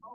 Thank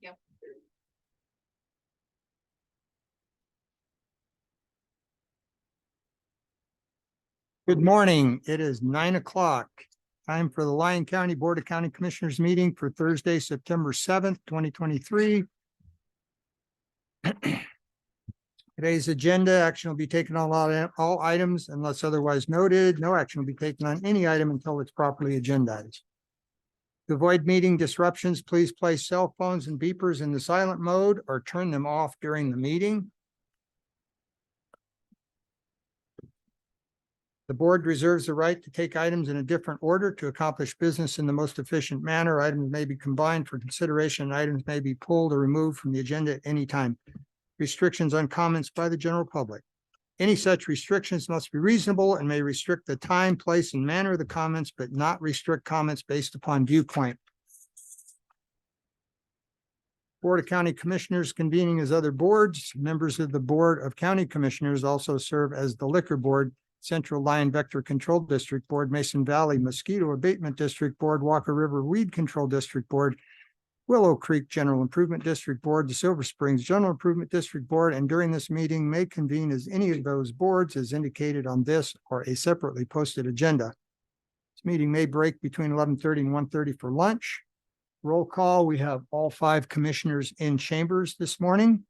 you. Good morning. It is 9 o'clock. Time for the Lyon County Board of County Commissioners meeting for Thursday, September 7th, 2023. Today's agenda action will be taken on all items unless otherwise noted. No action will be taken on any item until it's properly agendized. To avoid meeting disruptions, please place cell phones and beepers in the silent mode or turn them off during the meeting. The board reserves the right to take items in a different order to accomplish business in the most efficient manner. Items may be combined for consideration and items may be pulled or removed from the agenda at any time. Restrictions on comments by the general public. Any such restrictions must be reasonable and may restrict the time, place, and manner of the comments, but not restrict comments based upon viewpoint. Board of County Commissioners convening as other boards. Members of the Board of County Commissioners also serve as the Liquor Board, Central Lyon Vector Control District Board, Mason Valley Mosquito Abatement District Board, Walker River Weed Control District Board, Willow Creek General Improvement District Board, the Silver Springs General Improvement District Board, and during this meeting may convene as any of those boards as indicated on this or a separately posted agenda. This meeting may break between 11:30 and 1:30 for lunch. Roll call. We have all 5 commissioners in chambers this morning.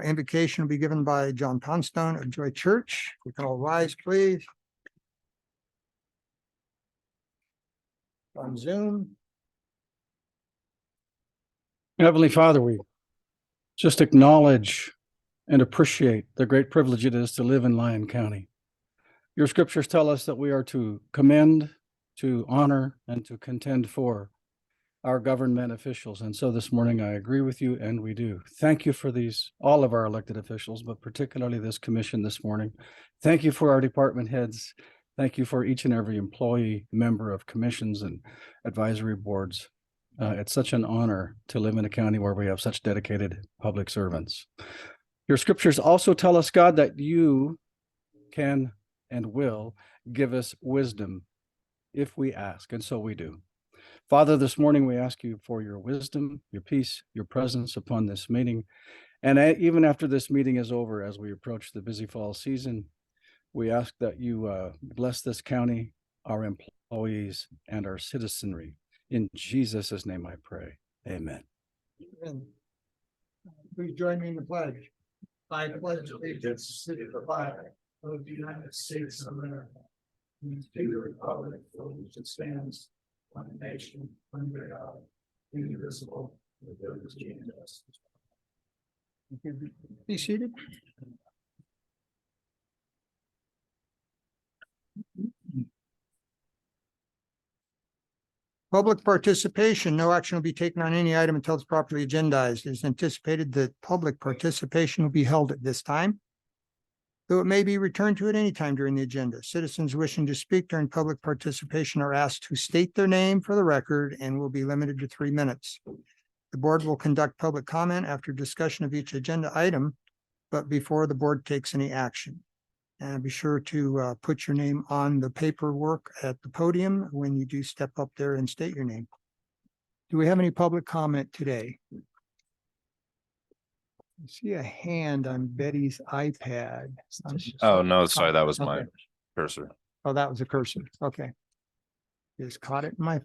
Invocation will be given by John Poundstone of Joy Church. We can all rise, please. On Zoom. Heavenly Father, we just acknowledge and appreciate the great privilege it is to live in Lyon County. Your scriptures tell us that we are to commend, to honor, and to contend for our government officials. And so this morning, I agree with you, and we do. Thank you for all of our elected officials, but particularly this commission this morning. Thank you for our department heads. Thank you for each and every employee, member of commissions and advisory boards. It's such an honor to live in a county where we have such dedicated public servants. Your scriptures also tell us, God, that you can and will give us wisdom if we ask, and so we do. Father, this morning we ask you for your wisdom, your peace, your presence upon this meeting. And even after this meeting is over, as we approach the busy fall season, we ask that you bless this county, our employees, and our citizenry. In Jesus' name I pray. Amen. Amen. Please join me in the pledge. I pledge allegiance to the flag of the United States of America, and to the republic for which it stands, one nation, under God, indivisible, with liberty and justice. Be seated. Public participation. No action will be taken on any item until it's properly agendized. It is anticipated that public participation will be held at this time, though it may be returned to at any time during the agenda. Citizens wishing to speak during public participation are asked to state their name for the record and will be limited to 3 minutes. The board will conduct public comment after discussion of each agenda item, but before the board takes any action. And be sure to put your name on the paperwork at the podium when you do step up there and state your name. Do we have any public comment today? I see a hand on Betty's iPad. Oh, no, sorry, that was my Okay. cursor. Oh, that was a cursor. Okay. Just caught it in my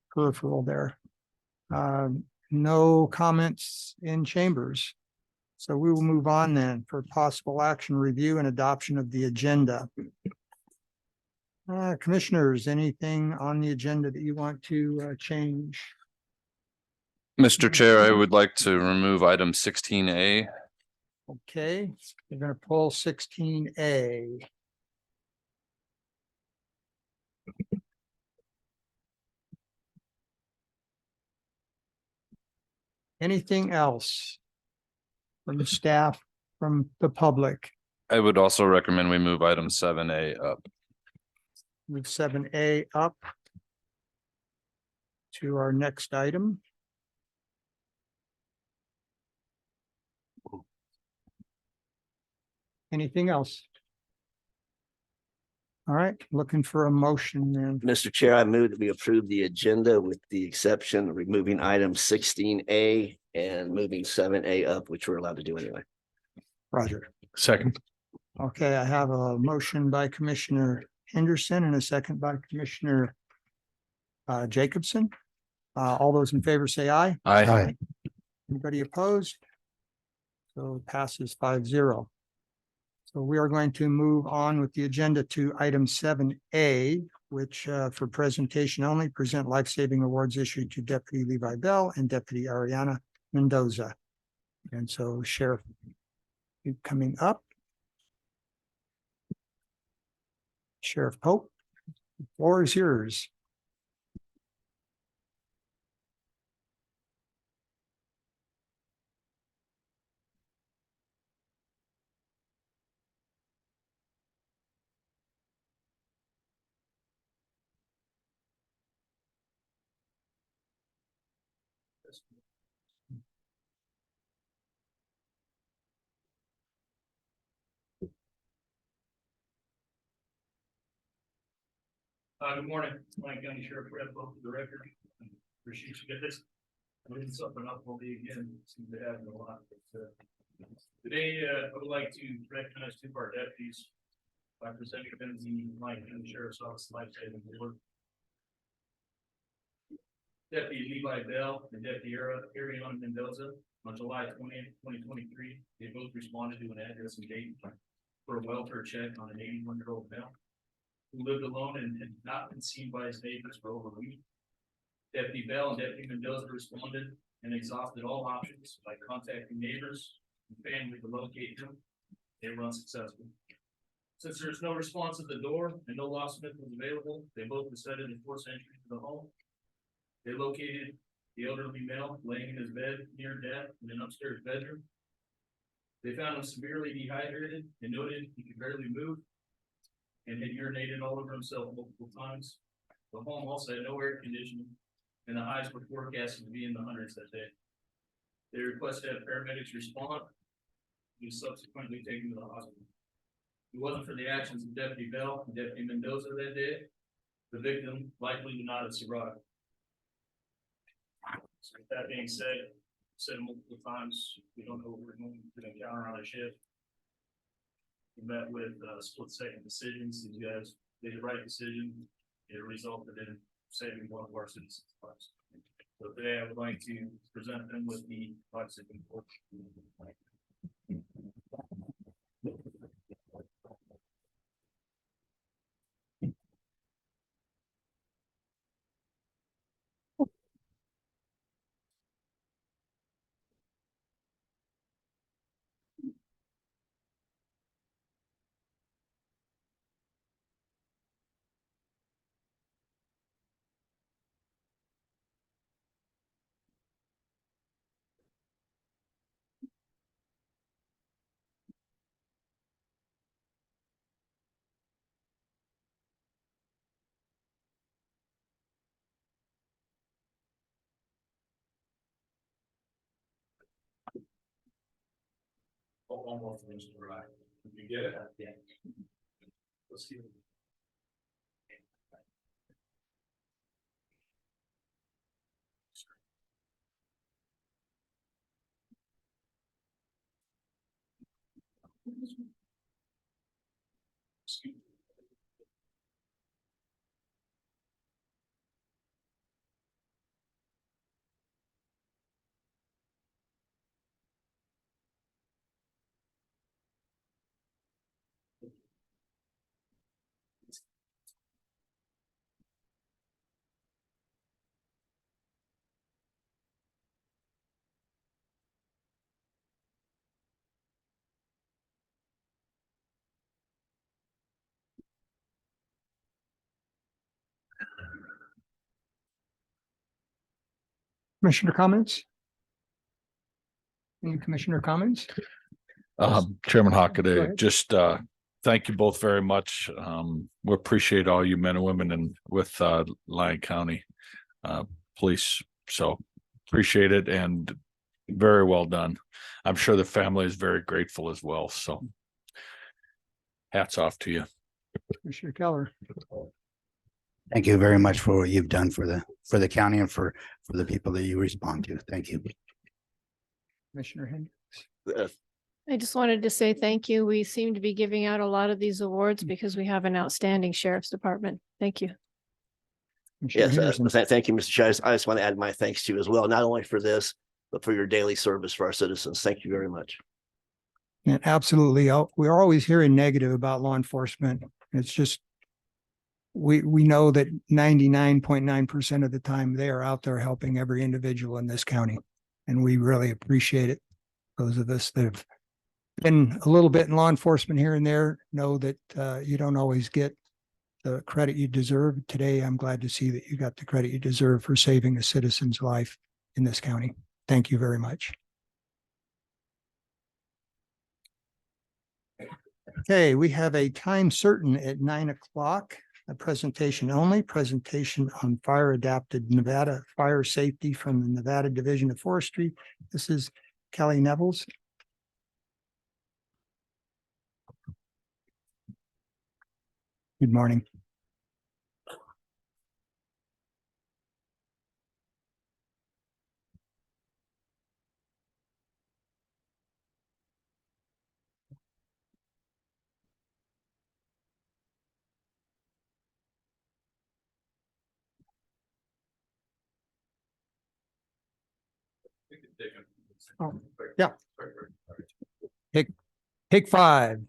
peripheral there. No comments in chambers. So we will move on then for possible action, review, and adoption of the agenda. Commissioners, anything on the agenda that you want to change? Mr. Chair, I would like to remove item 16A. Okay, we're going to pull 16A. Anything else? From the staff, from the public, I would also recommend we move item 7A up. move 7A up to our next item. Anything else? All right, looking for a motion then. Mr. Chair, I move that we approve the agenda with the exception of removing item 16A and moving 7A up, which we're allowed to do anyway. Roger. Second. Okay, I have a motion by Commissioner Henderson and a second by Commissioner Jacobson. All those in favor say aye. Aye. Anybody opposed? So it passes 5-0. So we are going to move on with the agenda to item 7A, which for presentation only, present life-saving awards issued to Deputy Levi Bell and Deputy Ariana Mendoza. And so Sheriff, you coming up. Sheriff Pope, the floor is yours. Good morning, Lyon County Sheriff Brett, both for the record. Appreciate you guys. I'm doing something up all day again, seems to happen a lot. But, today, I would like to recognize two of our deputies by presenting them the Lyon County Sheriff's Office Life-Saving Award. Deputy Levi Bell and Deputy Ariana Mendoza on July 20th, 2023. They both responded to an address in Dayton for a welfare check on an 81-year-old male who lived alone and had not been seen by his neighbors for over a week. Deputy Bell and Deputy Mendoza responded and exhausted all options by contacting neighbors and family to locate him. They were unsuccessful. Since there was no response at the door and no locksmith was available, they both decided to force entry to the home. They located the elderly male laying in his bed near death in an upstairs bedroom. They found him severely dehydrated and noted he could barely move and had urinated all over himself multiple times. The home also had no air conditioning, and the highs were forecasted to be in the hundreds that day. They requested that paramedics respond. He was subsequently taken to the hospital. If it wasn't for the actions of Deputy Bell and Deputy Mendoza that day, the victim likely would not have survived. So with that being said, multiple times, we don't know what we're going to encounter on a shift. We met with split-second decisions. These guys made the right decision. It resulted in saving one of our citizens' lives. So today I would like to present them with the life-saving award. Almost finished the ride. Did you get it? Yeah. Let's see. Commissioner comments? Any commissioner comments? Chairman Go Hockaday, ahead. just thank you both very much. We appreciate all you men and women and with Lyon County Police. So appreciate it and very well done. I'm sure the family is very grateful as well. So hats off to you. Commissioner Keller. Thank you very much for what you've done for the county and for the people that you respond to. Thank you. Commissioner Hendricks. I just wanted to say thank you. We seem to be giving out a lot of these awards because we have an outstanding sheriff's department. Thank you. Commissioner Yes, Henderson. thank you, Mr. Chair. I just want to add my thanks to you as well, not only for this, but for your daily service for our citizens. Thank you very much. Yeah, absolutely. We're always hearing negative about law enforcement. It's just, we know that 99.9% of the time they are out there helping every individual in this county. And we really appreciate it. Those of us that have been a little bit in law enforcement here and there know that you don't always get the credit you deserve. Today, I'm glad to see that you got the credit you deserve for saving a citizen's life in this county. Thank you very much. Okay, we have a time certain at 9 o'clock, a presentation only, presentation on fire adapted Nevada fire safety from the Nevada Division of Forestry. This is Kelly Nevels. Good morning. Oh, yeah. Take 5.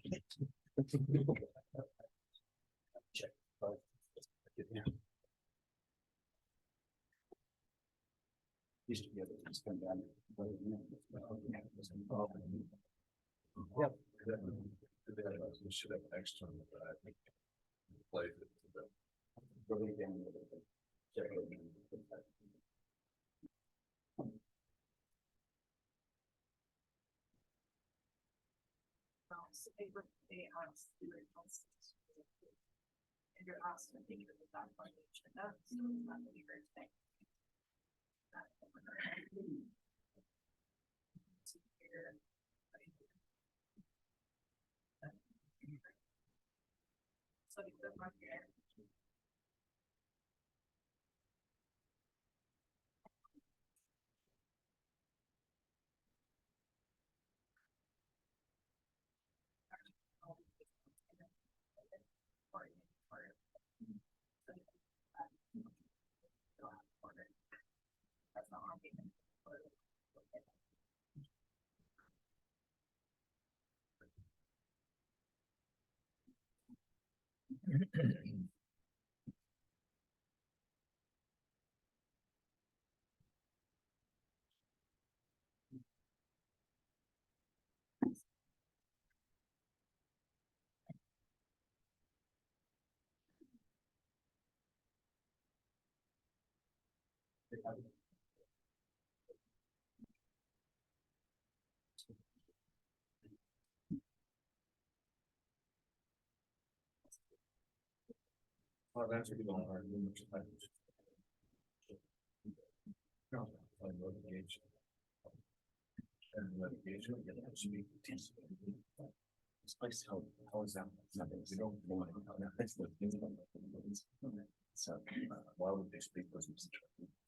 Why would they speak with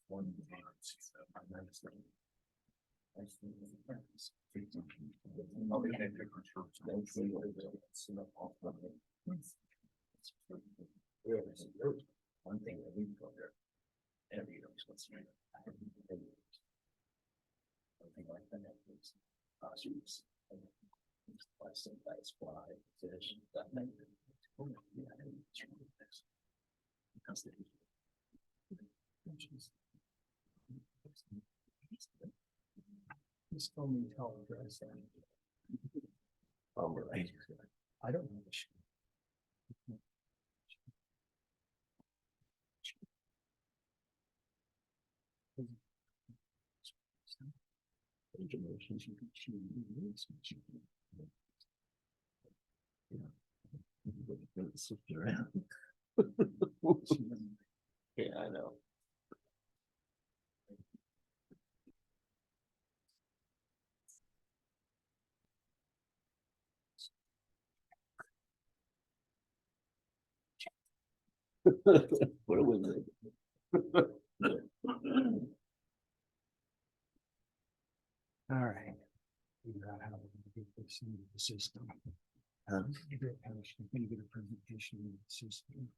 one? One thing that we go there. Every year, what's right. Something like that. Classrooms. Fly, fish, that thing. Just told me to tell the dress. Right. I don't know. Yeah, I know. What a win. All right. Figure out how we're gonna get this into the system. Huh? Figure out how we're gonna get a presentation into the system.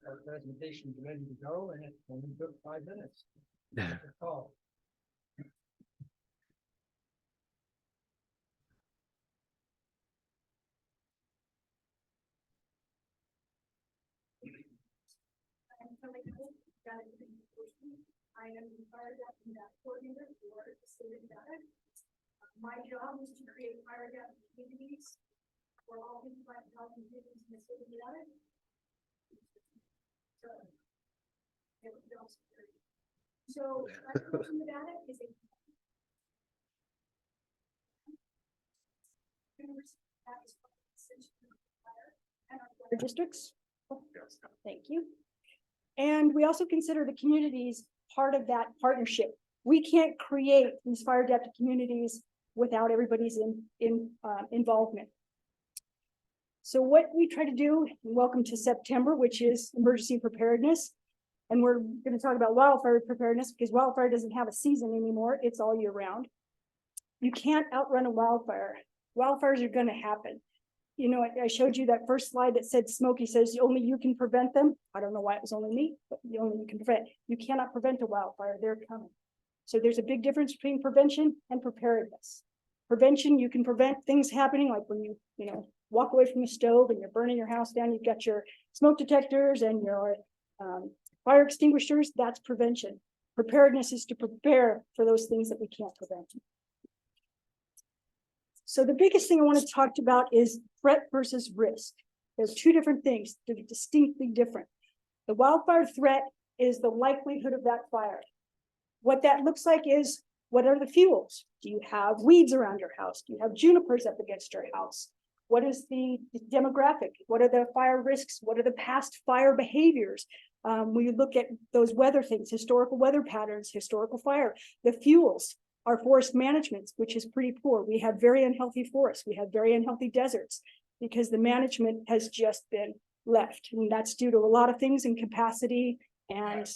Our presentation's ready to go and it only took 5 minutes. Call. I am fired up in that coordinator for the state of data. My job is to create fire gap communities for all things like health and business in the state of data. So, the data is a districts. Thank you. And we also consider the communities part of that partnership. We can't create these fire adapted communities without everybody's involvement. So what we try to do, welcome to September, which is emergency preparedness. And we're going to talk about wildfire preparedness because wildfire doesn't have a season anymore. It's all year round. You can't outrun a wildfire. Wildfires are going to happen. You know, I showed you that first slide that said Smokey says only you can prevent them. I don't know why it was only me, but only you can prevent. You cannot prevent a wildfire. They're coming. So there's a big difference between prevention and preparedness. Prevention, you can prevent things happening like when you walk away from the stove and you're burning your house down, you've got your smoke detectors and your fire extinguishers. That's prevention. Preparedness is to prepare for those things that we can't prevent. So the biggest thing I want to talk about is threat versus risk. There's two different things. They're distinctly different. The wildfire threat is the likelihood of that fire. What that looks like is, what are the fuels? Do you have weeds around your house? Do you have junipers up against your house? What is the demographic? What are the fire risks? What are the past fire behaviors? We look at those weather things, historical weather patterns, historical fire, the fuels. Our forest management, which is pretty poor. We have very unhealthy forests. We have very unhealthy deserts because the management has just been left. And that's due to a lot of things in capacity and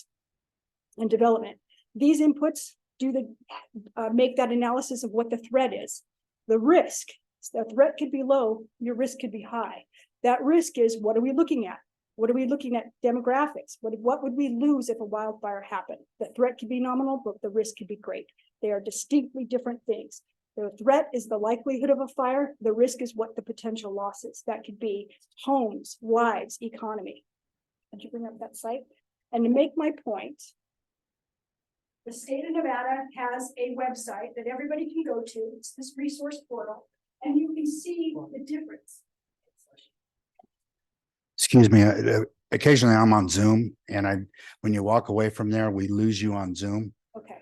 development. These inputs do make that analysis of what the threat is. The risk, the threat could be low, your risk could be high. That risk is, what are we looking at? What are we looking at? Demographics. What would we lose if a wildfire happened? The threat could be nominal, but the risk could be great. They are distinctly different things. The threat is the likelihood of a fire. The risk is what the potential loss is. That could be homes, lives, economy. Did you bring up that site? And to make my point, the state of Nevada has a website that everybody can go to. It's this resource portal, and you can see the difference. Excuse me, occasionally I'm on Zoom and when you walk away from there, we lose you on Zoom. Okay.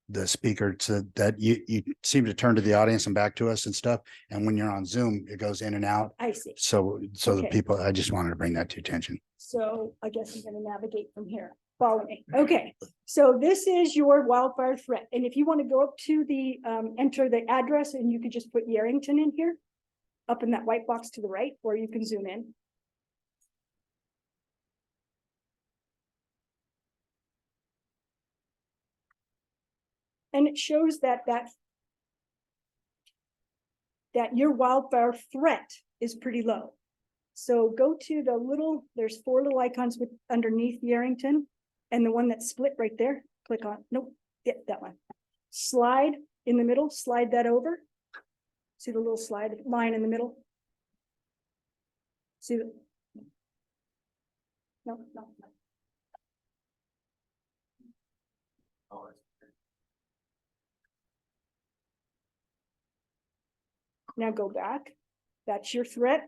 The speaker said that you seem to turn to the audience and back to us and stuff. And when you're on Zoom, it goes in and out. I see. So the Okay. people, I just wanted to bring that to your attention. So I guess I'm gonna navigate from here. Follow me. Okay, so this is your wildfire threat. And if you want to go up to the, enter the address and you could just put Yarrington in here, up in that white box to the right, or you can zoom in. And it shows that your wildfire threat is pretty low. So go to the little, there's 4 little icons with underneath Yarrington, and the one that's split right there, click on, nope, yeah, that one. Slide in the middle, slide that over. See the little slide line in the middle? See the, no. Now go back. That's your threat.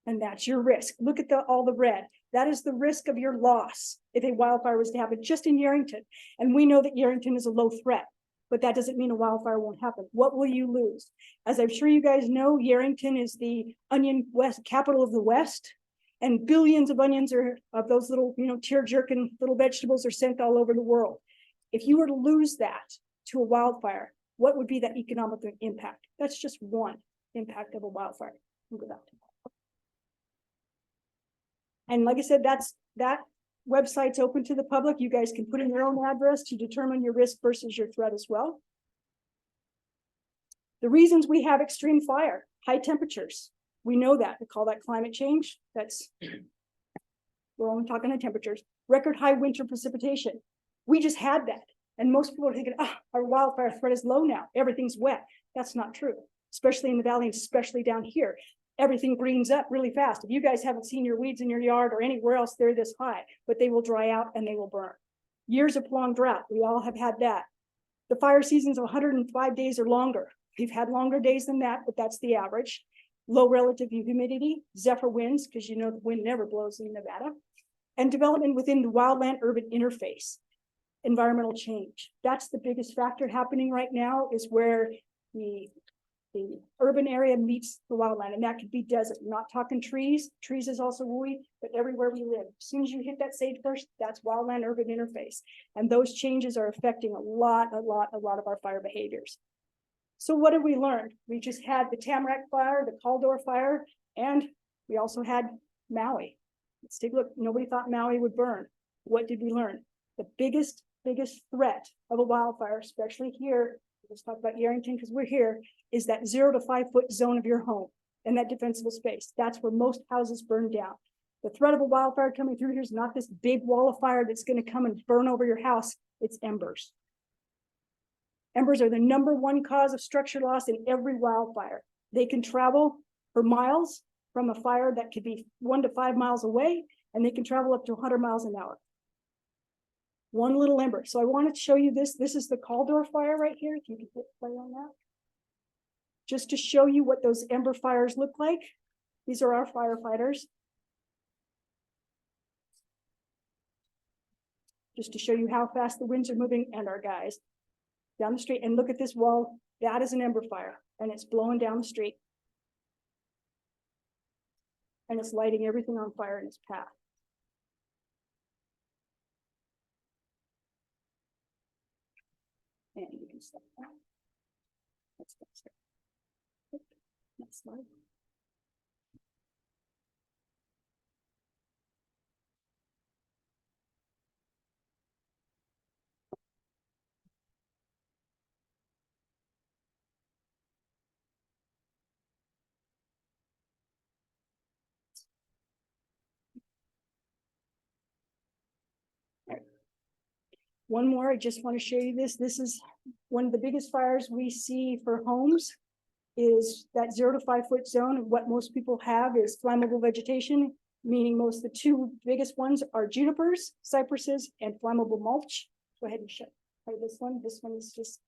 And that's your risk. Look at all the red. That is the risk of your loss if a wildfire was to happen just in Yarrington. And we know that Yarrington is a low threat, but that doesn't mean a wildfire won't happen. What will you lose? As I'm sure you guys know, Yarrington is the onion west capital of the West, and billions of onions of those little, tear jerking little vegetables are sent all over the world. If you were to lose that to a wildfire, what would be that economic impact? That's just one impact of a wildfire. We'll go back to that. And like I said, that website's open to the public. You guys can put in your own address to determine your risk versus your threat as well. The reasons we have extreme fire, high temperatures. We know that. We call that climate change. We're only talking the temperatures. Record high winter precipitation. We just had that. And most people are thinking, our wildfire threat is low now. Everything's wet. That's not true, especially in the valley and especially down here. Everything greens up really fast. If you guys haven't seen your weeds in your yard or anywhere else, they're this high, but they will dry out and they will burn. Years of prolonged drought, we all have had that. The fire seasons of 105 days or longer. We've had longer days than that, but that's the average. Low relative humidity, zephyr winds, because the wind never blows in Nevada, and development within the wildland urban interface. Environmental change. That's the biggest factor happening right now, is where the urban area meets the wildland, and that could be desert. I'm not talking trees. Trees is also woody, but everywhere we live. As soon as you hit that sagebrush, that's wildland urban interface. And those changes are affecting a lot of our fire behaviors. So what have we learned? We just had the Tamarack fire, the Caldor fire, and we also had Maui. Let's take a look. Nobody thought Maui would burn. What did we learn? The biggest threat of a wildfire, especially here, let's talk about Yarrington because we're here, is that 0 to 5 foot zone of your home and that defensible space. That's where most houses burn down. The threat of a wildfire coming through here is not this big wall of fire that's going to come and burn over your house. It's embers. Embers are the #1 cause of structure loss in every wildfire. They can travel for miles from a fire that could be 1 to 5 miles away, and they can travel up to 100 miles an hour. One little ember. So I wanted to show you this. This is the Caldor fire right here. If you can hit play on that. Just to show you what those ember fires look like. These are our firefighters. Just to show you how fast the winds are moving, and our guys down the street. And look at this wall. That is an ember fire, and it's blowing down the street. And it's lighting everything on fire in its path. And you can stop that. Next slide. One more, I just want to show you this. This is one of the biggest fires we see for homes is that 0 to 5 foot zone. What most people have is flammable vegetation, meaning most the two biggest ones are junipers, cypresses, and flammable mulch. Go ahead and show this one. This one is just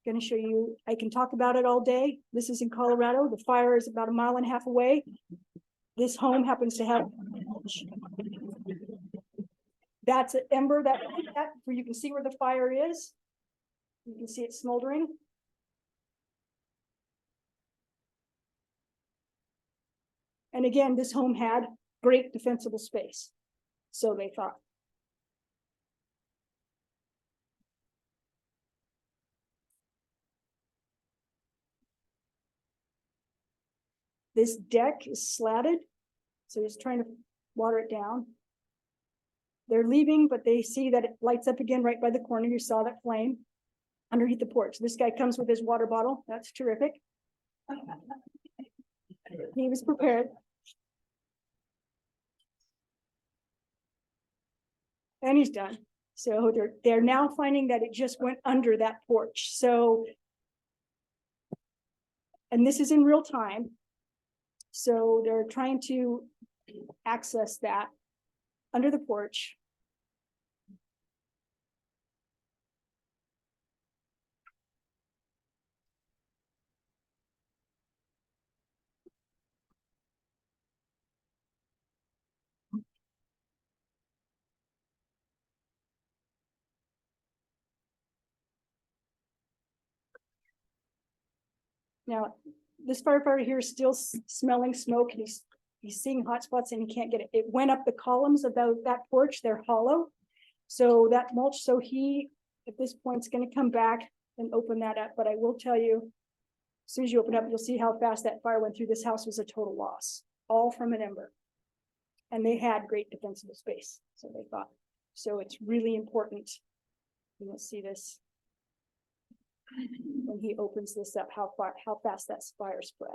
going to show you. I can talk about it all day. This is in Colorado. The fire is about 1.5 miles away. This home happens to have mulch. That's an ember that where you can see where the fire is. You can see it smoldering. And again, this home had great defensible space. So they thought. This deck is slatted. So he's trying to water it down. They're leaving, but they see that it lights up again right by the corner. You saw that flame underneath the porch. This guy comes with his water bottle. That's terrific. He was prepared. And he's done. So they're now finding that it just went under that porch. So, and this is in real time. So they're trying to access that under the porch. Now, this firefighter here is still smelling smoke. He's seeing hot spots and he can't get it. It went up the columns about that porch. They're hollow. So that mulch, so he, at this point, is going to come back and open that up. But I will tell you, as soon as you open up, you'll see how fast that fire went through. This house was a total loss, all from an ember. And they had great defensible space, so they thought. So it's really important. You'll see this when he opens this up, how fast that fire spread.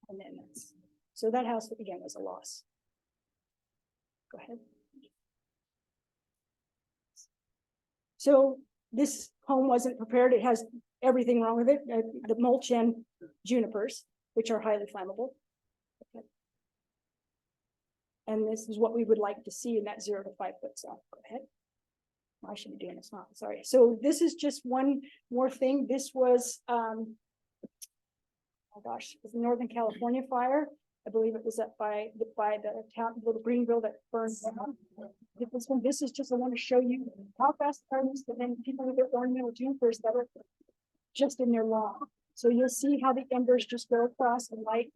And then that's, so that house again was a loss. Go ahead. So this home wasn't prepared. It has everything wrong with it. The mulch and junipers, which are highly flammable. Okay. And this is what we would like to see in that 0 to 5 foot zone. Go ahead. I should be doing this now. Sorry. So this is just one more thing. This was, oh gosh, it was the Northern California fire. I believe it was up by the town, little Greenville that burned down. This is just, I want to show you how fast the fire moves, but then people with their ornamental junipers that are just in their lawn. So you'll see how the embers just go across the light.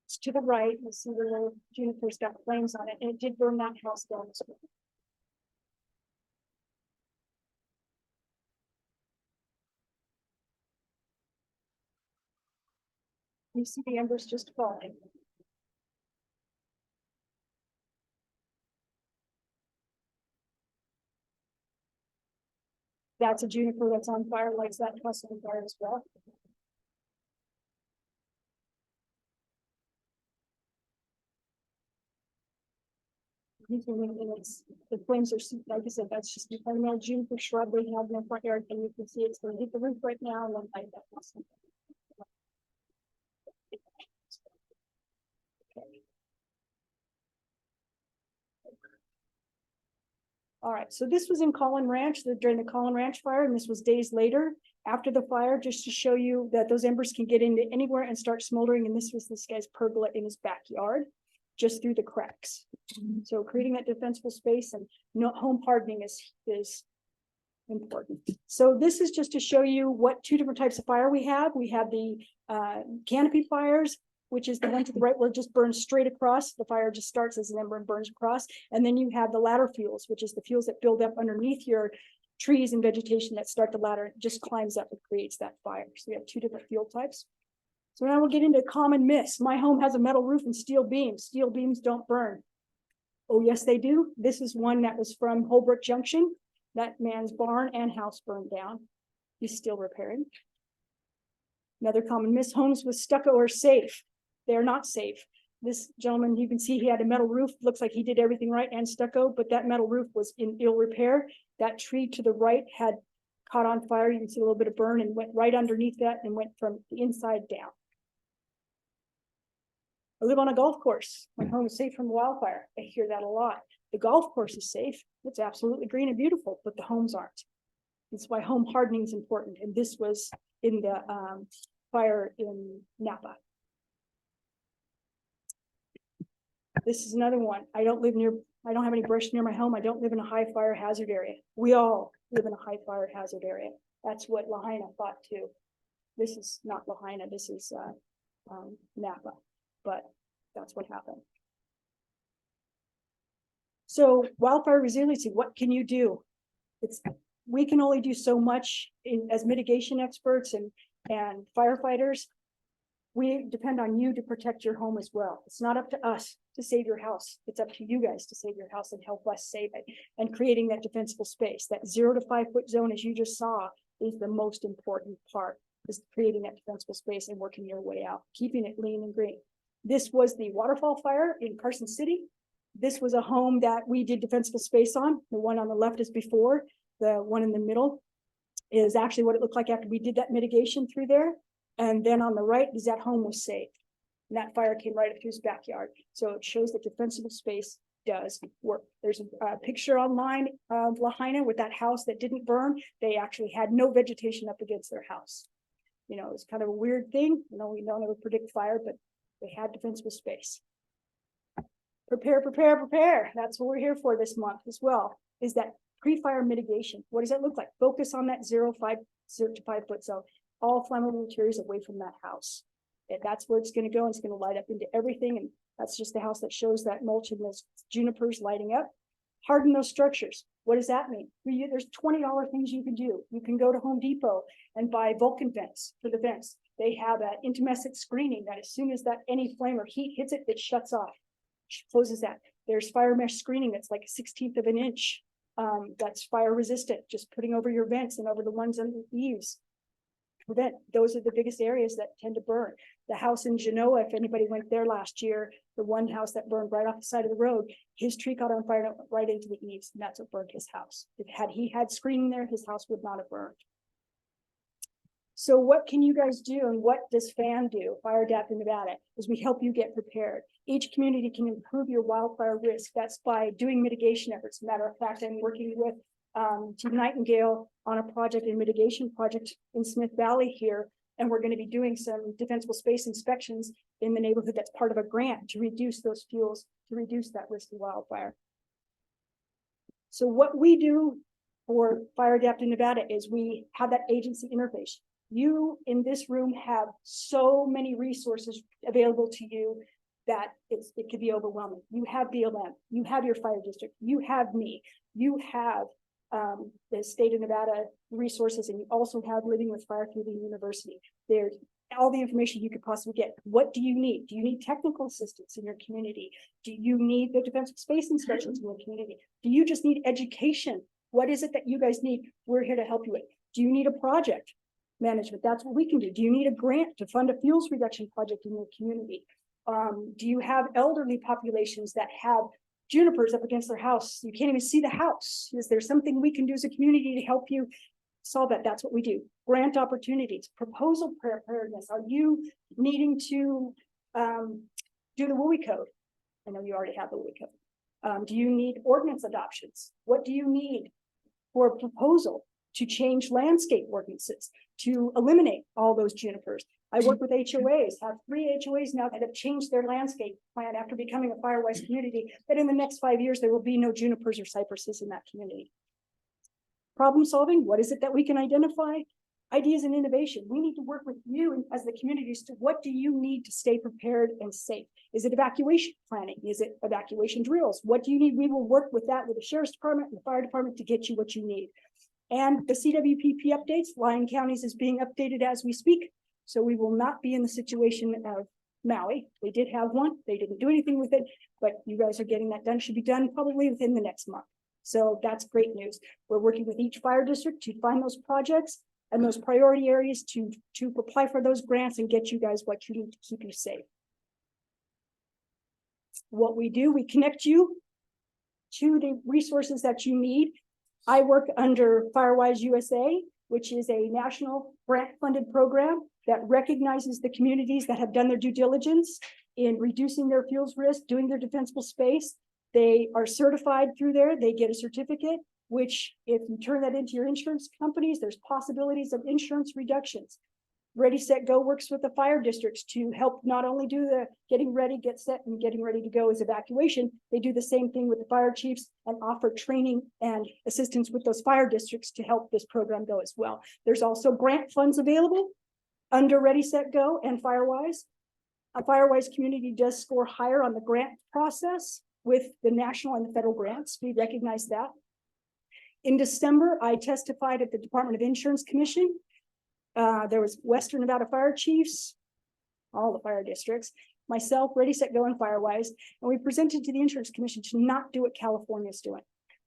It's to the right. You'll see the little junipers got flames on it, and it did burn that house down as well. You see the embers just falling. That's a juniper that's on fire, lights that house on fire as well. The flames are, like I said, that's just the ornamental juniper shrub they have in their front yard, and you can see it's going to hit the roof right now and then light that house. Okay. All right, so this was in Collin Ranch, during the Collin Ranch fire, and this was days later after the fire, just to show you that those embers can get into anywhere and start smoldering. And this was this guy's pergola in his backyard, just through the cracks. So creating that defensible space and home hardening is important. So this is just to show you what two different types of fire we have. We have the canopy fires, which is the one to the right where it just burns straight across. The fire just starts as an ember and burns across. And then you have the ladder fuels, which is the fuels that build up underneath your trees and vegetation that start the ladder. It just climbs up and creates that fire. So we have two different fuel types. So now we'll get into common myths. My home has a metal roof and steel beams. Steel beams don't burn. Oh, yes, they do. This is one that was from Holbrook Junction. That man's barn and house burned down. He's still repairing. Another common myth, homes with stucco are safe. They're not safe. This gentleman, you can see he had a metal roof. Looks like he did everything right and stucco, but that metal roof was in ill repair. That tree to the right had caught on fire. You can see a little bit of burn and went right underneath that and went from the inside down. I live on a golf course. My home is safe from wildfire. I hear that a lot. The golf course is safe. It's absolutely green and beautiful, but the homes aren't. That's why home hardening is important. And this was in the fire in Napa. This is another one. I don't have any brush near my home. I don't live in a high fire hazard area. We all live in a high fire hazard area. That's what Lahaina thought too. This is not Lahaina. This is Napa, but that's what happened. So wildfire resiliency, what can you do? We can only do so much as mitigation experts and firefighters. We depend on you to protect your home as well. It's not up to us to save your house. It's up to you guys to save your house and help us save it. And creating that defensible space, that 0 to 5 foot zone, as you just saw, is the most important part, is creating that defensible space and working your way out, keeping it lean and green. This was the waterfall fire in Carson City. This was a home that we did defensible space on. The one on the left is before. The one in the middle is actually what it looked like after we did that mitigation through there. And then on the right is that home was saved. And that fire came right up through his backyard. So it shows that defensible space does work. There's a picture online of Lahaina with that house that didn't burn. They actually had no vegetation up against their house. You know, it's kind of a weird thing. You know, we don't ever predict fire, but they had defensible space. Prepare, prepare, prepare. That's what we're here for this month as well, is that pre-fire mitigation. What does that look like? Focus on that 0 to 5 foot zone. All flammable materials away from that house. And that's where it's going to go. And it's going to light up into everything. And that's just the house that shows that mulch and those junipers lighting up. Harden those structures. What does that mean? There's $20 things you can do. You can go to Home Depot and buy Vulcan vents for the vents. They have an intumescent screening that as soon as that any flame or heat hits it, it shuts off, closes that. There's fire mesh screening that's like a 1/16 of an inch. That's fire resistant, just putting over your vents and over the ones under the eaves. Prevent. Those are the biggest areas that tend to burn. The house in Genoa, if anybody went there last year, the one house that burned right off the side of the road, his tree caught on fire and went right into the eaves, and that's what burned his house. Had he had screening there, his house would not have burned. So what can you guys do, and what does FAN do, Fire Adapt in Nevada, is we help you get prepared. Each community can improve your wildfire risk. That's by doing mitigation efforts. Matter of fact, I'm working with Team Nightingale on a project, a mitigation project in Smith Valley here, and we're going to be doing some defensible space inspections in the neighborhood that's part of a grant to reduce those fuels, to reduce that risk of wildfire. So what we do for Fire Adapt in Nevada is we have that agency interface. You in this room have so many resources available to you that it could be overwhelming. You have BLM, you have your fire district, you have me, you have the state of Nevada resources, and you also have Living with Fire through the university. There's all the information you could possibly get. What do you need? Do you need technical assistance in your community? Do you need the defensive space inspections in your community? Do you just need education? What is it that you guys need? We're here to help you with. Do you need a project management? That's what we can do. Do you need a grant to fund a fuels reduction project in your community? Do you have elderly populations that have junipers up against their house? You can't even see the house. Is there something we can do as a community to help you solve that? That's what we do. Grant opportunities, proposal preparedness. Are you needing to do the WUI code? I know you already have the WUI code. Do you need ordinance adoptions? What do you need for a proposal to change landscape ordinances, to eliminate all those junipers? I work with HOAs, have 3 HOAs now that have changed their landscape plan after becoming a firewise community, that in the next 5 years, there will be no junipers or cypresses in that community. Problem solving, what is it that we can identify? Ideas and innovation. We need to work with you as the community as to what do you need to stay prepared and safe? Is it evacuation planning? Is it evacuation drills? What do you need? We will work with that with the sheriff's department and the fire department to get you what you need. And the CWPP updates, Lyon counties is being updated as we speak. So we will not be in the situation of Maui. They did have one. They didn't do anything with it, but you guys are getting that done. Should be done probably within the next month. So that's great news. We're working with each fire district to find those projects and those priority areas to apply for those grants and get you guys what you need to keep you safe. What we do, we connect you to the resources that you need. I work under Firewise USA, which is a national grant-funded program that recognizes the communities that have done their due diligence in reducing their fuels risk, doing their defensible space. They are certified through there. They get a certificate, which if you turn that into your insurance companies, there's possibilities of insurance reductions. Ready, Set, Go works with the fire districts to help not only do the getting ready, get set, and getting ready to go as evacuation. They do the same thing with the fire chiefs and offer training and assistance with those fire districts to help this program go as well. There's also grant funds available under Ready, Set, Go and Firewise. A Firewise community does score higher on the grant process with the national and the federal grants. We recognize that. In December, I testified at the Department of Insurance Commission. There was Western Nevada Fire Chiefs, all the fire districts, myself, Ready, Set, Go, and Firewise, and we presented to the Insurance Commission to not do what California is doing.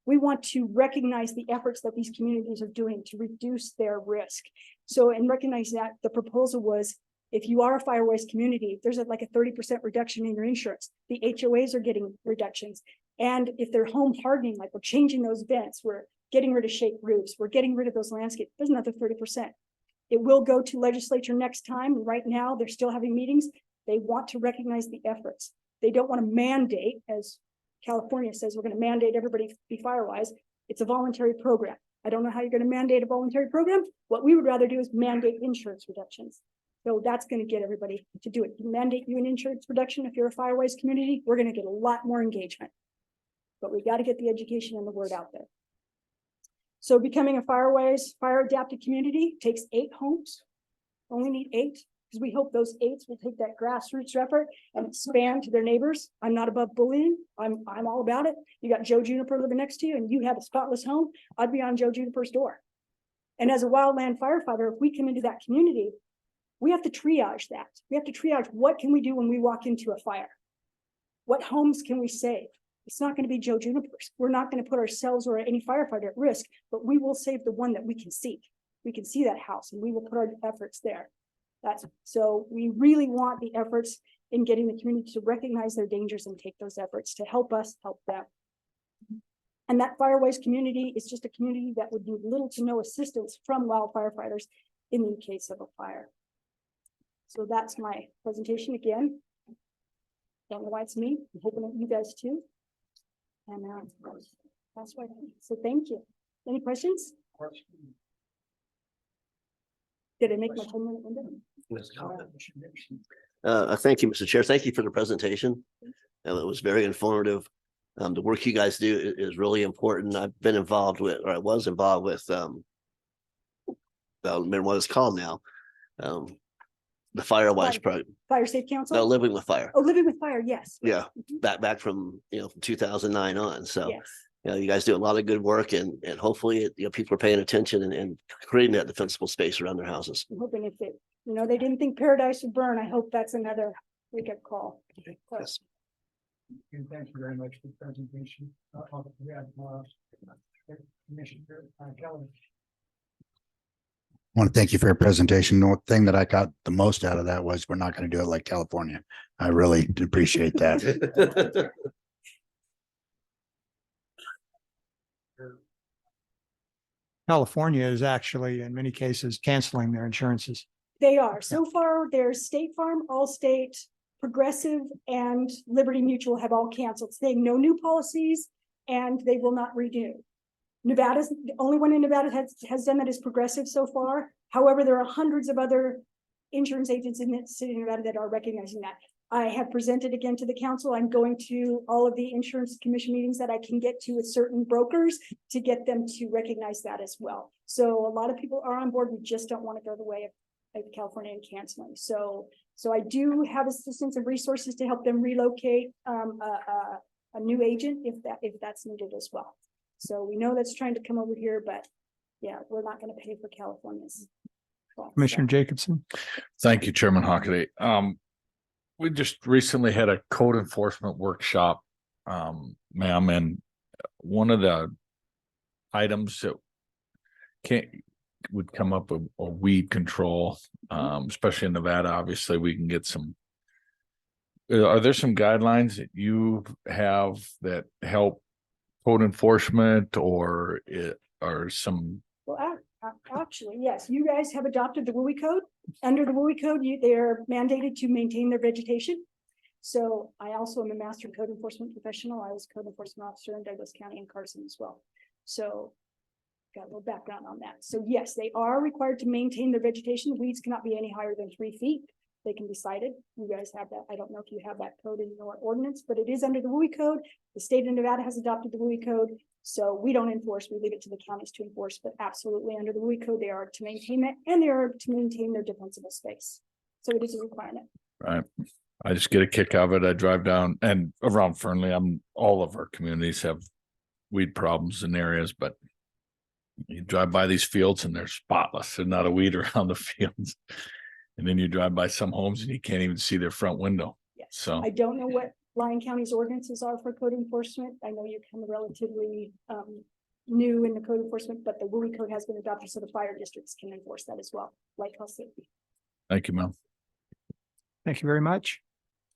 We want to recognize the efforts that these communities are doing to reduce their risk. So, and recognize that the proposal was, if you are a Firewise community, there's like a 30% reduction in your insurance. The HOAs are getting reductions. And if they're home hardening, like we're changing those vents, we're getting rid of shake roofs, we're getting rid of those landscapes, there's another 30%. It will go to legislature next time. Right now, they're still having meetings. They want to recognize the efforts. They don't want to mandate, as California says, we're going to mandate everybody be Firewise. It's a voluntary program. I don't know how you're going to mandate a voluntary program. What we would rather do is mandate insurance reductions. So that's going to get everybody to do it. You mandate you an insurance reduction. If you're a Firewise community, we're going to get a lot more engagement. But we got to get the education and the word out there. So becoming a Firewise fire adapted community takes 8 homes. Only need 8 because we hope those 8 will take that grassroots effort and expand to their neighbors. I'm not above bullying. I'm all about it. You got Joe Juniper living next to you and you have a spotless home. I'd be on Joe Juniper's door. And as a wildland firefighter, if we come into that community, we have to triage that. We have to triage what can we do when we walk into a fire? What homes can we save? It's not going to be Joe Juniper's. We're not going to put ourselves or any firefighter at risk, but we will save the one that we can see. We can see that house and we will put our efforts there. So we really want the efforts in getting the community to recognize their dangers and take those efforts to help us help them. And that Firewise community is just a community that would need little to no assistance from wild firefighters in the case of a fire. So that's my presentation again. Don't know why it's me. I'm hoping that you guys too. And that's why. So thank you. Any questions? Did I make my 10-minute window? Thank you, Mr. Chair. Thank you for the presentation. It was very informative. The work you guys do is really important. I've been involved with, or I was involved with, I don't remember what it's called now. The Firewise program. Fire Safe Council? No, Living with Fire. Oh, Living with Fire, yes. Yeah, back from 2009 on. So Yes. you guys do a lot of good work, and hopefully people are paying attention and creating that defensible space around their houses. I'm hoping if it, they didn't think paradise would burn. I hope that's another wake-up call. Yes. And thank you very much for the presentation. Commissioner Kelly. I want to thank you for your presentation. The thing that I got the most out of that was we're not going to do it like California. I really appreciate that. California is actually, in many cases, canceling their insurances. They are. So far, there's State Farm, Allstate, Progressive, and Liberty Mutual have all canceled, saying no new policies, and they will not renew. Nevada's the only one in Nevada has done that is Progressive so far. However, there are hundreds of other insurance agents in the city of Nevada that are recognizing that. I have presented again to the council. I'm going to all of the insurance commission meetings that I can get to with certain brokers to get them to recognize that as well. So a lot of people are on board. We just don't want to go the way of California and canceling. So I do have assistance and resources to help them relocate a new agent if that's needed as well. So we know that's trying to come over here, but yeah, we're not going to pay for California's. Commissioner Jacobson. Thank you, Chairman Hockaday. We just recently had a code enforcement workshop, ma'am, and one of the items that would come up with a weed control, especially in Nevada. Obviously, we can get some. Are there some guidelines that you have that help code enforcement, or some? Well, actually, yes, you guys have adopted the WUI code. Under the WUI code, they're mandated to maintain their vegetation. So I also am a master code enforcement professional. I was a code enforcement officer in Douglas County and Carson as well. So got a little background on that. So yes, they are required to maintain their vegetation. Weeds cannot be any higher than 3 feet. They can be cited. You guys have that. I don't know if you have that code in your ordinance, but it is under the WUI code. The state of Nevada has adopted the WUI code. So we don't enforce, we leave it to the counties to enforce, but absolutely under the WUI code, they are to maintain that, and they are to maintain their defensible space. So it is a requirement. Right. I just get a kick out of it. I drive down and around Fernley. All of our communities have weed problems in areas, but you drive by these fields and they're spotless. There's not a weed around the fields. And then you drive by some homes and you can't even see their front window. Yes. So I don't know what Lyon County's ordinances are for code enforcement. I know you're kind of relatively new in the code enforcement, but the WUI code has been adopted, so the fire districts can enforce that as well, like health safety. thank you, ma'am. Thank you very much.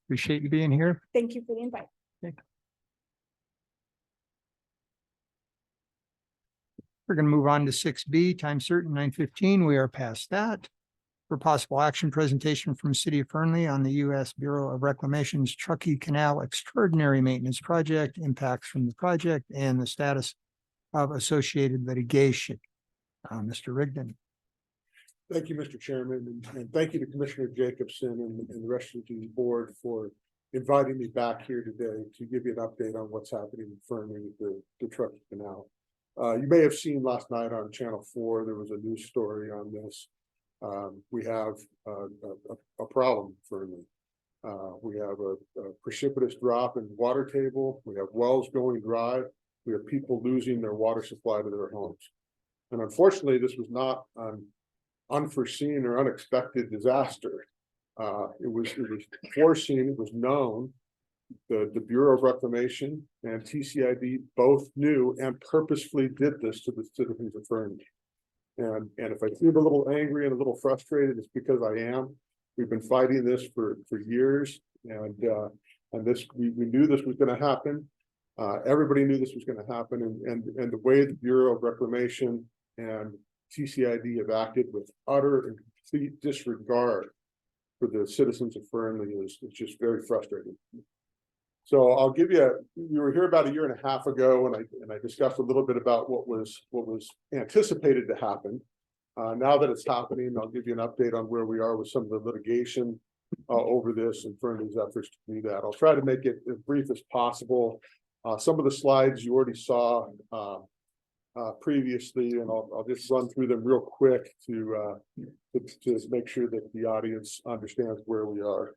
Appreciate you being here. Thank you for the invite. We're going to move on to 6B, time certain 9:15. We are past that. For possible action, presentation from City of Fernley on the U.S. Bureau of Reclamation's Truckee Canal Extraordinary Maintenance Project, impacts from the project, and the status of associated litigation. Mr. Rigdon. Thank you, Mr. Chairman, and thank you to Commissioner Jacobson and the rest of the board for inviting me back here today to give you an update on what's happening in Fernley with the Truckee Canal. You may have seen last night on Channel 4, there was a news story on this. We have a problem in Fernley. We have a precipitous drop in water table. We have wells going dry. We have people losing their water supply to their homes. And unfortunately, this was not an unforeseen or unexpected disaster. It was foreseen, it was known. The Bureau of Reclamation and TCID both knew and purposefully did this to the citizens of Fernley. And if I seem a little angry and a little frustrated, it's because I am. We've been fighting this for years, and this we knew this was going to happen. Everybody knew this was going to happen, and the way the Bureau of Reclamation and TCID have acted with utter and complete disregard for the citizens of Fernley is just very frustrating. So I'll give you we were here about a year and a half ago, and I discussed a little bit about what was anticipated to happen. Now that it's happening, I'll give you an update on where we are with some of the litigation over this and Fernley's efforts to do that. I'll try to make it as brief as possible. Some of the slides you already saw previously, and I'll just run through them real quick to make sure that the audience understands where we are.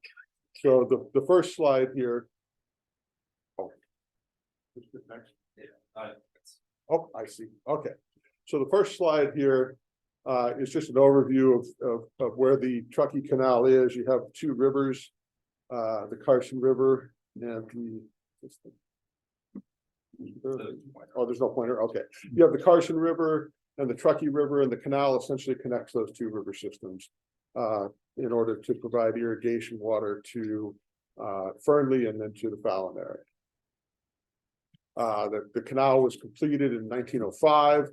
So the first slide here. Next. Oh, I see. Okay. So the first slide here is just an overview of where the Truckee Canal is. You have two rivers, the Carson River and oh, there's no pointer. Okay. You have the Carson River and the Truckee River, and the canal essentially connects those two river systems in order to provide irrigation water to Fernley and then to the Fallon area. The canal was completed in 1905,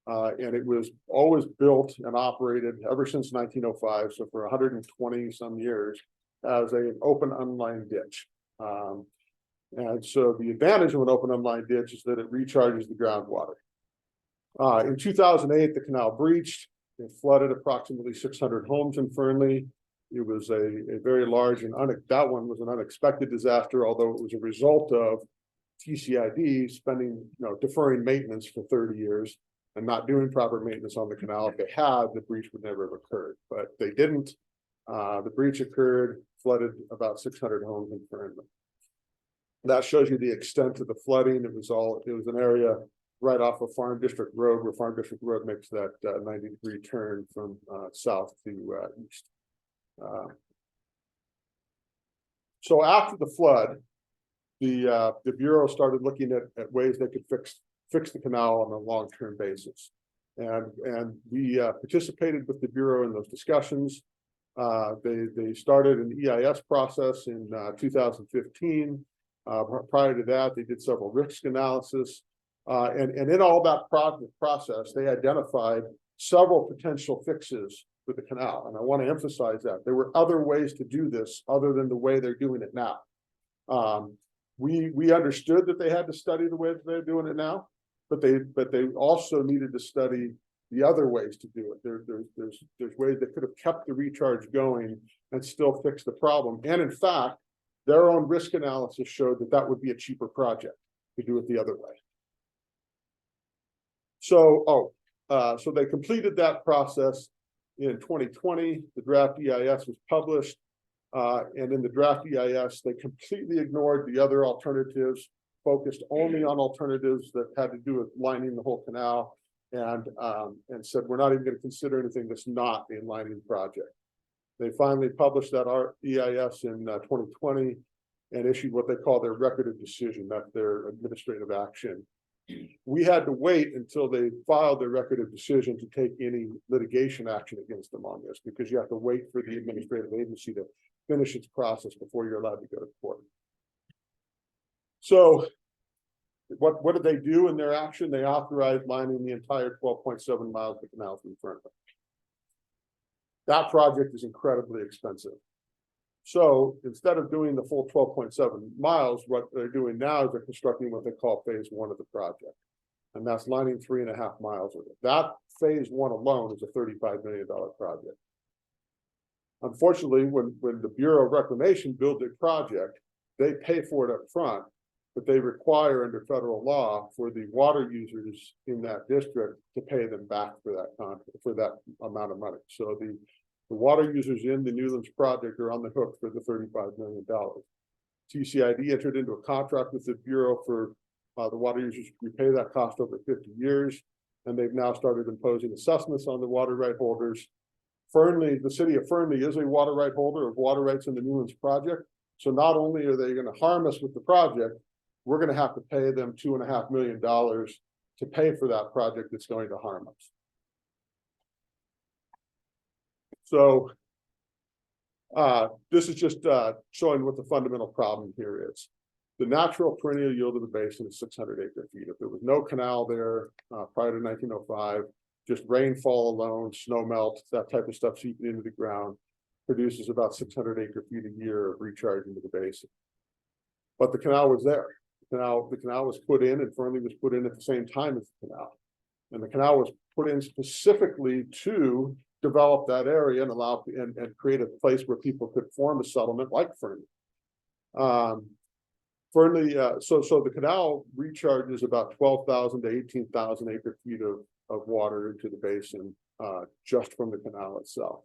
and it was always built and operated ever since 1905, so for 120 some years, as an open unlined ditch. And so the advantage of an open unlined ditch is that it recharges the groundwater. In 2008, the canal breached. It flooded approximately 600 homes in Fernley. It was a very large and that one was an unexpected disaster, although it was a result of TCID spending, deferring maintenance for 30 years and not doing proper maintenance on the canal. If they had, the breach would never have occurred, but they didn't. The breach occurred, flooded about 600 homes in Fernley. That shows you the extent of the flooding. It was an area right off of Farm District Road, where Farm District Road makes that 90-degree turn from south to east. So after the flood, the Bureau started looking at ways they could fix the canal on a long-term basis. And we participated with the Bureau in those discussions. They started an EIS process in 2015. Prior to that, they did several risk analysis. And in all that process, they identified several potential fixes for the canal. And I want to emphasize that there were other ways to do this other than the way they're doing it now. We understood that they had to study the way that they're doing it now, but they also needed to study the other ways to do it. There's ways that could have kept the recharge going and still fix the problem. And in fact, their own risk analysis showed that that would be a cheaper project to do it the other way. So, so they completed that process in 2020. The draft EIS was published. And in the draft EIS, they completely ignored the other alternatives, focused only on alternatives that had to do with lining the whole canal, and said, we're not even going to consider anything that's not the lining project. They finally published that EIS in 2020 and issued what they call their record of decision. That's their administrative action. We had to wait until they filed their record of decision to take any litigation action against them on this, because you have to wait for the administrative agency to finish its process before you're allowed to go to court. So what did they do in their action? They authorized lining the entire 12.7 miles of the canal from Fernley. That project is incredibly expensive. So instead of doing the full 12.7 miles, what they're doing now is they're constructing what they call phase one of the project. And that's lining 3.5 miles of it. That phase one alone is a $35 million project. Unfortunately, when the Bureau of Reclamation builds a project, they pay for it up front, but they require under federal law for the water users in that district to pay them back for that amount of money. So the water users in the Newlands project are on the hook for the $35 million. TCID entered into a contract with the Bureau for the water users to repay that cost over 50 years, and they've now started imposing assessments on the water right holders. Fernley, the city of Fernley is a water right holder of water rights in the Newlands project. So not only are they going to harm us with the project, we're going to have to pay them $2.5 million to pay for that project that's going to harm us. So this is just showing what the fundamental problem here is. The natural perennial yield of the basin is 600 acre-feet. If there was no canal there prior to 1905, just rainfall alone, snow melt, that type of stuff seeping into the ground produces about 600 acre-feet a year of recharge into the basin. But the canal was there. The canal was put in, and Fernley was put in at the same time as the canal. And the canal was put in specifically to develop that area and allow and create a place where people could form a settlement like Fernley. So the canal recharges about 12,000 to 18,000 acre-feet of water into the basin just from the canal itself.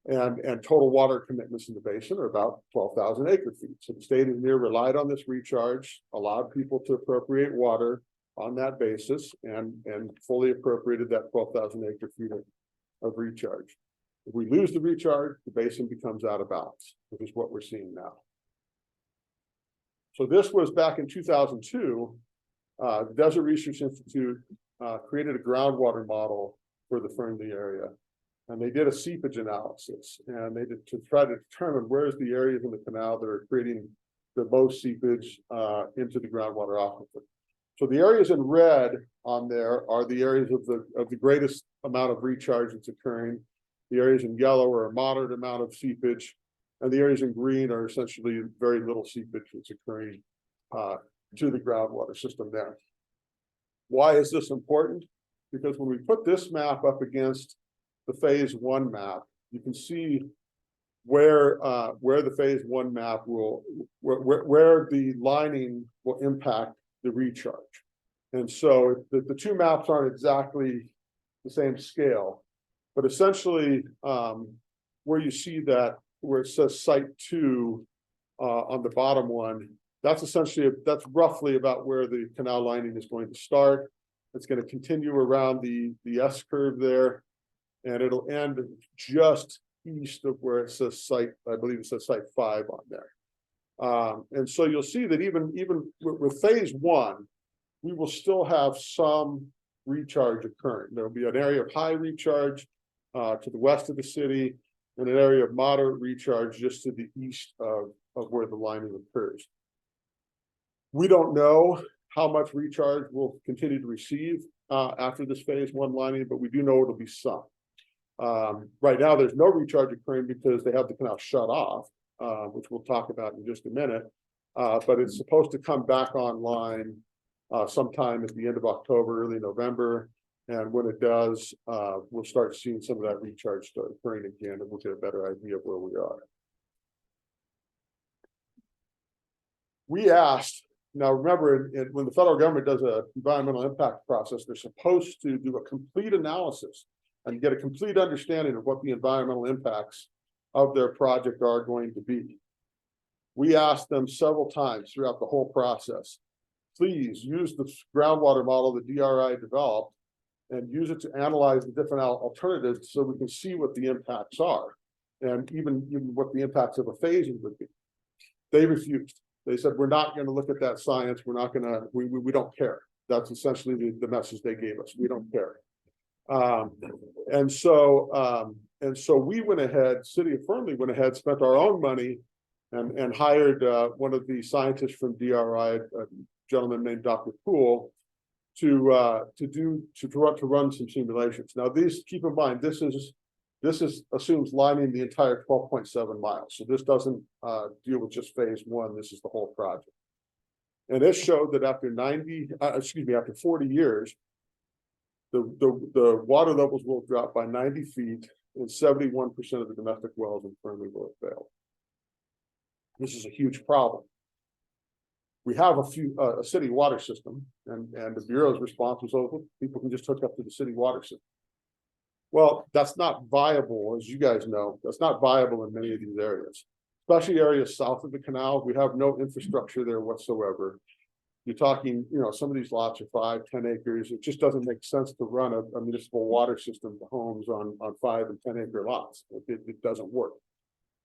And total water commitments in the basin are about 12,000 acre-feet. So the state of New York relied on this recharge, allowed people to appropriate water on that basis, and fully appropriated that 12,000 acre-feet of recharge. If we lose the recharge, the basin becomes out of balance, which is what we're seeing now. So this was back in 2002. The Desert Research Institute created a groundwater model for the Fernley area. And they did a seepage analysis, and they did to try to determine where's the areas in the canal that are creating the most seepage into the groundwater aquifer. So the areas in red on there are the areas of the greatest amount of recharge that's occurring. The areas in yellow are a moderate amount of seepage, and the areas in green are essentially very little seepage that's occurring to the groundwater system there. Why is this important? Because when we put this map up against the phase one map, you can see where the phase one map will, where the lining will impact the recharge. And so the two maps aren't exactly the same scale, but essentially where you see that, where it says site 2 on the bottom one, That's that's roughly about where the canal lining is going to start. It's going to continue around the S curve there, and it'll end just east of where it says site, I believe it says site 5 on there. And so you'll see that even with phase 1, we will still have some recharge occurring. There'll be an area of high recharge to the west of the city, and an area of moderate recharge just to the east of where the lining occurs. We don't know how much recharge we'll continue to receive after this phase 1 lining, but we do know it'll be some. Right now, there's no recharge occurring because they have the canal shut off, which we'll talk about in just a minute. But it's supposed to come back online sometime at the end of October, early November. And when it does, we'll start seeing some of that recharge start occurring again, and we'll get a better idea of where we are. We asked, now remember, when the federal government does an environmental impact process, they're supposed to do a complete analysis and get a complete understanding of what the environmental impacts of their project are going to be. We asked them several times throughout the whole process, please use the groundwater model that DRI developed and use it to analyze the different alternatives so we can see what the impacts are, and even what the impacts of a phasing would be. They refused. They said, we're not going to look at that science. We're not going to, we don't care. That's essentially the message they gave us. We don't care. And so we went ahead, City of Fernley went ahead, spent our own money and hired one of the scientists from DRI, a gentleman named Dr. Poole, to run some simulations. Now, keep in mind, this assumes lining the entire 12.7 miles. So this doesn't deal with just phase 1. This is the whole project. And it showed that after 40 years, the water levels will drop by 90 feet and 71% of the domestic wells in Fernley will have failed. This is a huge problem. We have a city water system, and the Bureau's response was, oh, people can just hook up to the city water system. Well, that's not viable, as you guys know. That's not viable in many of these areas, especially areas south of the canal. We have no infrastructure there whatsoever. You're talking, some of these lots are 5, 10 acres. It just doesn't make sense to run a municipal water system to homes on 5 and 10 acre lots. It doesn't work.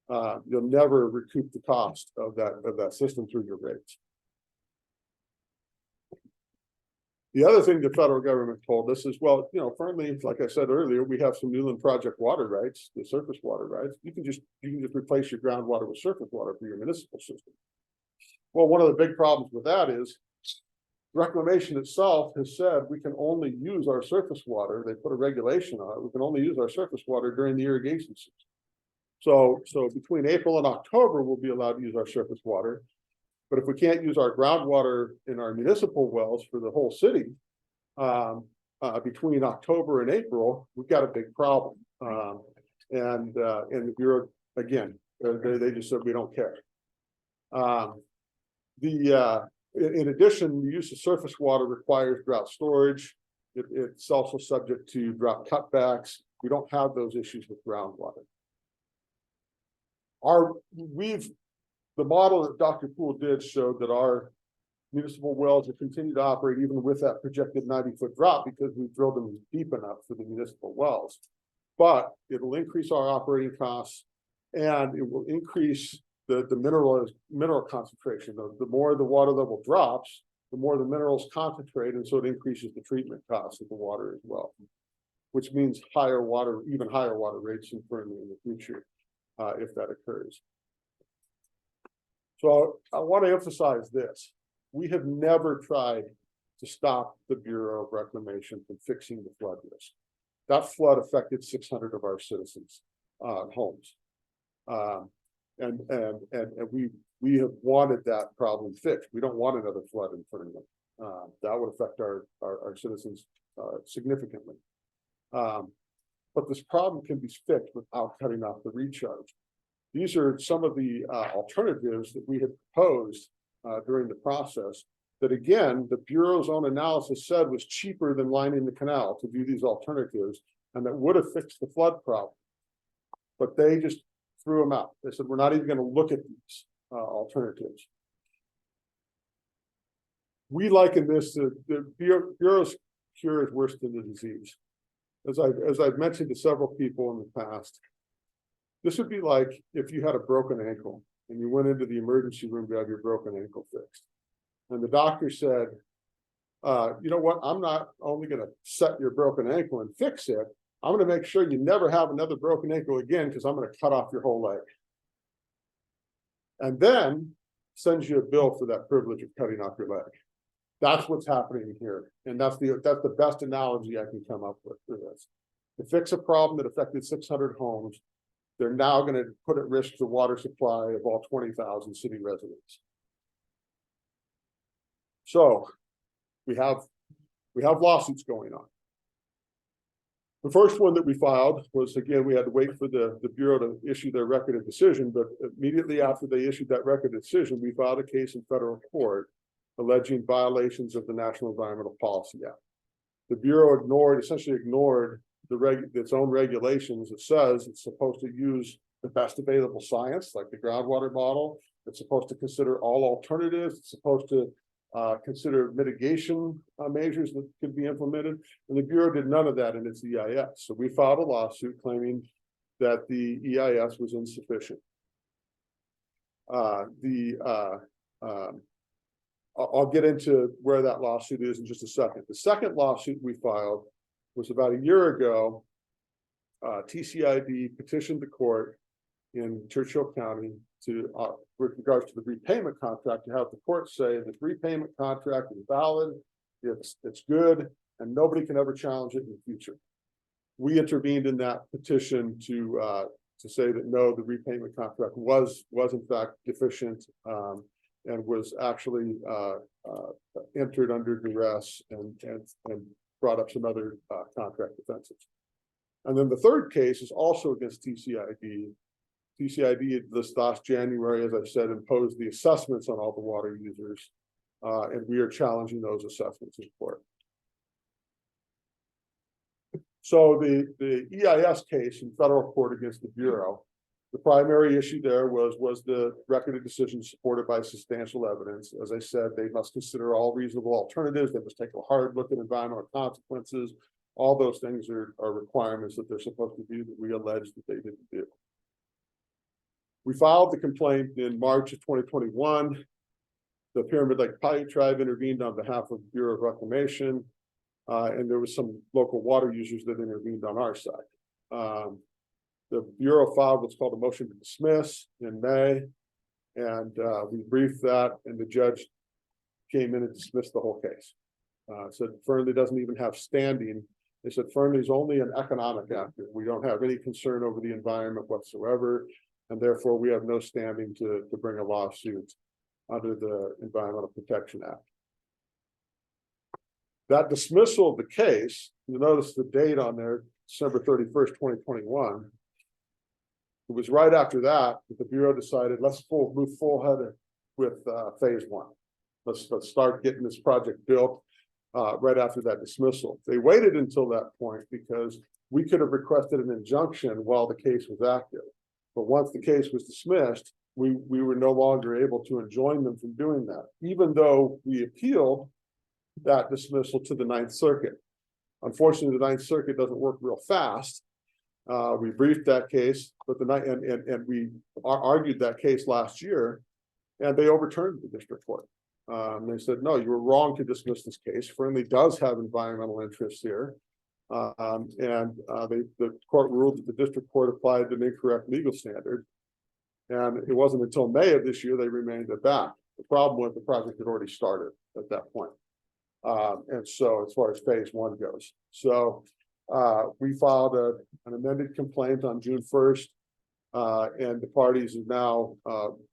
You'll never recoup the cost of that system through your rates. The other thing the federal government told us is, well, Fernley, like I said earlier, we have some Newland Project water rights, the surface water rights. You can just replace your groundwater with surface water for your municipal system. Well, one of the big problems with that is Reclamation itself has said we can only use our surface water. They put a regulation on it. We can only use our surface water during the irrigation season. So between April and October, we'll be allowed to use our surface water. But if we can't use our groundwater in our municipal wells for the whole city, between October and April, we've got a big problem. And the Bureau, again, they just said we don't care. In addition, the use of surface water requires drought storage. It's also subject to drought cutbacks. We don't have those issues with groundwater. The model that Dr. Poole did showed that our municipal wells will continue to operate even with that projected 90-foot drop because we drilled them deep enough for the municipal wells. But it will increase our operating costs, and it will increase the mineral concentration. The more the water level drops, the more the minerals concentrate, and so it increases the treatment costs of the water as well, which means even higher water rates in Fernley in the future if that occurs. So I want to emphasize this. We have never tried to stop the Bureau of Reclamation from fixing the flood risk. That flood affected 600 of our citizens' homes. And we have wanted that problem fixed. We don't want another flood in Fernley. That would affect our citizens significantly. But this problem can be fixed without cutting off the recharge. These are some of the alternatives that we had proposed during the process that, again, the Bureau's own analysis said was cheaper than lining the canal to do these alternatives, and that would have fixed the flood problem. But they just threw them out. They said, we're not even going to look at these alternatives. We liken this to the Bureau's cure is worse than the disease. As I've mentioned to several people in the past, this would be like if you had a broken ankle and you went into the emergency room to have your broken ankle fixed. And the doctor said, you know what, I'm not only going to set your broken ankle and fix it, I'm going to make sure you never have another broken ankle again because I'm going to cut off your whole leg. And then sends you a bill for that privilege of cutting off your leg. That's what's happening here. And that's the best analogy I can come up with for this. To fix a problem that affected 600 homes, they're now going to put at risk the water supply of all 20,000 city residents. So we have lawsuits going on. The first one that we filed was, again, we had to wait for the Bureau to issue their record of decision, but immediately after they issued that record of decision, we filed a case in federal court alleging violations of the National Environmental Policy Act. The Bureau essentially ignored its own regulations. It says it's supposed to use the best available science, like the groundwater model. It's supposed to consider all alternatives. It's supposed to consider mitigation measures that could be implemented. And the Bureau did none of that in its EIS. So we filed a lawsuit claiming that the EIS was insufficient. I'll get into where that lawsuit is in just a second. The second lawsuit we filed was about a year ago. TCID petitioned the court in Churchill County to, with regards to the repayment contract, to have the court say the repayment contract is valid, it's good, and nobody can ever challenge it in the future. We intervened in that petition to say that no, the repayment contract was in fact deficient, and was actually entered under duress and brought up some other contract offenses. And then the third case is also against TCID. TCID this last January, as I said, imposed the assessments on all the water users, and we are challenging those assessments in court. So the EIS case in federal court against the Bureau, the primary issue there was the record of decision supported by substantial evidence. As I said, they must consider all reasonable alternatives. They must take a hard look at environmental consequences. All those things are requirements that they're supposed to do that we allege that they didn't do. We filed the complaint in March of 2021. The Pyramid Lake Paiute Tribe intervened on behalf of the Bureau of Reclamation, and there was some local water users that intervened on our side. The Bureau filed what's called a motion to dismiss in May, and we briefed that, and the judge came in and dismissed the whole case. Said Fernley doesn't even have standing. They said Fernley's only an economic actor. We don't have any concern over the environment whatsoever, and therefore we have no standing to bring a lawsuit under the Environmental Protection Act. That dismissal of the case, you notice the date on there, December 31st, 2021. It was right after that the Bureau decided, let's move full headed with phase one. Let's start getting this project built right after that dismissal. They waited until that point because we could have requested an injunction while the case was active. But once the case was dismissed, we were no longer able to enjoin them from doing that, even though we appealed that dismissal to the Ninth Circuit. Unfortunately, the Ninth Circuit doesn't work real fast. We briefed that case, but we argued that case last year, and they overturned the district court. They said, no, you were wrong to dismiss this case. Fernley does have environmental interests here. The court ruled that the district court applied an incorrect legal standard. And it wasn't until May of this year they remained it back. The problem was the project had already started at that point. And so as far as phase one goes. So we filed an amended complaint on June 1st. And the parties are now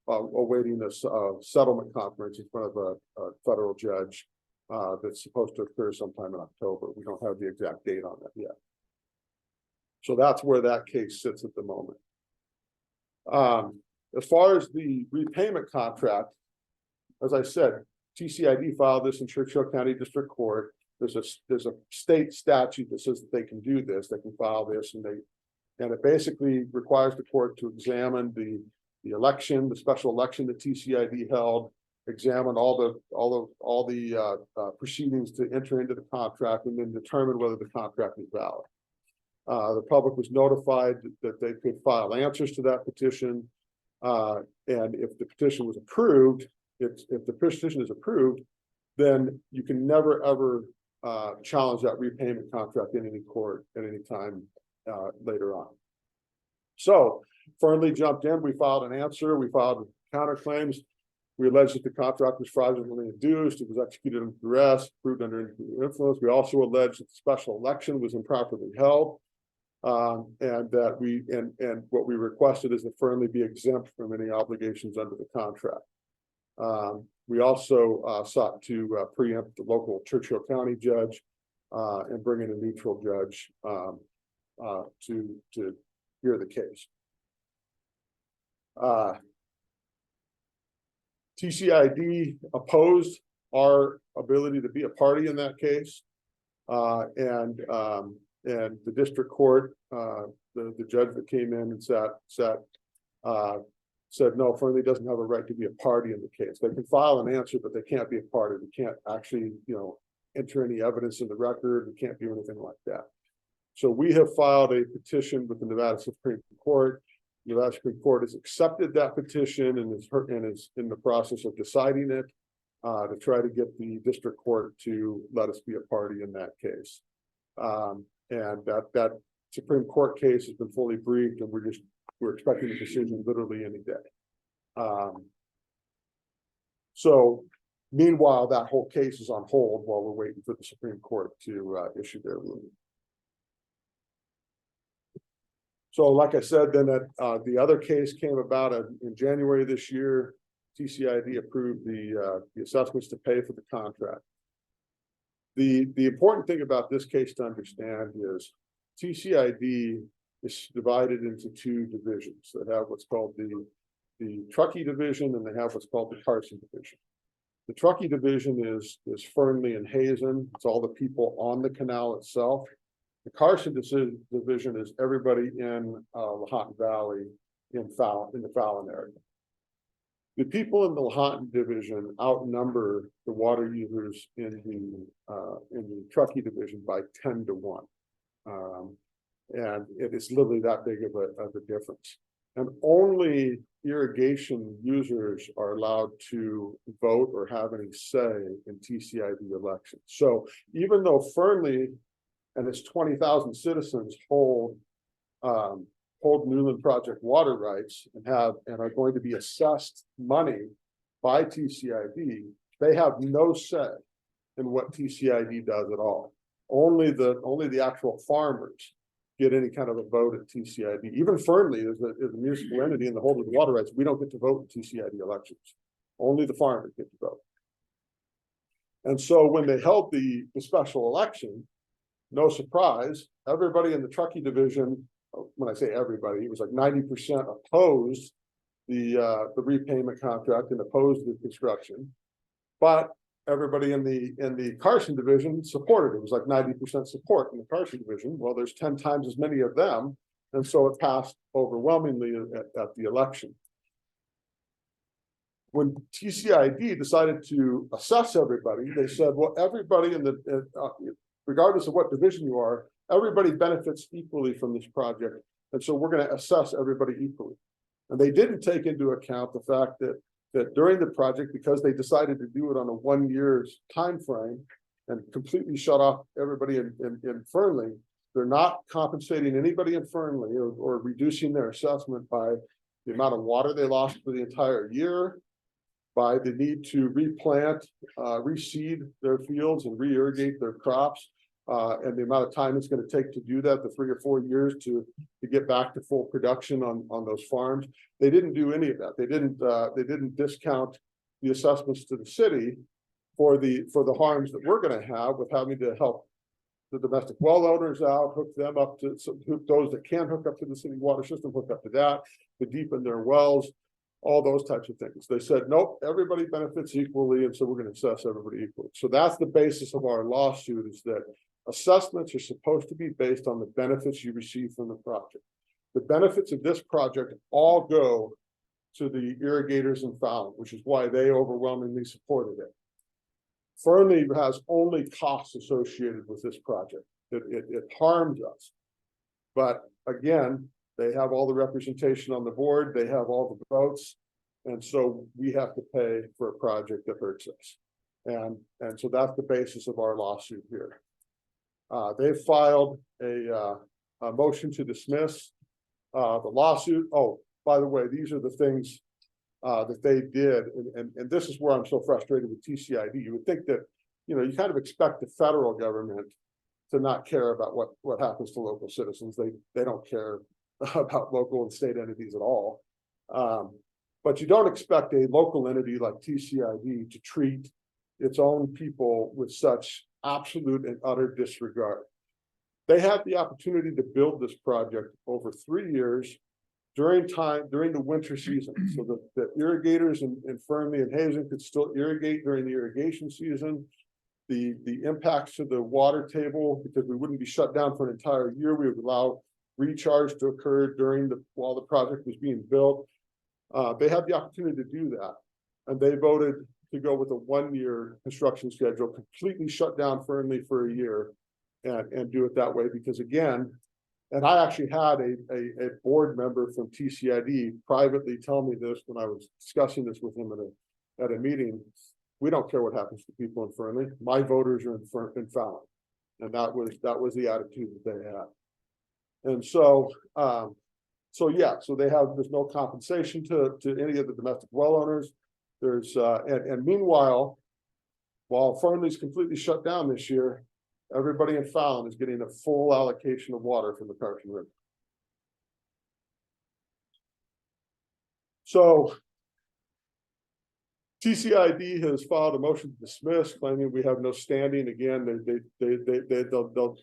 awaiting this settlement conference in front of a federal judge that's supposed to occur sometime in October. We don't have the exact date on that yet. So that's where that case sits at the moment. As far as the repayment contract, as I said, TCID filed this in Churchill County District Court. There's a state statute that says that they can do this. They can file this, and it basically requires the court to examine the election, the special election that TCID held, examine all the proceedings to enter into the contract and then determine whether the contract is valid. The public was notified that they could file answers to that petition. And if the petition was approved, if the petition is approved, then you can never, ever challenge that repayment contract in any court at any time later on. So Fernley jumped in, we filed an answer, we filed counterclaims. We alleged that the contract was fraudulently induced, it was executed under duress, proved under influence. We also alleged that the special election was improperly held. And that and what we requested is that Fernley be exempt from any obligations under the contract. We also sought to preempt the local Churchill County judge and bring in a neutral judge to hear the case. TCID opposed our ability to be a party in that case. And the district court, the judge that came in and said, no, Fernley doesn't have a right to be a party in the case. They can file an answer, but they can't be a party. They can't actually, enter any evidence in the record. We can't do anything like that. So we have filed a petition with the Nevada Supreme Court. The Nevada Supreme Court has accepted that petition and is in the process of deciding it to try to get the district court to let us be a party in that case. And that Supreme Court case has been fully briefed, and we're expecting a decision literally any day. So meanwhile, that whole case is on hold while we're waiting for the Supreme Court to issue their ruling. So like I said, then the other case came about in January this year. TCID approved the assessments to pay for the contract. The important thing about this case to understand is TCID is divided into two divisions. They have what's called the Truckee division, and they have what's called the Carson division. The Truckee division is Fernley and Hazen. It's all the people on the canal itself. The Carson division is everybody in Lahontan Valley in the Fallon area. The people in the Lahontan division outnumber the water users in the Truckee division by 10 to 1. And it is literally that big of a difference. And only irrigation users are allowed to vote or have any say in TCID elections. So even though Fernley and its 20,000 citizens hold Newland Project water rights and are going to be assessed money by TCID, they have no say in what TCID does at all. Only the actual farmers get any kind of a vote at TCID. Even Fernley is a municipal entity in the holder of the water rights. We don't get to vote in TCID elections. Only the farmers get to vote. And so when they held the special election, no surprise, everybody in the Truckee division, when I say everybody, it was like 90% opposed the repayment contract and opposed the construction. But everybody in the Carson division supported it. It was like 90% support in the Carson division. Well, there's 10 times as many of them. And so it passed overwhelmingly at the election. When TCID decided to assess everybody, they said, well, everybody regardless of what division you are, everybody benefits equally from this project. And so we're going to assess everybody equally. And they didn't take into account the fact that during the project, because they decided to do it on a 1 year's time frame and completely shut off everybody in Fernley, they're not compensating anybody in Fernley or reducing their assessment by the amount of water they lost for the entire year, by the need to replant, reseed their fields and re-irrigate their crops, and the amount of time it's going to take to do that, the 3 or 4 years to get back to full production on those farms. They didn't do any of that. They didn't discount the assessments to the city for the harms that we're going to have with having to help the domestic well owners out, hook them up to those that can hook up to the city water system, hook up to that, to deepen their wells, all those types of things. They said, nope, everybody benefits equally, and so we're going to assess everybody equally. So that's the basis of our lawsuit, is that assessments are supposed to be based on the benefits you receive from the project. The benefits of this project all go to the irrigators in Fallon, which is why they overwhelmingly supported it. Fernley has only costs associated with this project. It harms us. But again, they have all the representation on the board, they have all the votes. And so we have to pay for a project that hurts us. And so that's the basis of our lawsuit here. They filed a motion to dismiss the lawsuit. Oh, by the way, these are the things that they did. And this is where I'm so frustrated with TCID. You would think that, you know, you kind of expect the federal government to not care about what happens to local citizens. They don't care about local and state entities at all. But you don't expect a local entity like TCID to treat its own people with such absolute and utter disregard. They had the opportunity to build this project over 3 years during the winter season, so that the irrigators in Fernley and Hazen could still irrigate during the irrigation season. The impacts to the water table, because we wouldn't be shut down for an entire year, we would allow recharge to occur while the project was being built. They had the opportunity to do that, and they voted to go with a 1-year construction schedule, completely shut down Fernley for a year, and do it that way. Because again, and I actually had a board member from TCID privately tell me this when I was discussing this with him at a meeting. We don't care what happens to people in Fernley. My voters are in Fallon, and that was the attitude that they had. And so, there's no compensation to any of the domestic well owners. There's and meanwhile, while Fernley's completely shut down this year, everybody in Fallon is getting a full allocation of water from the Carson River. So TCID has filed a motion to dismiss, claiming we have no standing. Again, they'll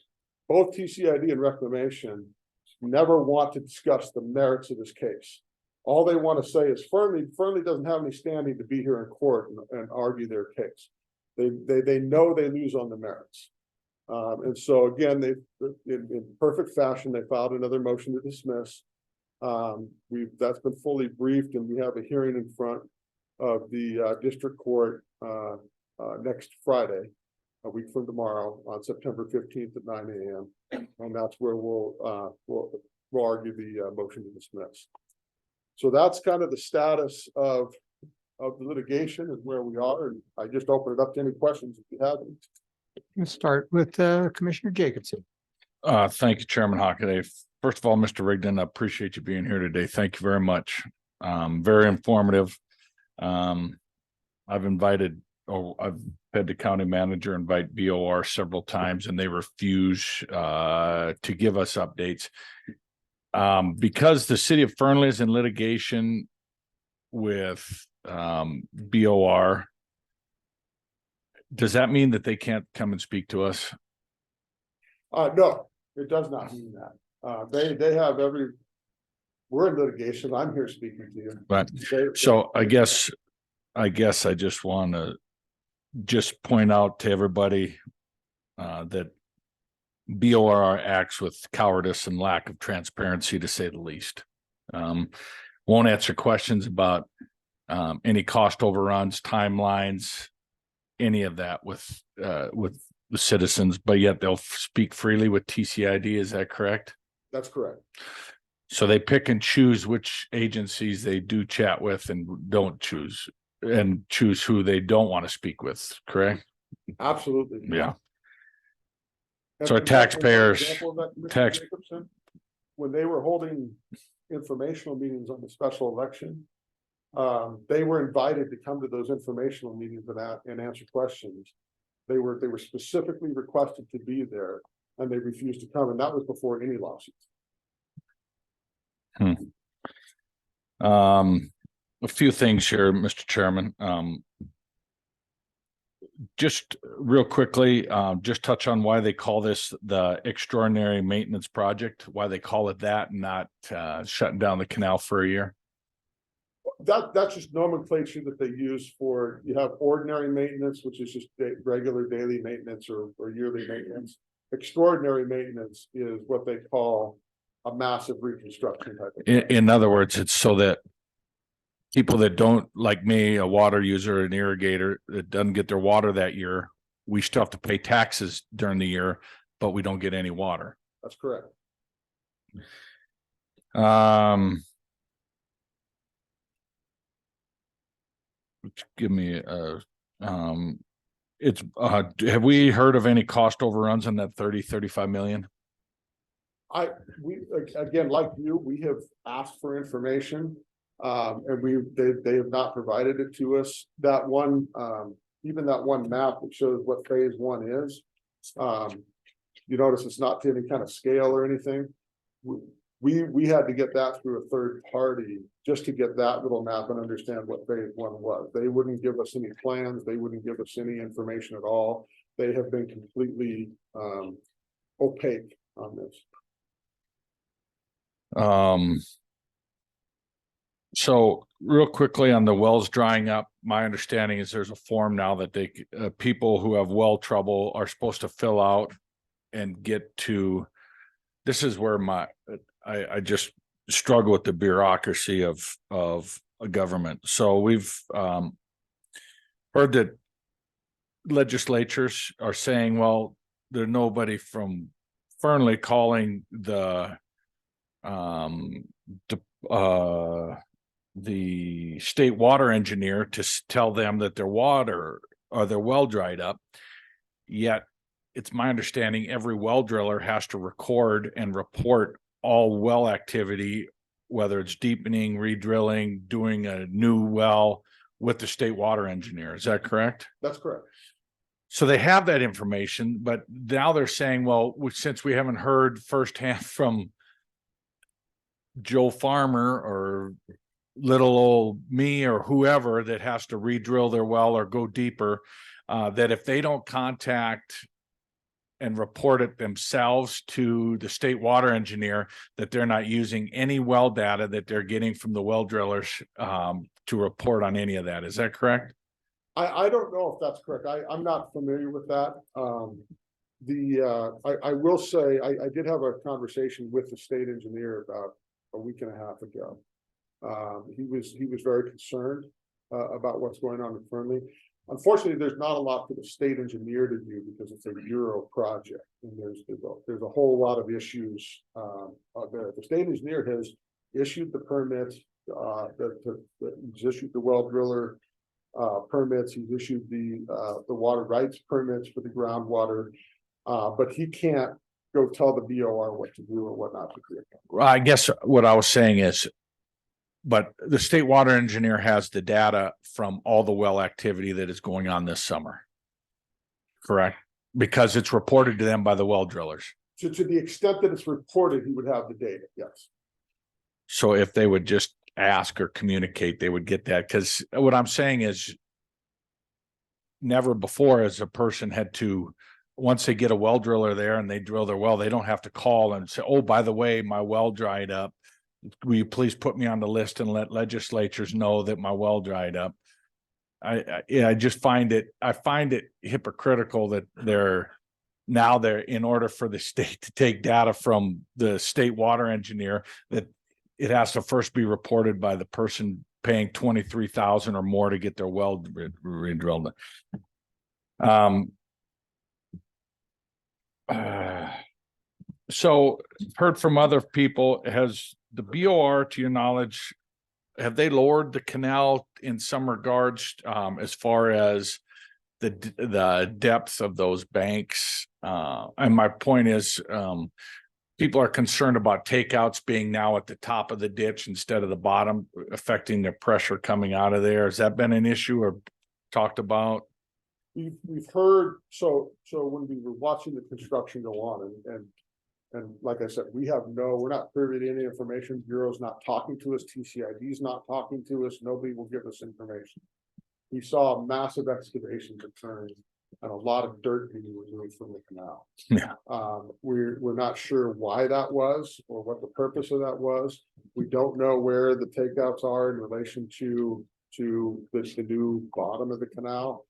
both TCID and Reclamation never want to discuss the merits of this case. All they want to say is Fernley doesn't have any standing to be here in court and argue their case. They know they lose on the merits. And so again, in perfect fashion, they filed another motion to dismiss. That's been fully briefed, and we have a hearing in front of the district court next Friday, a week from tomorrow, on September 15th at 9 a.m. And that's where we'll argue the motion to dismiss. So that's kind of the status of the litigation and where we are. And I just open it up to any questions if you have any. Let's start with Commissioner Jacobson. Thank you, Chairman Hockaday. First of all, Mr. Rigdon, I appreciate you being here today. Thank you very much. Very informative. I've had the county manager invite BOR several times, and they refuse to give us updates. Because the city of Fernley is in litigation with BOR, does that mean that they can't come and speak to us? No, it does not mean that. They have we're in litigation. I'm here speaking to you. But I guess I just want to point out to everybody that BOR acts with cowardice and lack of transparency, to say the least. Won't answer questions about any cost overruns, timelines, any of that with the citizens, but yet they'll speak freely with TCID. Is that correct? That's correct. So they pick and choose which agencies they do chat with and don't choose, and choose who they don't want to speak with, correct? Absolutely. Yeah. So our taxpayers, when they were holding informational meetings on the special election, they were invited to come to those informational meetings and answer questions. They were specifically requested to be there, and they refused to come, and that was before any lawsuits. A few things here, Mr. Chairman. Just real quickly, just touch on why they call this the extraordinary maintenance project, why they call it that, and not shutting down the canal for a year. That's just nomenclature that they use for, you have ordinary maintenance, which is just regular daily maintenance or yearly maintenance. Extraordinary maintenance is what they call a massive reconstruction type of thing. In other words, it's so that people that don't, like me, a water user, an irrigator that doesn't get their water that year, we still have to pay taxes during the year, but we don't get any water. That's correct. Give me it's have we heard of any cost overruns on that 35 million? Again, like you, we have asked for information. And they have not provided it to us. That one, even that one map that shows what phase one is. You notice it's not to any kind of scale or anything. We had to get that through a third party just to get that little map and understand what phase one was. They wouldn't give us any plans. They wouldn't give us any information at all. They have been completely opaque on this. So real quickly on the wells drying up, my understanding is there's a form now that they people who have well trouble are supposed to fill out and get to. This is where I just struggle with the bureaucracy of a government. So we've heard that legislatures are saying, well, there's nobody from Fernley calling the state water engineer to tell them that their water or their well dried up. Yet it's my understanding every well driller has to record and report all well activity, whether it's deepening, re-drilling, doing a new well with the state water engineer. Is that correct? That's correct. So they have that information, but now they're saying, well, since we haven't heard firsthand from Joe Farmer or little old me or whoever that has to re-drill their well or go deeper, that if they don't contact and report it themselves to the state water engineer, that they're not using any well data that they're getting from the well drillers to report on any of that. Is that correct? I don't know if that's correct. I'm not familiar with that. I will say I did have a conversation with the state engineer about a week and a half ago. He was very concerned about what's going on in Fernley. Unfortunately, there's not a lot for the state engineer to do because it's a Bureau project, and there's a whole lot of issues there. The state engineer has issued the permits, he's issued the well driller permits, he's issued the water rights permits for the groundwater, but he can't go tell the BOR what to do or what not to do. Well, I guess what I was saying is, but the state water engineer has the data from all the well activity that is going on this summer. Correct? Because it's reported to them by the well drillers. So to the extent that it's reported, he would have the data, yes. So if they would just ask or communicate, they would get that. Because what I'm saying is never before has a person had to, once they get a well driller there and they drill their well, they don't have to call and say, oh, by the way, my well dried up. Will you please put me on the list and let legislatures know that my well dried up? I just find it hypocritical that they're in order for the state to take data from the state water engineer, that it has to first be reported by the person paying $23,000 or more to get their well re-drilled. So heard from other people, has the BOR, to your knowledge, have they lowered the canal in some regards as far as the depth of those banks? And my point is, people are concerned about takeouts being now at the top of the ditch instead of the bottom, affecting the pressure coming out of there. Has that been an issue or talked about? We've heard, so when we were watching the construction go on and like I said, we're not privy to any information. Bureau's not talking to us. TCID's not talking to us. Nobody will give us information. We saw massive excavations occurring and a lot of dirt being removed from the canal. Yeah. We're not sure why that was or what the purpose of that was. We don't know where the takeouts are in relation to the new bottom of the canal.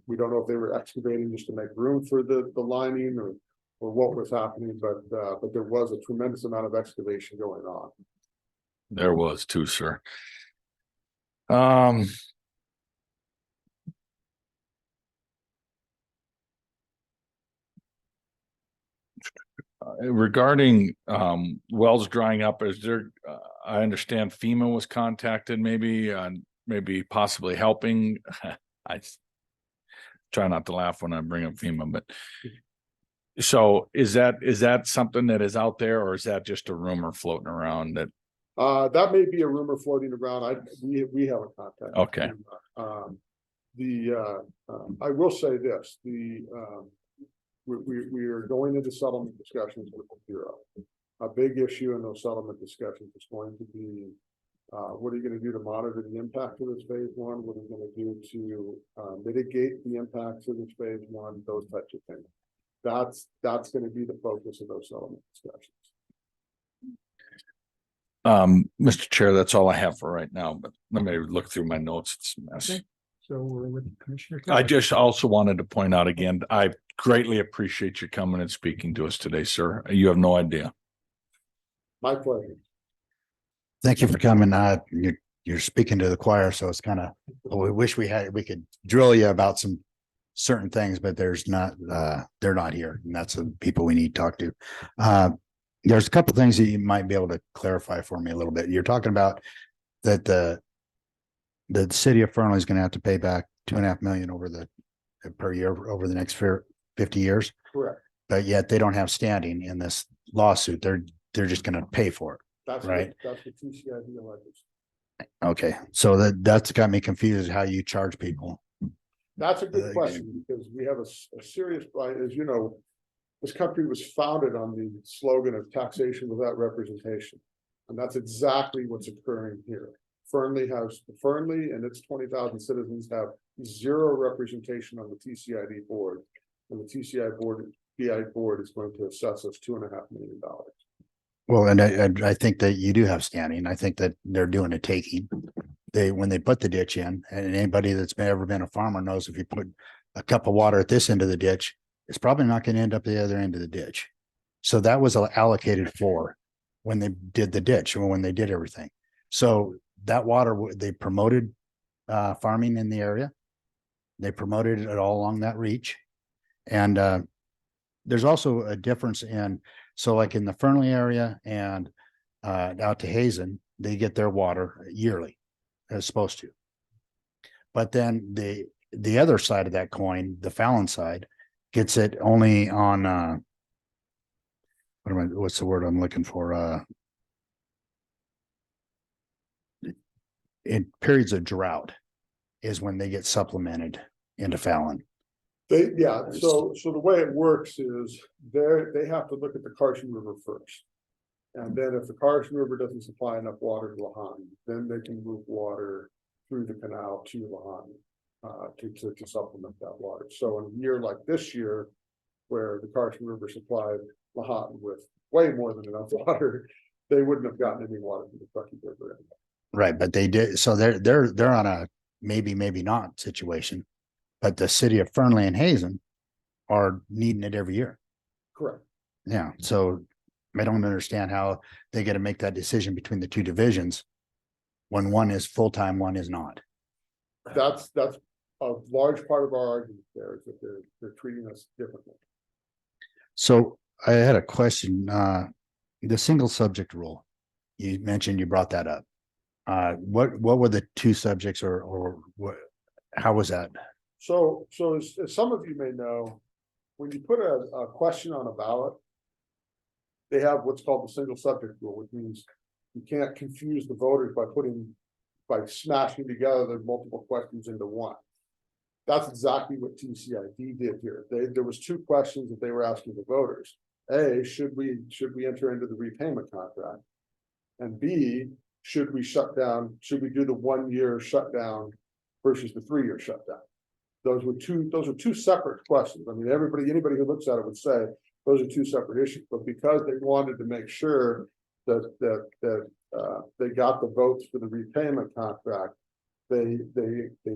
We don't know if they were excavating just to make room for the lining or what was happening, but there was a tremendous amount of excavation going on. There was too, sir. Um. Regarding wells drying up, is there, I understand FEMA was contacted maybe, maybe possibly helping. I try not to laugh when I bring up FEMA, but so is that something that is out there, or is that just a rumor floating around that? That may be a rumor floating around. We haven't contacted. Okay. FEMA. I will say this, we are going into settlement discussions with the Bureau. A big issue in those settlement discussions is going to be, what are you gonna do to monitor the impact of this phase one? What are you gonna do to mitigate the impacts of this phase one? Those types of things. That's gonna be the focus of those settlement discussions. Mr. Chair, that's all I have for right now, but let me look through my notes. It's a mess. Okay. So we're with Commissioner. I Kelly. just also wanted to point out again, I greatly appreciate you coming and speaking to us today, sir. You have no idea. My pleasure. Thank you for coming. You're speaking to the choir, so it's kind of, we wish we could drill you about some certain things, but there's not, they're not here, and that's the people we need to talk to. There's a couple of things that you might be able to clarify for me a little bit. You're talking about that the city of Fernley is going to have to pay back $2.5 million per year over the next 50 years. Correct. But yet they don't have standing in this lawsuit. They're just going to pay for it. That's right. That's the TCID alleges. Okay. So that's got me confused how you charge people. That's a good question, because we have a serious, as you know, this country was founded on the slogan of taxation without representation. And that's exactly what's occurring here. Fernley and its 20,000 citizens have zero representation on the TCID board. And the TCI board is going to assess us $2.5 million. Well, and I think that you do have standing. I think that they're doing a taking. When they put the ditch in, and anybody that's ever been a farmer knows, if you put a cup of water at this end of the ditch, it's probably not going to end up the other end of the ditch. So that was allocated for when they did the ditch, or when they did everything. So that water, they promoted farming in the area. They promoted it all along that reach. And there's also a difference in, so like in the Fernley area and out to Hazen, they get their water yearly, as supposed to. But then the other side of that coin, the Fallon side, gets it only on what's the word I'm looking for? In periods of drought is when they get supplemented into Fallon. So the way it works is they have to look at the Carson River first. And then if the Carson River doesn't supply enough water to Lyon, then they can move water through the canal to Lyon to supplement that water. So in a year like this year, where the Carson River supplied Lyon with way more than enough water, they wouldn't have gotten any water from the Truckee River anyway. Right, but they did. So they're on a maybe not situation, but the city of Fernley and Hazen are needing it every year. Correct. Yeah. So I don't understand how they got to make that decision between the two divisions when one is full-time, one is not. That's a large part of our argument there, is that they're treating us differently. So I had a question. The single subject rule, you mentioned, you brought that up. What were the two subjects, or what? How was that? So as some of you may know, when you put a question on a ballot, they have what's called the single subject rule, which means you can't confuse the voters by smashing together the multiple questions into one. That's exactly what TCID did here. There was two questions that they were asking the voters. A, should we enter into the repayment contract? And B, should we do the 1 year shutdown versus the 3 year shutdown? Those are two separate questions. I mean, anybody who looks at it would say those are two separate issues, but because they wanted to make sure that they got the votes for the repayment contract, they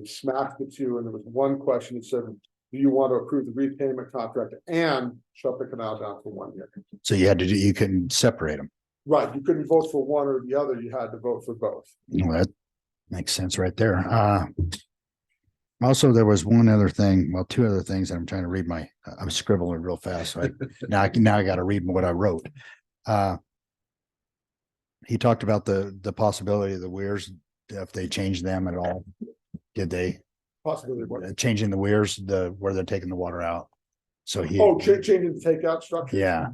smashed the two, and there was one question that said, do you want to approve the repayment contract and shut the canal down for 1 year? So you couldn't separate them. Right, you couldn't vote for one or the other, you had to vote for both. Well, Makes sense right there. Also, there was one other thing, well, two other things that I'm trying to read I'm scribbling real fast. So now I got to read what I wrote. He talked about the possibility of the weirs, if they changed them at all. Did they Possibly. What? changing the weirs, where they're taking the water out? So Changing the takeout structure. yeah,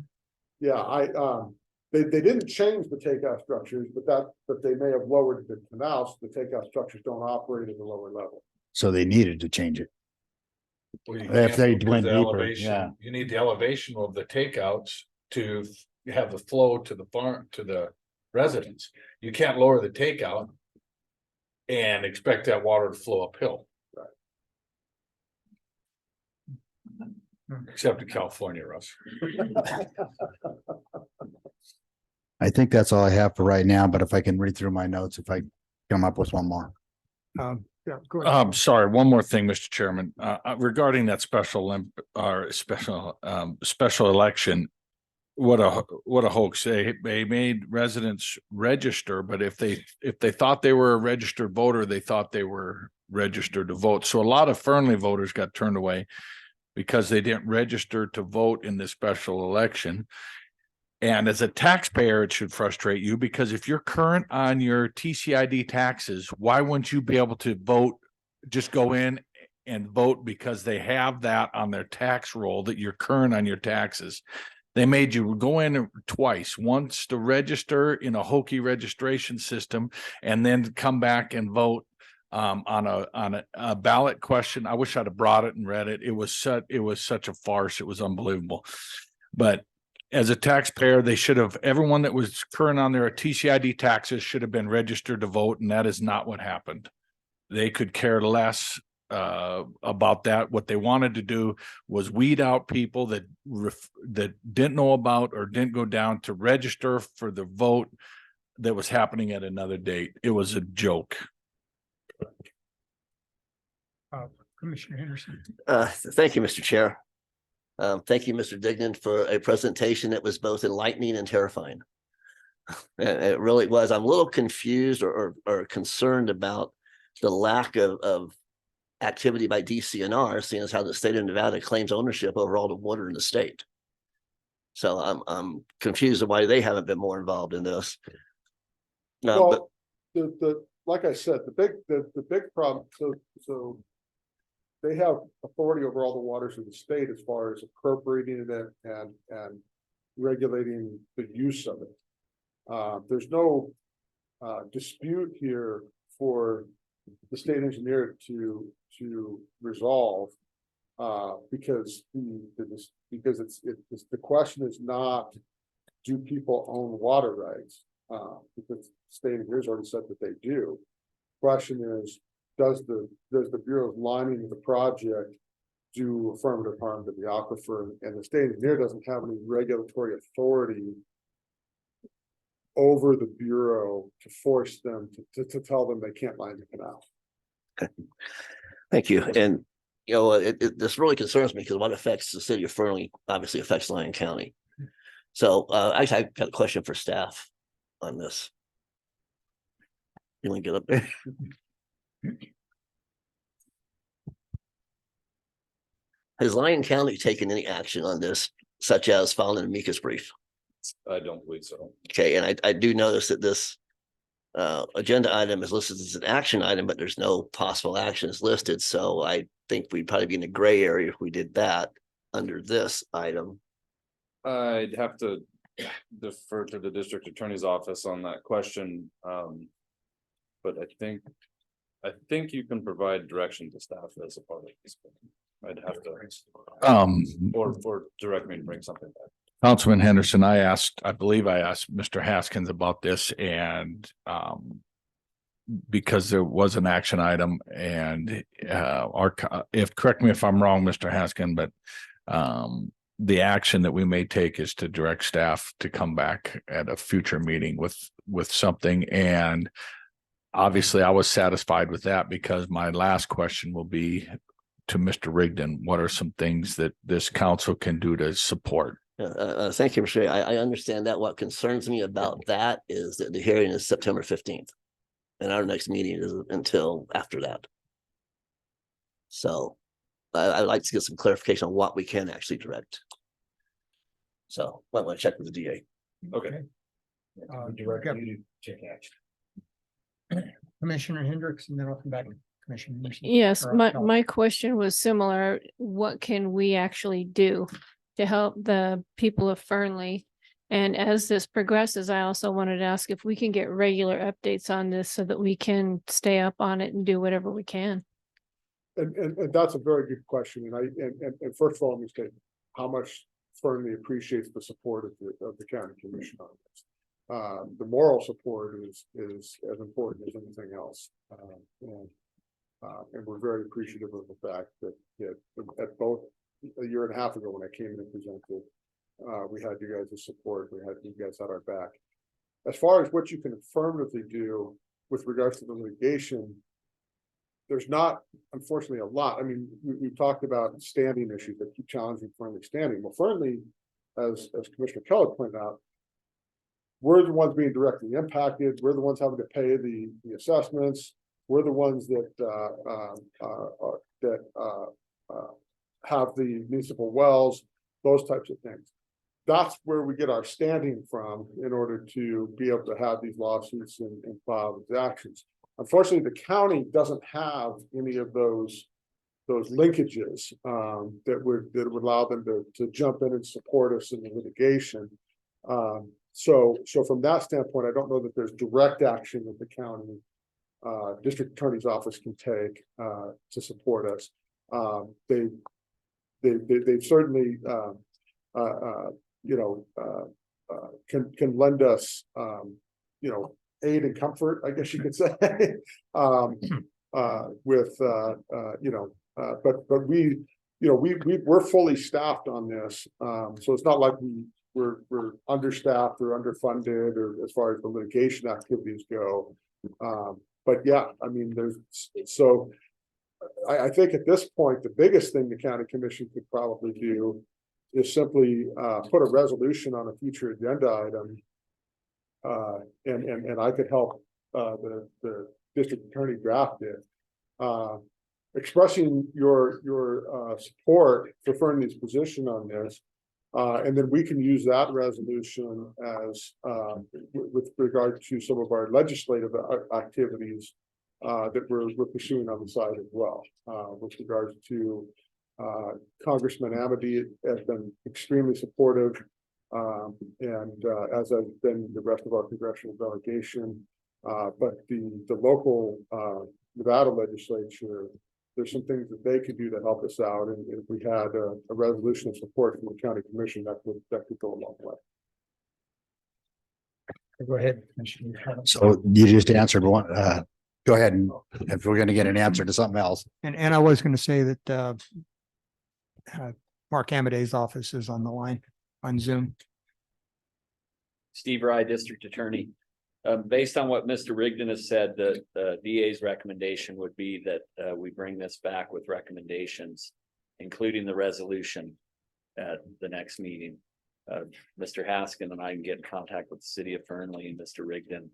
They didn't change the takeout structures, but they may have lowered the canals. The takeout structures don't operate at the lower level. so they needed to change it. Well, you If can't they because went the deeper, elevation- yeah. You need the elevation of the takeouts to have the flow to the farm, to the residents. You can't lower the takeout and expect that water to flow uphill. Except in California, Russ. I think that's all I have for right now, but if I can read through my notes, if I come up with one more. Yeah, go ahead. Sorry, one more thing, Mr. Chairman, regarding that special election. What a hoax. They made residents register, but if they thought they were a registered voter, they thought they were registered to vote. So a lot of Fernley voters got turned away because they didn't register to vote in this special election. And as a taxpayer, it should frustrate you because if you're current on your TCID taxes, why wouldn't you be able to vote, just go in and vote because they have that on their tax roll that you're current on your taxes? They made you go in twice, once to register in a hokey registration system and then come back and vote on a ballot question. I wish I'd have brought it and read it. It was such a farce. It was unbelievable. But as a taxpayer, they should have, everyone that was current on their TCID taxes should have been registered to vote, and that is not what happened. They could care less about that. What they wanted to do was weed out people that didn't know about or didn't go down to register for the vote that was happening at another date. It was a joke. Commissioner Henderson. Thank you, Mr. Chair. Thank you, Mr. Dignan, for a presentation that was both enlightening and terrifying. It really was. I'm a little confused or concerned about the lack of activity by DCNR, seeing as how the state of Nevada claims ownership over all the water in the state. So I'm confused of why they haven't been more involved in this. Well, like I said, the big problem. So they have authority over all the waters of the state as far as appropriating it and regulating the use of it. There's no dispute here for the state engineer to resolve because the question is not, do people own water rights? Because the state engineers already said that they do. Question is, does the Bureau's lining of the project do affirmative harm to the aquifer? And the state engineer doesn't have any regulatory authority over the Bureau to force them to tell them they can't line the canal. Okay. Thank you. And this really concerns me because what affects the city of Fernley obviously affects Lyon County. So actually, I've got a question for staff on this. You want to get up there? Has Lyon County taken any action on this, such as filing an amicus brief? I don't believe so. Okay, and I do notice that this agenda item is listed as an action item, but there's no possible actions listed. So I think we'd probably be in a gray area if we did that under this item. I'd have to defer to the district attorney's office on that question. But I think you can provide direction to staff as a part of this. I'd have to, or direct me to bring something back. Councilman Henderson, I believe I asked Mr. Haskins about this, and because there was an action item, and correct me if I'm wrong, Mr. Haskins, but the action that we may take is to direct staff to come back at a future meeting with something. And obviously I was satisfied with that because my last question will be to Mr. Rigdon. What are some things that this council can do to support? Thank you, Mr. I understand that. What concerns me about that is that the hearing is September 15th. And our next meeting isn't until after that. So I'd like to get some clarification on what we can actually direct. So might want to check with the DA. Okay. Commissioner Hendricks, and then I'll come back. Commissioner Emerson. Yes, Or, my question was similar. What can we actually do to help the people of Fernley? And as this progresses, I also wanted to ask if we can get regular updates on this so that we can stay up on it and do whatever we can. And that's a very good question. And first of all, let me state how much Fernley appreciates the support of the county commission on this. The moral support is as important as anything else. And we're very appreciative of the fact that at both a year and a half ago when I came in and presented, we had you guys' support. You guys had our back. As far as what you can affirmatively do with regards to the litigation, there's not, unfortunately, a lot. I mean, we've talked about standing issues that keep challenging Fernley standing. Well, Fernley, as Commissioner Keller pointed out, we're the ones being directly impacted. We're the ones having to pay the assessments. We're the ones that have the municipal wells, those types of things. That's where we get our standing from in order to be able to have these lawsuits and file these actions. Unfortunately, the county doesn't have any of those linkages that would allow them to jump in and support us in the litigation. So from that standpoint, I don't know that there's direct action that the county district attorney's office can take to support us. They've certainly can lend us aid and comfort, I guess you could say, but we're fully staffed on this, so it's not like we're understaffed or underfunded or as far as the litigation activities go. But yeah, I mean, I think at this point, the biggest thing the county commission could probably do is simply put a resolution on a future agenda item. And I could help the district attorney draft it, expressing your support for Fernley's position on this. And then we can use that resolution as with regard to some of our legislative activities that we're pursuing on the side as well. With regards to Congressman Amity has been extremely supportive, and as has been the rest of our congressional delegation. But the local Nevada legislature, there's some things that they could do to help us out, and if we had a resolution of support from the county commission, that could go a long way. Go ahead, Commissioner. So you just answered one. Go ahead, and if we're going to get an answer to something else. And I was going to say that Mark Amadei's office is on the line on Zoom. Steve Rye, District Attorney. Based on what Mr. Rigdon has said, the DA's recommendation would be that we bring this back with recommendations, including the resolution at the next meeting. Mr. Haskin and I can get in contact with the city of Fernley and Mr. Rigdon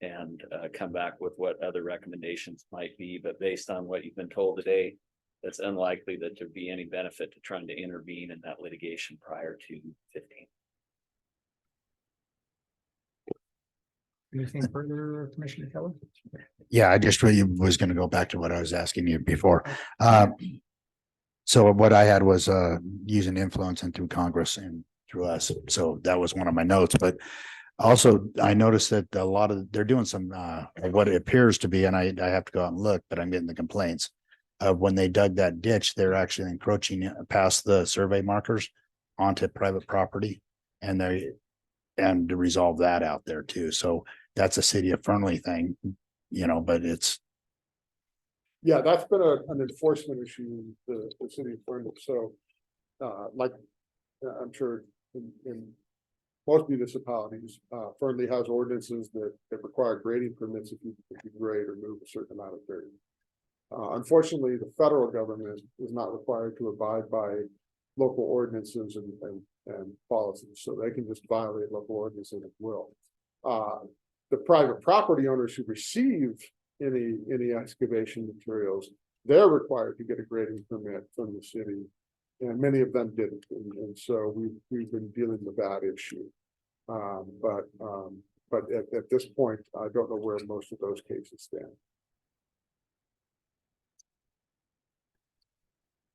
and come back with what other recommendations might be. But based on what you've been told today, it's unlikely that there'd be any benefit to trying to intervene in that litigation prior to 15. Anything further, Commissioner Keller? Yeah, I just really was going to go back to what I was asking you before. So what I had was using influence and through Congress and through us. So that was one of my notes. But also, I noticed that a lot of they're doing some what it appears to be, and I have to go out and look, but I'm getting the complaints of when they dug that ditch, they're actually encroaching past the survey markers onto private property, and to resolve that out there too. So that's a city of Fernley thing, but it's. Yeah, that's been an enforcement issue in the city of Fernley. So I'm sure in most municipalities, Fernley has ordinances that require grading permits if you grade or move a certain amount of dirt. Unfortunately, the federal government is not required to abide by local ordinances and policies, so they can just violate local ordinances at will. the private property owners who receive any excavation materials, they're required to get a grading permit from the city. And many of them didn't, and so we've been dealing with that issue. But at this point, I don't know where most of those cases stand.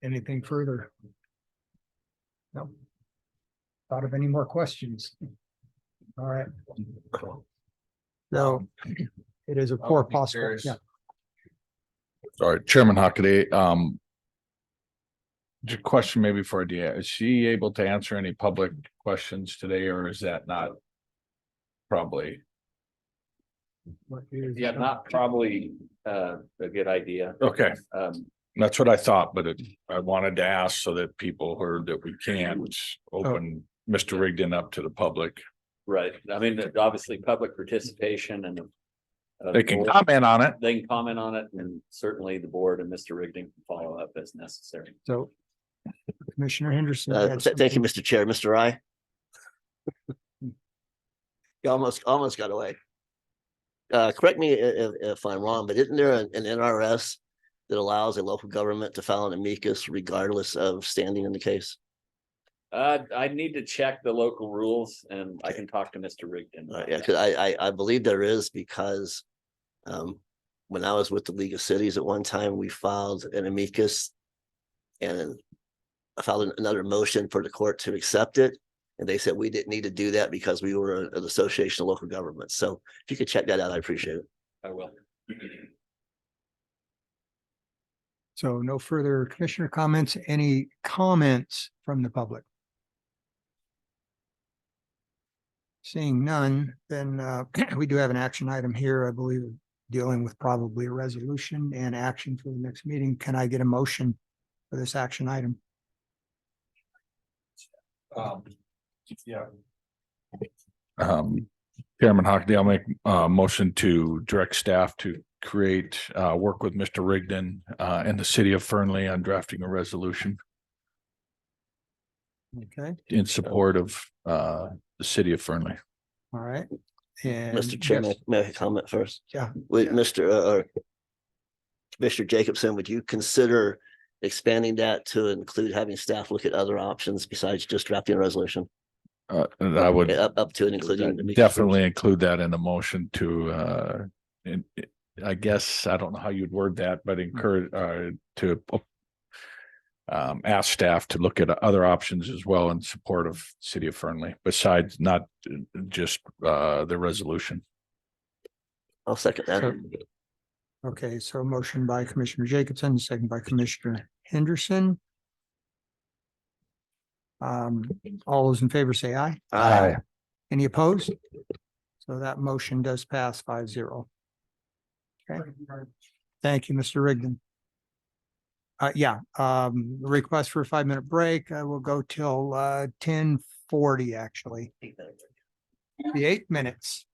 Anything further? No. Thought of any more questions? All right. So it is a poor possible, yeah. Sorry, Chairman Hockaday, just a question maybe for Adia. Is she able to answer any public questions today, or is that not probably? Yeah, not probably a good idea. Okay, Um, that's what I thought, but I wanted to ask so that people heard that we can't open Mr. Rigdon up to the public. right. I mean, obviously, public participation and They can comment on it. they can comment on it, and certainly the board and Mr. Rigdon can follow up as necessary. So Commissioner Henderson. you had Thank you, something? Mr. Chair. Mr. Rye. You almost got away. Correct me if I'm wrong, but isn't there an NRS that allows a local government to file an amicus regardless of standing in the case? I need to check the local rules, and I can talk to Mr. Rigdon. Yeah, because I believe there is, because when I was with the League of Cities at one time, we filed an amicus, and I filed another motion for the court to accept it. And they said we didn't need to do that because we were an association of local governments. So if you could check that out, I appreciate it. I will. So no further commissioner comments. Any comments from the public? Seeing none, then we do have an action item here, I believe, dealing with probably a resolution and action for the next meeting. Can I get a motion for this action item? Yeah. Chairman Hockaday, I'll make a motion to direct staff to create, work with Mr. Rigdon and the city of Fernley on drafting a resolution Okay, in support of the city of Fernley. all right. And Mr. Chair, yes, may I comment first? Yeah. With Mr. Commissioner Jacobson, would you consider expanding that to include having staff look at other options besides just drafting a resolution? And I would Up to and including. the definitely include that in the motion to, I guess, I don't know how you'd word that, but encourage, to ask staff to look at other options as well in support of city of Fernley, besides not just the resolution. I'll second that. okay, so motion by Commissioner Jacobson, second by Commissioner Henderson. All those in favor say aye. Aye. Any opposed? So that motion does pass 5-0. Okay. Thank you, Mr. Rigdon. Request for a 5-minute break. We'll go till 10:40, actually. The 8 minutes.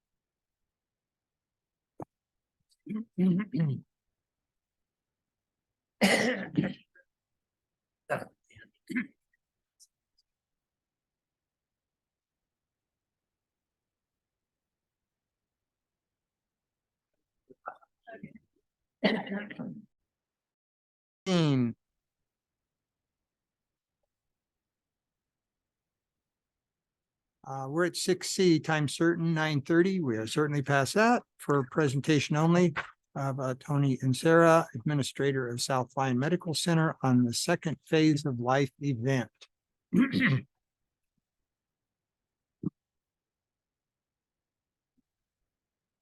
We're at 6C, time certain, 9:30. We are certainly past that for presentation only of Tony and Sarah, administrator of South Lyon Medical Center, on the second phase of life event.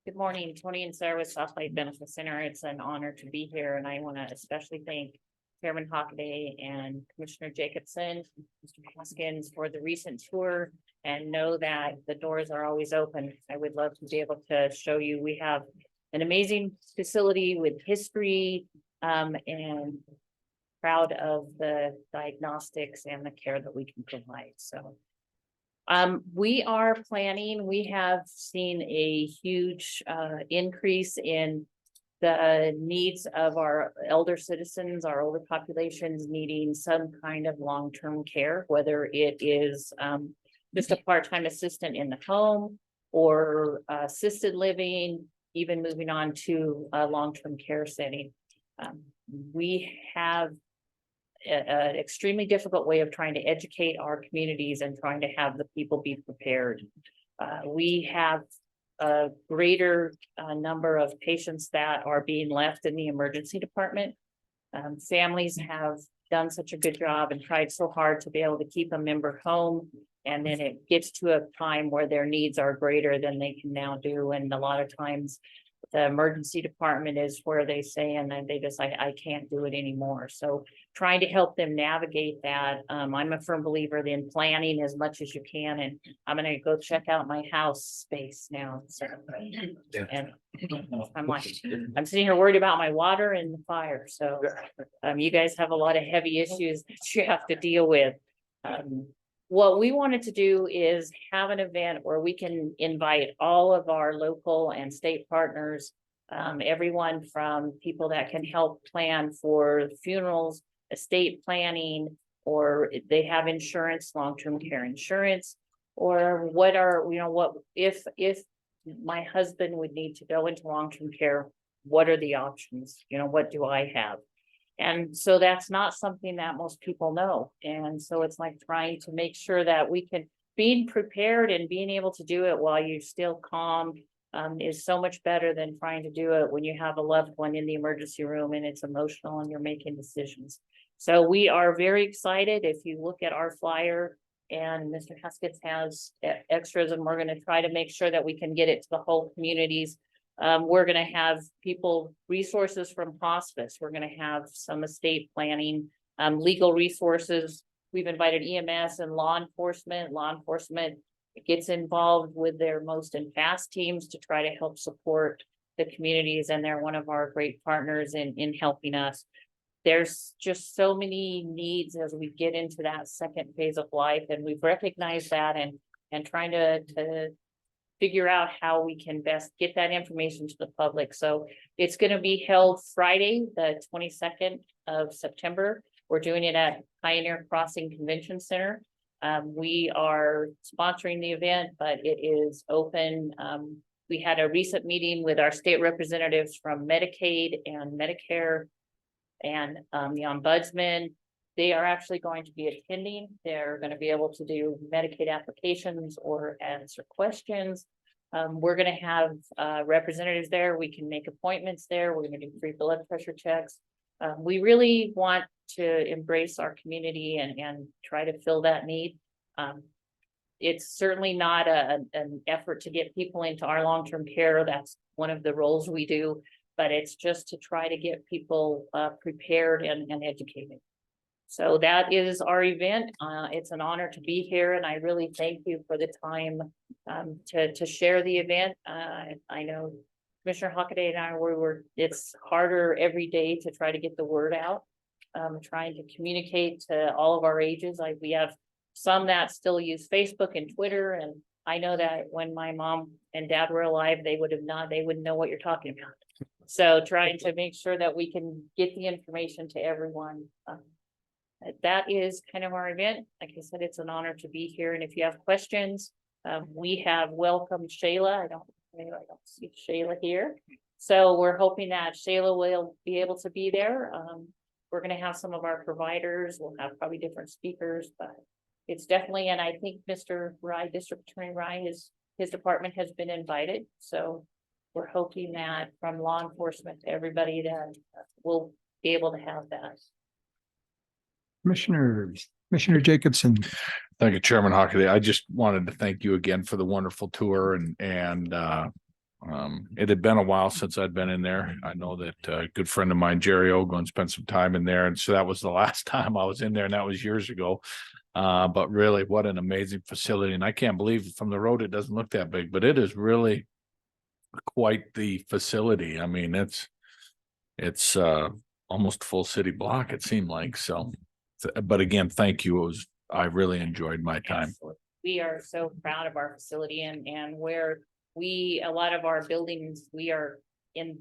Good morning, Tony and Sarah with South Lake Benefit Center. It's an honor to be here, and I want to especially thank Chairman Hockaday and Commissioner Jacobson, Mr. Hoskins for the recent tour, and know that the doors are always open. I would love to be able to show you. We have an amazing facility with history, and proud of the diagnostics and the care that we can provide. So we are planning, we have seen a huge increase in the needs of our elder citizens, our older populations needing some kind of long-term care, whether it is just a part-time assistant in the home, or assisted living, even moving on to a long-term care setting. We have an extremely difficult way of trying to educate our communities and trying to have the people be prepared. We have a greater number of patients that are being left in the emergency department. Families have done such a good job and tried so hard to be able to keep a member home. And then it gets to a time where their needs are greater than they can now do. And a lot of times the emergency department is where they say, and then they just, I can't do it anymore. So trying to help them navigate that. I'm a firm believer in planning as much as you can, and I'm gonna go check out my house space now. So, and I'm like, I'm sitting here worried about my water and the fire. So you guys have a lot of heavy issues that you have to deal with. What we wanted to do is have an event where we can invite all of our local and state partners, everyone from people that can help plan for funerals, estate planning, or they have insurance, long-term care insurance, or what are, what if my husband would need to go into long-term care, what are the options? What do I have? And so that's not something that most people know. And so it's like trying to make sure that we can, being prepared and being able to do it while you're still calm is so much better than trying to do it when you have a loved one in the emergency room and it's emotional and you're making decisions. So we are very excited. If you look at our flyer, and Mr. Haskins has extras, and we're going to try to make sure that we can get it to the whole communities. We're going to have resources from hospice. We're going to have some estate planning, legal resources. We've invited EMS and law enforcement. Law enforcement gets involved with their most and fast teams to try to help support the communities. And they're one of our great partners in helping us. There's just so many needs as we get into that second phase of life. And we've recognized that and trying to figure out how we can best get that information to the public. So it's going to be held Friday, the 22nd of September. We're doing it at Pioneer Crossing Convention Center. We are sponsoring the event, but it is open. We had a recent meeting with our state representatives from Medicaid and Medicare and the ombudsman. They are actually going to be attending. They're going to be able to do Medicaid applications or answer questions. We're going to have representatives there. We can make appointments there. We're going to do free blood pressure checks. We really want to embrace our community and try to fill that need. It's certainly not an effort to get people into our long-term care. That's one of the roles we do, but it's just to try to get people prepared and educated. So that is our event. It's an honor to be here, and I really thank you for the time to share the event. I know Commissioner Hockaday and I it's harder every day to try to get the word out, trying to communicate to all of our ages. We have some that still use Facebook and Twitter, and I know that when my mom and dad were alive, they wouldn't know what you're talking about. So trying to make sure that we can get the information to everyone. That is kind of our event. Like I said, it's an honor to be here. And if you have questions, we have welcomed Shayla. I don't see Shayla here. So we're hoping that Shayla will be able to be there. We're going to have some of our providers. We'll have probably different speakers, but it's definitely, and I think Mr. Rye, District Attorney Rye, his department has been invited. So we're hoping that from law enforcement to everybody that will be able to have that. Commissioner Jacobson. Thank you, Chairman Hockaday. I just wanted to thank you again for the wonderful tour, and it had been a while since I'd been in there. I know that a good friend of mine, Jerry Ogun, spent some time in there, and so that was the last time I was in there, and that was years ago. But really, what an amazing facility, and I can't believe from the road it doesn't look that big, but it is really quite the facility. I mean, it's almost full city block, it seemed like. So, but again, thank you. I really enjoyed my time. Absolutely. We are so proud of our facility and where a lot of our buildings, we are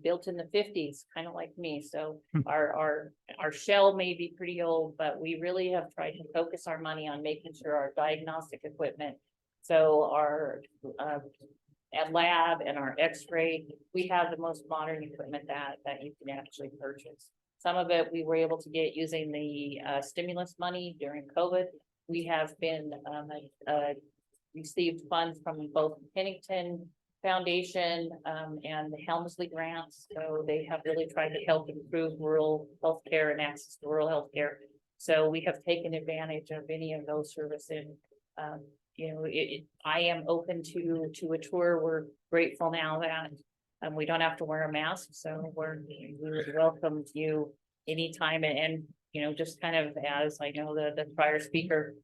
built in the 50s, kind of like me. So our shell may be pretty old, but we really have tried to focus our money on making sure our diagnostic equipment. So our lab and our x-ray. We have the most modern equipment that you can actually purchase. Some of it we were able to get using the stimulus money during COVID. We have been received funds from both Pennington Foundation and the Helmsley grants. So they have really tried to help improve rural healthcare and access to rural healthcare. So we have taken advantage of any of those services. You know, I am open to a tour. We're grateful now that we don't have to wear a mask. So we would welcome you anytime. And you know, just kind of as I know the prior speaker,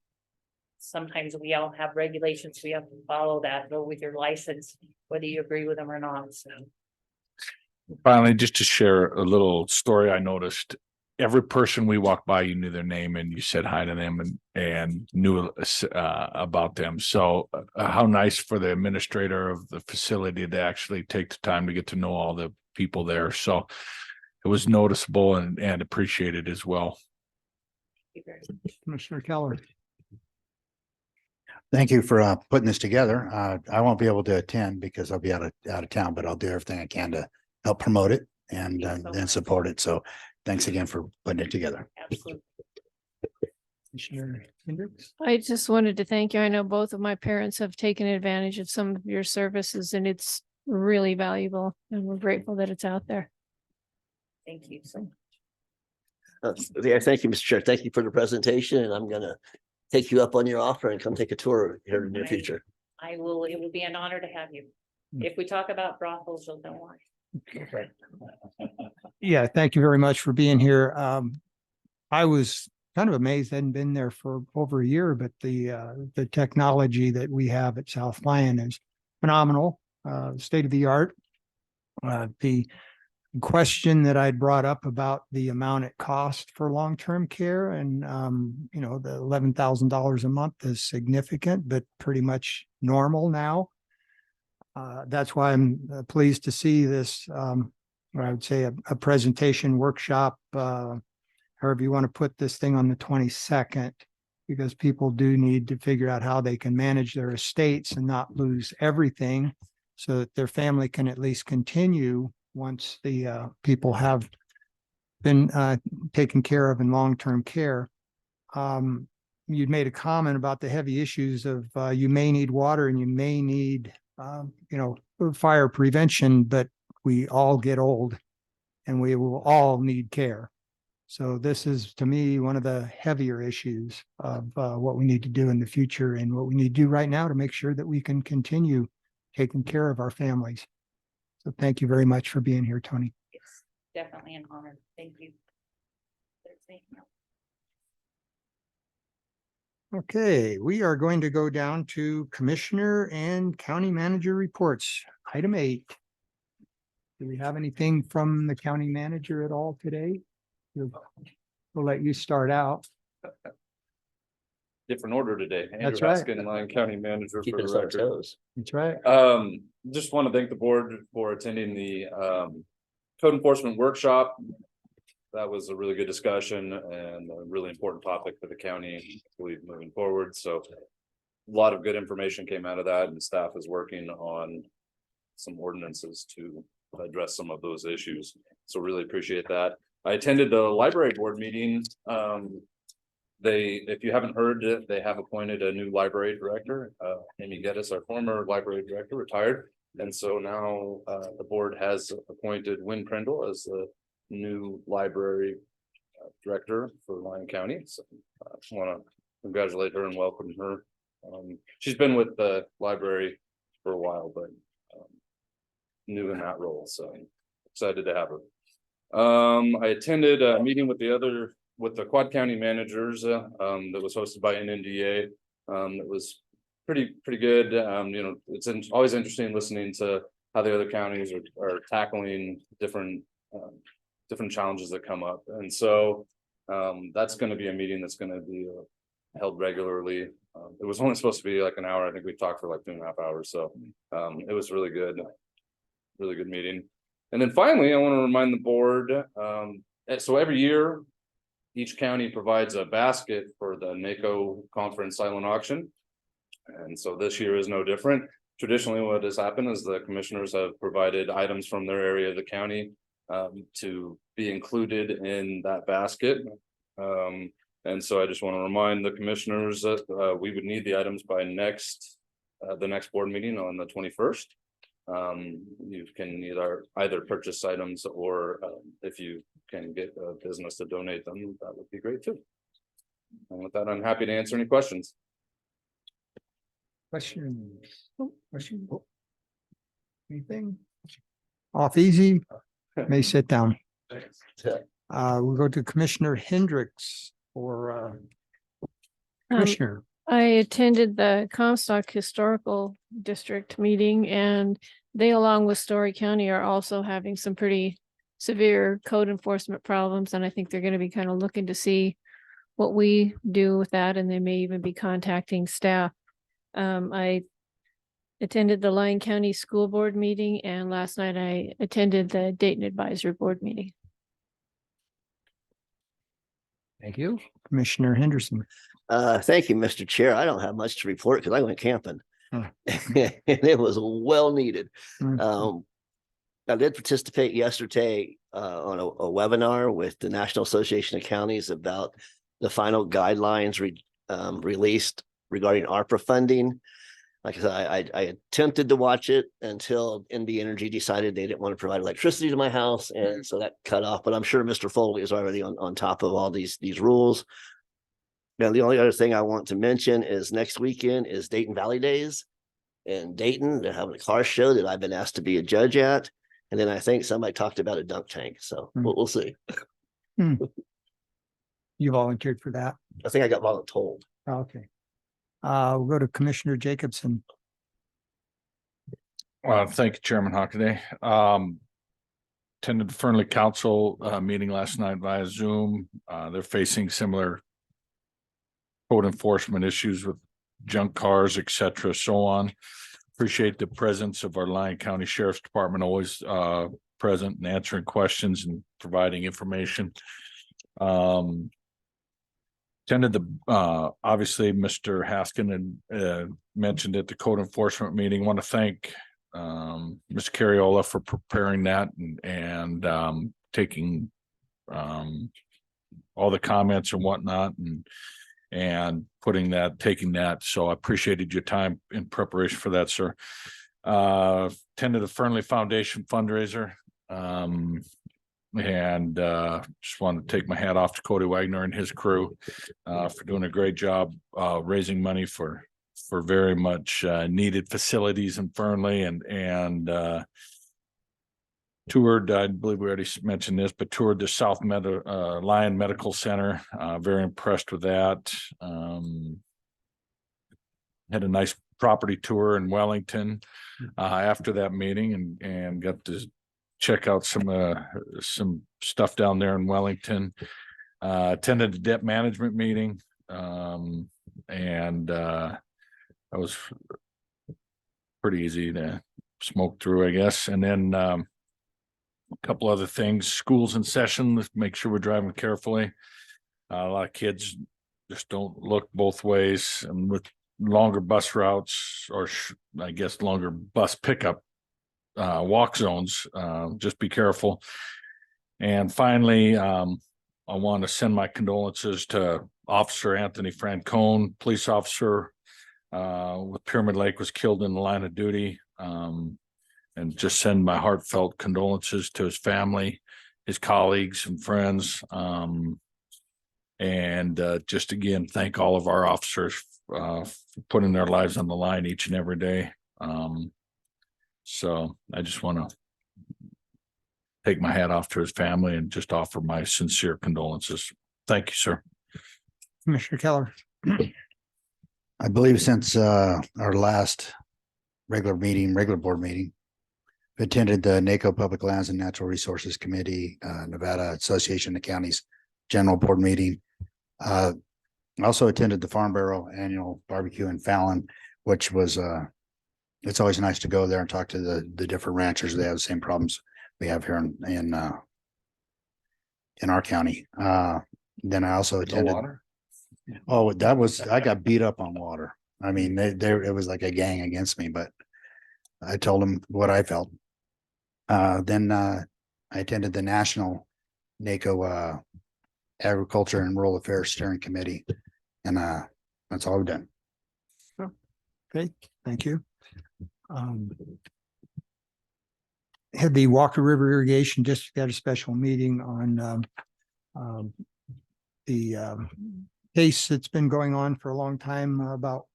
sometimes we all have regulations. We have to follow that, go with your license, whether you agree with them or not. So Finally, just to share a little story I noticed. Every person we walked by, you knew their name and you said hi to them and knew about them. So how nice for the administrator of the facility to actually take the time to get to know all the people there. So it was noticeable and appreciated as well. Commissioner Keller. Thank you for putting this together. I won't be able to attend because I'll be out of town, but I'll do everything I can to help promote it and support it. So thanks again for putting it together. absolutely. Commissioner Hendricks. I just wanted to thank you. I know both of my parents have taken advantage of some of your services and it's really valuable and we're grateful that it's out there. Thank you so much. Yeah, thank you, Mr. Chair. Thank you for the presentation, and I'm gonna take you up on your offer and come take a tour here in the near future. I will, it will be an honor to have you. If we talk about brothels, you'll know why. Yeah, thank you very much for being here. I was kind of amazed, I hadn't been there for over a year, but the technology that we have at South Lyon is phenomenal, state of the art. The question that I'd brought up about the amount it cost for long-term care and, you know, the $11,000 a month is significant, but pretty much normal now. That's why I'm pleased to see this, what I would say a presentation workshop, however you want to put this thing on the 22nd, because people do need to figure out how they can manage their estates and not lose everything so that their family can at least continue once the people have been taken care of in long-term care. You'd made a comment about the heavy issues of you may need water and you may need, you know, fire prevention, but we all get old and we will all need care. So this is, to me, one of the heavier issues of what we need to do in the future and what we need to do right now to make sure that we can continue taking care of our families. So thank you very much for being here, Tony. It's definitely an honor. Thank you. Okay, we are going to go down to Commissioner and County Manager reports. Item 8. Do we have anything from the County Manager at all today? We'll let you start out. Different order today. That's Andrew right. Hoskin, Lyon County Manager Keep for us the on record. toes. That's right. Just want to thank the board for attending the code enforcement workshop. That was a really good discussion and a really important topic for the county, I believe, moving forward. So a lot of good information came out of that, and staff is working on some ordinances to address some of those issues. So really appreciate that. I attended the library board meeting. If you haven't heard, they have appointed a new library director. Amy Geddes, our former library director, retired. And so now the board has appointed Wynn Prindle as the new library director for Lyon County. So I just want to congratulate her and welcome her. She's been with the library for a while, but new in that role. So excited to have her. I attended a meeting with the Quad County managers that was hosted by NNDA. It was pretty good. You know, it's always interesting listening to how the other counties are tackling different challenges that come up. And so that's going to be a meeting that's going to be held regularly. It was only supposed to be like an hour. I think we talked for like 2.5 hours. So it was really good meeting. And then finally, I want to remind the board, so every year, each county provides a basket for the NACO conference silent auction. And so this year is no different. traditionally what has happened is the commissioners have provided items from their area of the county to be included in that basket. And so I just want to remind the commissioners that we would need the items by the next board meeting on the 21st. You can either purchase items or if you can get a business to donate them, that would be great too. And with that, I'm happy to answer any questions. Questions? Question? Anything? Off easy, may sit down. We'll go to Commissioner Hendricks for Commissioner. I attended the Comstock Historical District meeting, and they, along with Story County, are also having some pretty severe code enforcement problems. And I think they're going to be kind of looking to see what we do with that. And they may even be contacting staff. I attended the Lyon County School Board meeting, and last night I attended the Dayton Advisory Board meeting. Thank you. Commissioner Henderson. Thank you, Mr. Chair. I don't have much to report because I went camping. Hmm. And it was well needed. Mhm. I did participate yesterday on a webinar with the National Association of Counties about the final guidelines released regarding ARPA funding. Like I said, I attempted to watch it until NB Energy decided they didn't want to provide electricity to my house, and so that cut off. But I'm sure Mr. Foley is already on top of all these rules. Now, the only other thing I want to mention is next weekend is Dayton Valley Days in Dayton. They're having a car show that I've been asked to be a judge at. And then I think somebody talked about a dunk tank. So we'll see. You volunteered for that? I think I got voluntold. Okay. We'll go to Commissioner Jacobson. Thank you, Chairman Hockaday. Attended the Fernley Council meeting last night via Zoom. They're facing similar code enforcement issues with junk cars, et cetera, so on. Appreciate the presence of our Lyon County Sheriff's Department, always present and answering questions and providing information. Attended the obviously Mr. Haskin had mentioned at the code enforcement meeting. Want to thank Ms. Carriola for preparing that and taking all the comments and whatnot and taking that. So I appreciated your time in preparation for that, sir. Attended the Fernley Foundation fundraiser. And just want to take my hat off to Cody Wagner and his crew for doing a great job raising money for very much needed facilities in Fernley and toured, I believe we already mentioned this, but toured the South Lyon Medical Center. Very impressed with that. Had a nice property tour in Wellington after that meeting and got to check out some stuff down there in Wellington. Attended the debt management meeting and that was pretty easy to smoke through, I guess. And then a couple other things, schools in session, let's make sure we're driving carefully. A lot of kids just don't look both ways, and with longer bus routes or I guess longer bus pickup walk zones, just be careful. And finally, I want to send my condolences to Officer Anthony Francone, police officer with Pyramid Lake, was killed in the line of duty. And just send my heartfelt condolences to his family, his colleagues and friends. And just again, thank all of our officers for putting their lives on the line each and every day. So I just want to take my hat off to his family and just offer my sincere condolences. Thank you, sir. Commissioner Keller. I believe since our last regular board meeting, we attended the NACO Public Lands and Natural Resources Committee, Nevada Association of Counties General Board meeting. Also attended the Farm Bureau Annual Barbecue in Fallon, which was it's always nice to go there and talk to the different ranchers. They have the same problems we have here in our county. Then I also attended. Water? Oh, I got beat up on water. I mean, it was like a gang against me, but I told him what I felt. Then I attended the National NACO Agriculture and Rural Affairs Steering Committee. And that's all we've done. Okay, thank you. Had the Walker River Irrigation District had a special meeting on the case that's been going on for a long time about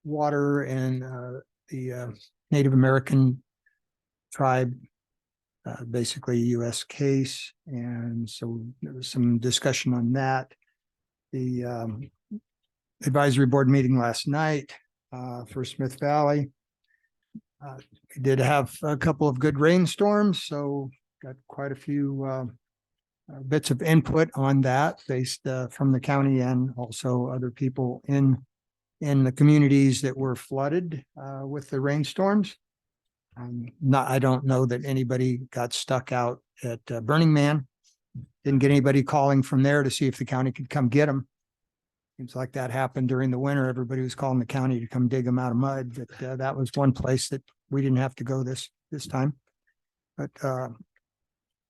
water and the Native American tribe, basically a US case. And so there was some discussion on that. The advisory board meeting last night for Smith Valley. We did have a couple of good rainstorms, so got quite a few bits of input on that based from the county and also other people in the communities that were flooded with the rainstorms. I don't know that anybody got stuck out at Burning Man. Didn't get anybody calling from there to see if the county could come get them. Seems like that happened during the winter. Everybody was calling the county to come dig them out of mud, but that was one place that we didn't have to go this time. But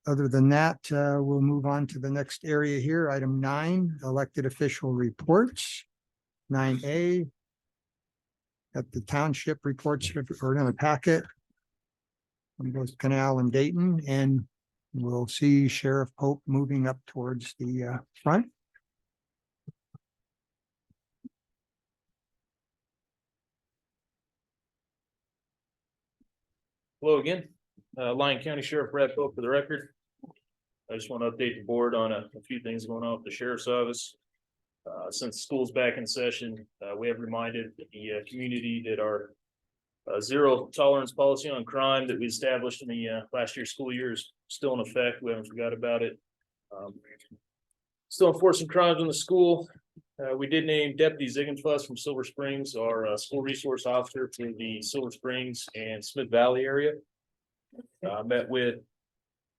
other than that, we'll move on to the next area here. Item 9, elected official reports. 9A. Got the township reports for another packet from both Canal and Dayton, and we'll see Sheriff Pope moving up towards the front. Hello again, Lyon County Sheriff Brad Pope for the record. I just want to update the board on a few things going on with the sheriff's office. Since school's back in session, we have reminded the community that our zero tolerance policy on crime that we established in the last year's school year is still in effect. We haven't forgot about it. Still enforcing crimes in the school. We did name Deputy Ziegenfuss from Silver Springs, our school resource officer for the Silver Springs and Smith Valley area. Met with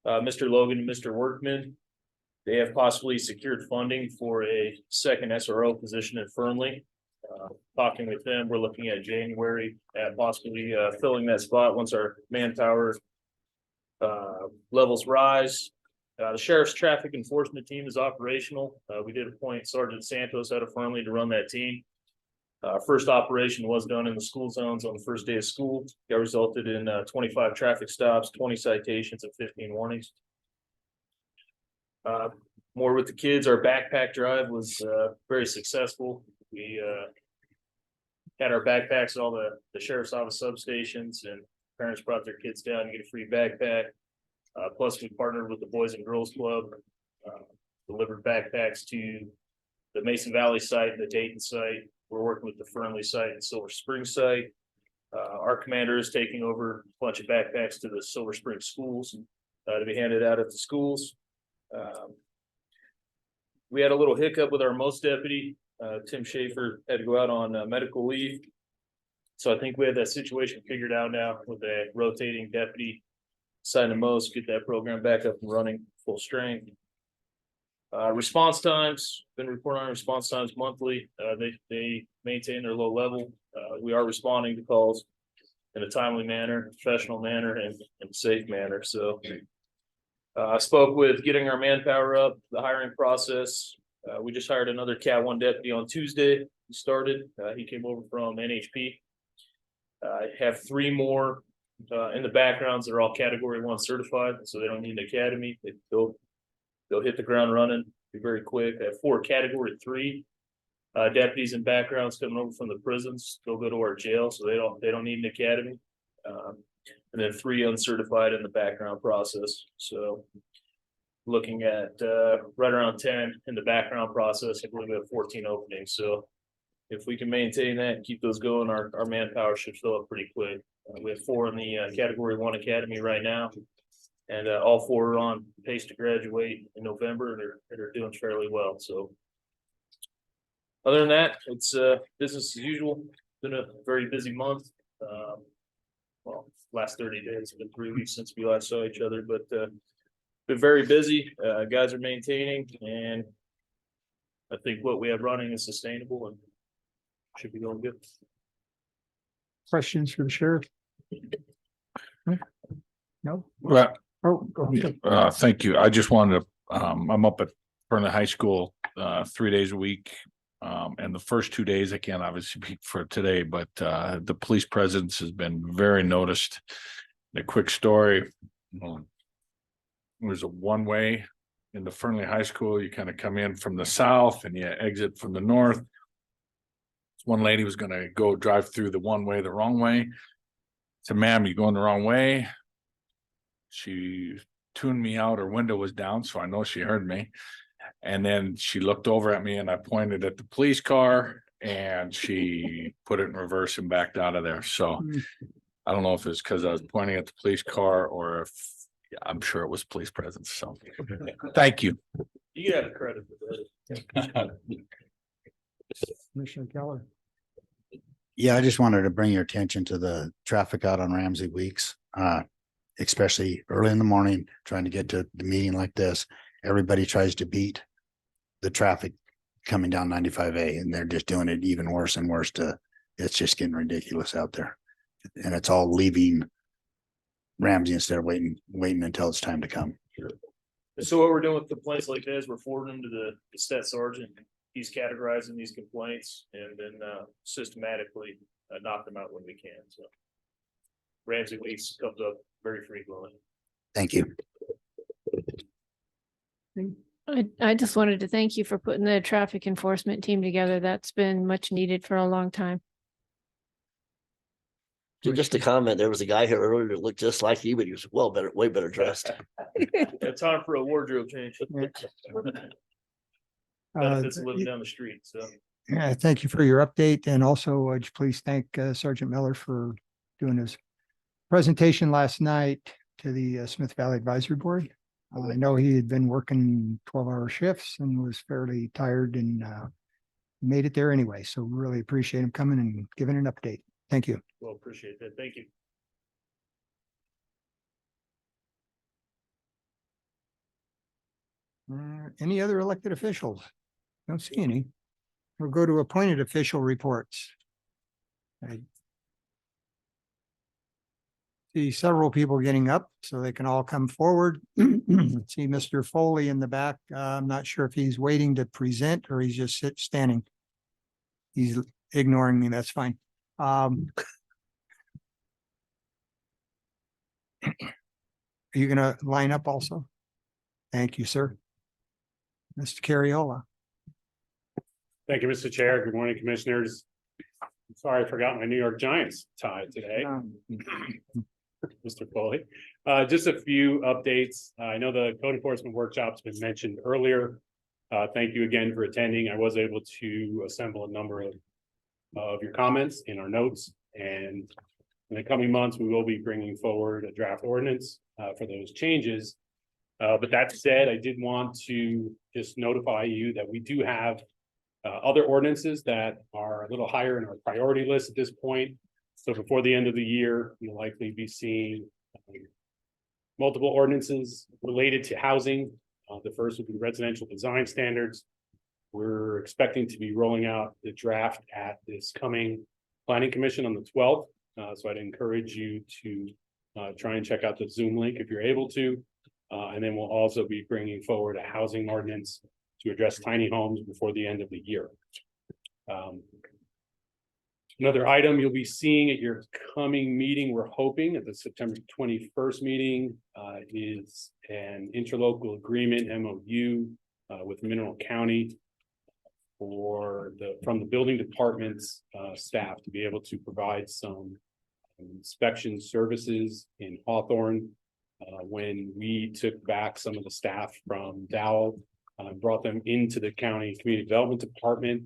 Mr. Logan and Mr. Workman. They have possibly secured funding for a second SRO position in Fernley. Talking with them, we're looking at January at possibly filling that spot once our manpower levels rise. The sheriff's traffic enforcement team is operational. We did appoint Sergeant Santos out of Fernley to run that team. First operation was done in the school zones on the first day of school. That resulted in 25 traffic stops, 20 citations, and 15 warnings. More with the kids, our backpack drive was very successful. We had our backpacks at all the sheriff's office substations, and parents brought their kids down to get a free backpack. Plus, we partnered with the Boys and Girls Club, delivered backpacks to the Mason Valley site, the Dayton site. We're working with the Fernley site and Silver Springs site. Our commander is taking over a bunch of backpacks to the Silver Springs schools to be handed out at the schools. We had a little hiccup with our most deputy. Tim Schaefer had to go out on medical leave. So I think we have that situation figured out now with a rotating deputy. Sign the most, get that program back up and running full strength. Response times, been reporting on response times monthly. They maintain their low level. We are responding to calls in a timely manner, professional manner, and safe manner. So I spoke with getting our manpower up, the hiring process. We just hired another Cat 1 deputy on Tuesday. He started. He came over from NHP. I have 3 more in the backgrounds that are all Category 1 certified, so they don't need an academy. They'll hit the ground running, be very quick. I have 4 Category 3 deputies and backgrounds coming over from the prisons. They'll go to our jail, so they don't need an academy. And then 3 uncertified in the background process. So looking at right around 10 in the background process, I believe we have 14 openings. So if we can maintain that and keep those going, our manpower should fill up pretty quick. We have 4 in the Category 1 academy right now, and all 4 are on pace to graduate in November, and they're doing fairly well. So other than that, it's business as usual. It's been a very busy month. Well, last 30 days, it's been 3 weeks since we last saw each other, but been very busy. Guys are maintaining, and I think what we have running is sustainable and should be going good. Questions for the sheriff? Well, Oh, go ahead. thank you. I just wanted to, I'm up at Fernley High School, 3 days a week. And the first 2 days, I can't obviously speak for today, but, the police presence has been very noticed. A quick story. There's a one-way in the Fernley High School. You kind of come in from the south and you exit from the north. One lady was gonna go drive through the one way the wrong way. I said, ma'am, you're going the wrong way. She tuned me out. Her window was down, so I know she heard me. And then she looked over at me and I pointed at the police car and she put it in reverse and backed out of there. So I don't know if it's because I was pointing at the police car or if, yeah, I'm sure it was police presence. So thank you. You got credit for that. Commissioner Keller. Yeah, I just wanted to bring your attention to the traffic out on Ramsey Weeks, especially early in the morning, trying to get to the meeting like this. Everybody tries to beat the traffic coming down 95A, and they're just doing it even worse and worse. It's just getting ridiculous out there. And it's all leaving Ramsey instead of waiting until it's time to come. So what we're doing with complaints like this, we're forwarding them to the stat sergeant. He's categorizing these complaints and then systematically knock them out when we can. So Ramsey Weeks comes up very frequently. Thank you. I just wanted to thank you for putting the traffic enforcement team together. That's been much needed for a long time. Just a comment, there was a guy here earlier that looked just like you, but he was way better dressed. It's time for a wardrobe change. Benefits of living down the street, so. Yeah, thank you for your update. And also, would you please thank Sergeant Miller for doing his presentation last night to the Smith Valley Advisory Board. I know he had been working 12-hour shifts and was fairly tired and made it there anyway. So really appreciate him coming and giving an update. Thank you. Well, appreciate that. Thank you. Any other elected officials? Don't see any. We'll go to appointed official reports. I see several people getting up so they can all come forward. See Mr. Foley in the back. I'm not sure if he's waiting to present or he's just standing. He's ignoring me. That's fine. Are you going to line up also? Thank you, sir. Mr. Carriola. Thank you, Mr. Chair. Good morning, commissioners. Sorry, I forgot my New York Giants tie today. Mr. Foley. Just a few updates. I know the code enforcement workshop's been mentioned earlier. Thank you again for attending. I was able to assemble a number of your comments in our notes, and in the coming months, we will be bringing forward a draft ordinance for those changes. But that said, I did want to just notify you that we do have other ordinances that are a little higher in our priority list at this point. So before the end of the year, you'll likely be seeing multiple ordinances related to housing. The first would be residential design standards. We're expecting to be rolling out the draft at this coming planning commission on the 12th. So I'd encourage you to try and check out the Zoom link if you're able to. And then we'll also be bringing forward a housing ordinance to address tiny homes before the end of the year. Another item you'll be seeing at your coming meeting, we're hoping at the September 21st meeting, is an interlocal agreement MOU with Mineral County from the building department's staff to be able to provide some inspection services in Hawthorne. When we took back some of the staff from Dowell, brought them into the county community development department.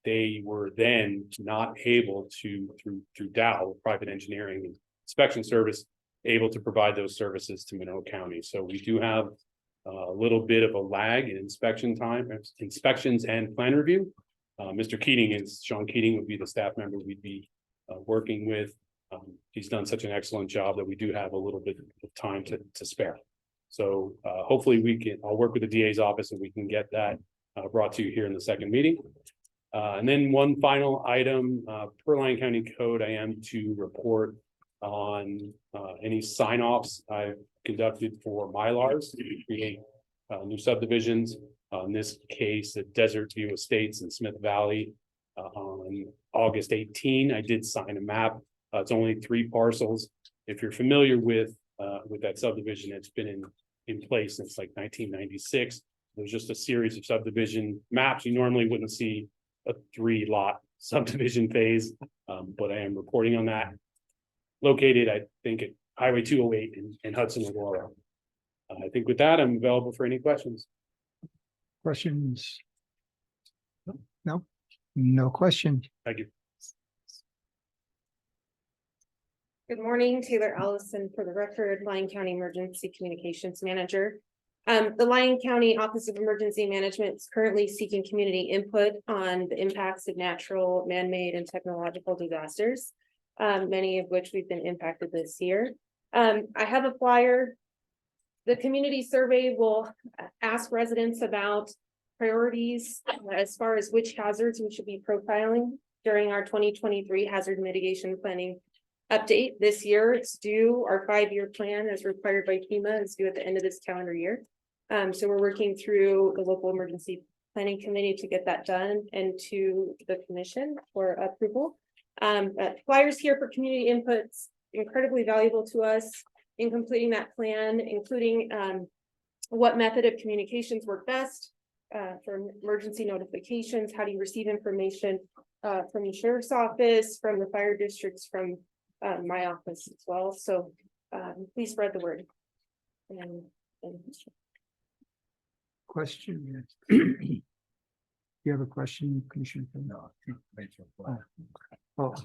They were then not able to, through Dowell, private engineering and inspection service, able to provide those services to Monroe County. So we do have a little bit of a lag in inspection time, inspections and plan review. Mr. Keating Sean Keating would be the staff member we'd be working with. He's done such an excellent job that we do have a little bit of time to spare. So hopefully I'll work with the DA's office and we can get that brought to you here in the second meeting. And then one final item, per Lyon County Code, I am to report on any sign offs I've conducted for Mylars to create new subdivisions. In this case, at Desert View Estates in Smith Valley. On August 18, I did sign a map. It's only 3 parcels. If you're familiar with that subdivision, it's been in place since like 1996. There's just a series of subdivision maps. You normally wouldn't see a 3-lot subdivision phase, but I am reporting on that. Located, I think, at Highway 208 in Hudson, Aurora. I think with that, I'm available for any questions. Questions? No, no question. Thank you. Good morning, Taylor Allison for the record, Lyon County Emergency Communications Manager. The Lyon County Office of Emergency Management is currently seeking community input on the impacts of natural, man-made, and technological disasters, many of which we've been impacted this year. I have a flyer. The community survey will ask residents about priorities as far as which hazards we should be profiling during our 2023 hazard mitigation planning update. This year, it's due. Our 5-year plan, as required by FEMA, is due at the end of this calendar year. So we're working through the local emergency planning committee to get that done and to the commission for approval. Flyers here for community inputs, incredibly valuable to us in completing that plan, including what method of communications work best for emergency notifications. How do you receive information from the sheriff's office, from the fire districts, from my office as well. So please spread the word. And Question. You have a question, Commissioner? No. Oh,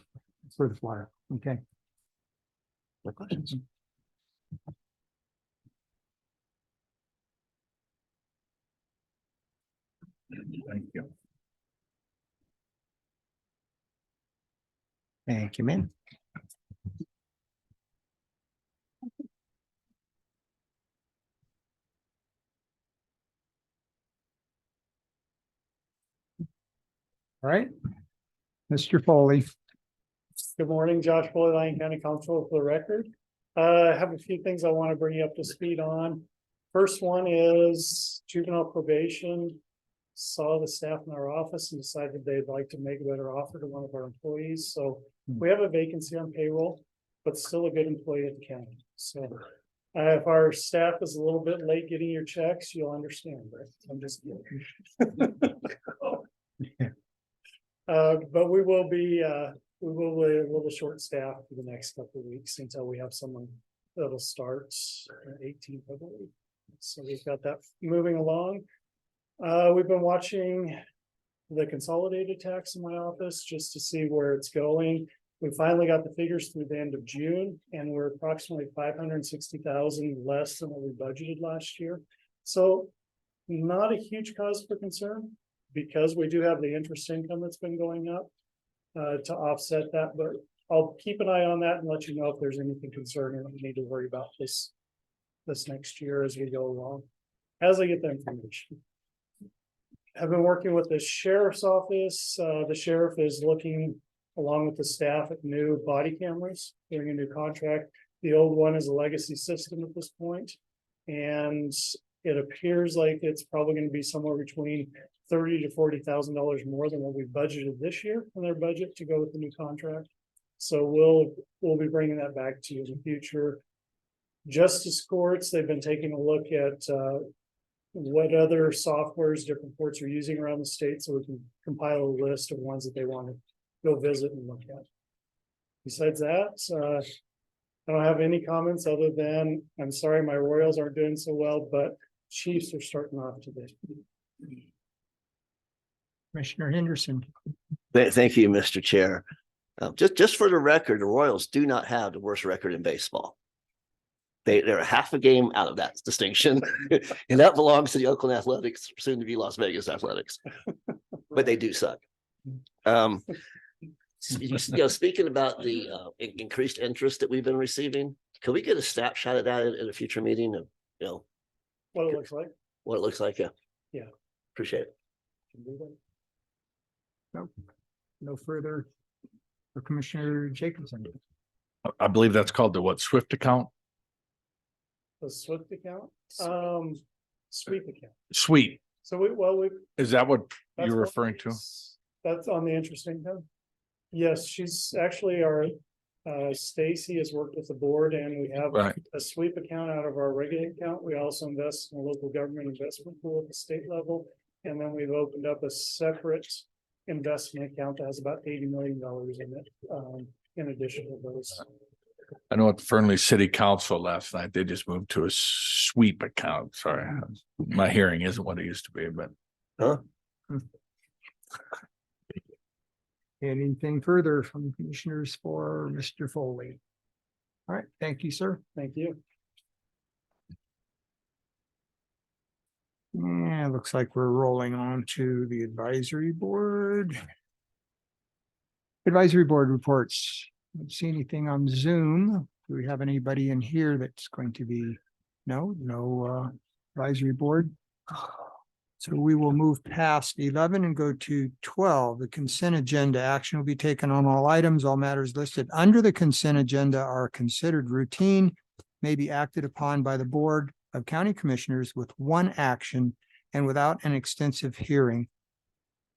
for the flyer. Okay. No questions. Thank you. Thank you, man. All right. Mr. Foley. Good morning, Josh Foley, Lyon County Council for the record. I have a few things I want to bring you up to speed on. First one is juvenile probation. Saw the staff in our office and decided they'd like to make a better offer to one of our employees. So we have a vacancy on payroll, but still a good employee at the county. So if our staff is a little bit late getting your checks, you'll understand, right? I'm just kidding. But we will be a little short staffed for the next couple of weeks until we have someone that'll start 18th, I believe. So we've got that moving along. We've been watching the consolidated tax in my office just to see where it's going. We finally got the figures through the end of June, and we're approximately 560,000 less than what we budgeted last year. So not a huge cause for concern, because we do have the interest income that's been going up to offset that, but I'll keep an eye on that and let you know if there's anything concerning that we need to worry about this next year as we go along, as I get the information. I've been working with the sheriff's office. The sheriff is looking along with the staff at new body cameras, doing a new contract. The old one is a legacy system at this point, and it appears like it's probably going to be somewhere between $30,000 to $40,000 more than what we budgeted this year in their budget to go with the new contract. So we'll be bringing that back to you in the future. Justice courts, they've been taking a look at what other softwares different courts are using around the state, so we can compile a list of ones that they want to go visit and look at. Besides that, I don't have any comments other than I'm sorry my Royals aren't doing so well, but Chiefs are starting off today. Commissioner Henderson. Thank you, Mr. Chair. Just for the record, the Royals do not have the worst record in baseball. They're a half a game out of that distinction, and that belongs to the Oakland Athletics, soon to be Las Vegas Athletics. But they do suck. Speaking about the increased interest that we've been receiving, can we get a snapshot of that at a future meeting? Of What it looks like. What it looks like, yeah. Yeah. Appreciate it. No further for Commissioner Jacobson. I believe that's called the what, Swift account? The SWIFT account, sweep account. Sweet. So we. Is that what That's you're what referring to? That's on the interest income. Yes, she's actually our, Stacy has worked with the board and we have Right. a sweep account out of our regular account. We also invest in a local government investment pool at the state level. And then we've opened up a separate investment account that has about $80 million in it, in addition to those. I know at the Fernley City Council last night, they just moved to a sweep account. Sorry, my hearing isn't what it used to be, but. Huh? Anything further from commissioners for Mr. Foley? All right, thank you, sir. Thank you. Yeah, looks like we're rolling on to the advisory board. Advisory board reports. Don't see anything on Zoom. Do we have anybody in here that's going to be? No advisory board. So we will move past 11 and go to 12. The consent agenda. Action will be taken on all items. All matters listed under the consent agenda are considered routine, may be acted upon by the Board of County Commissioners with one action and without an extensive hearing.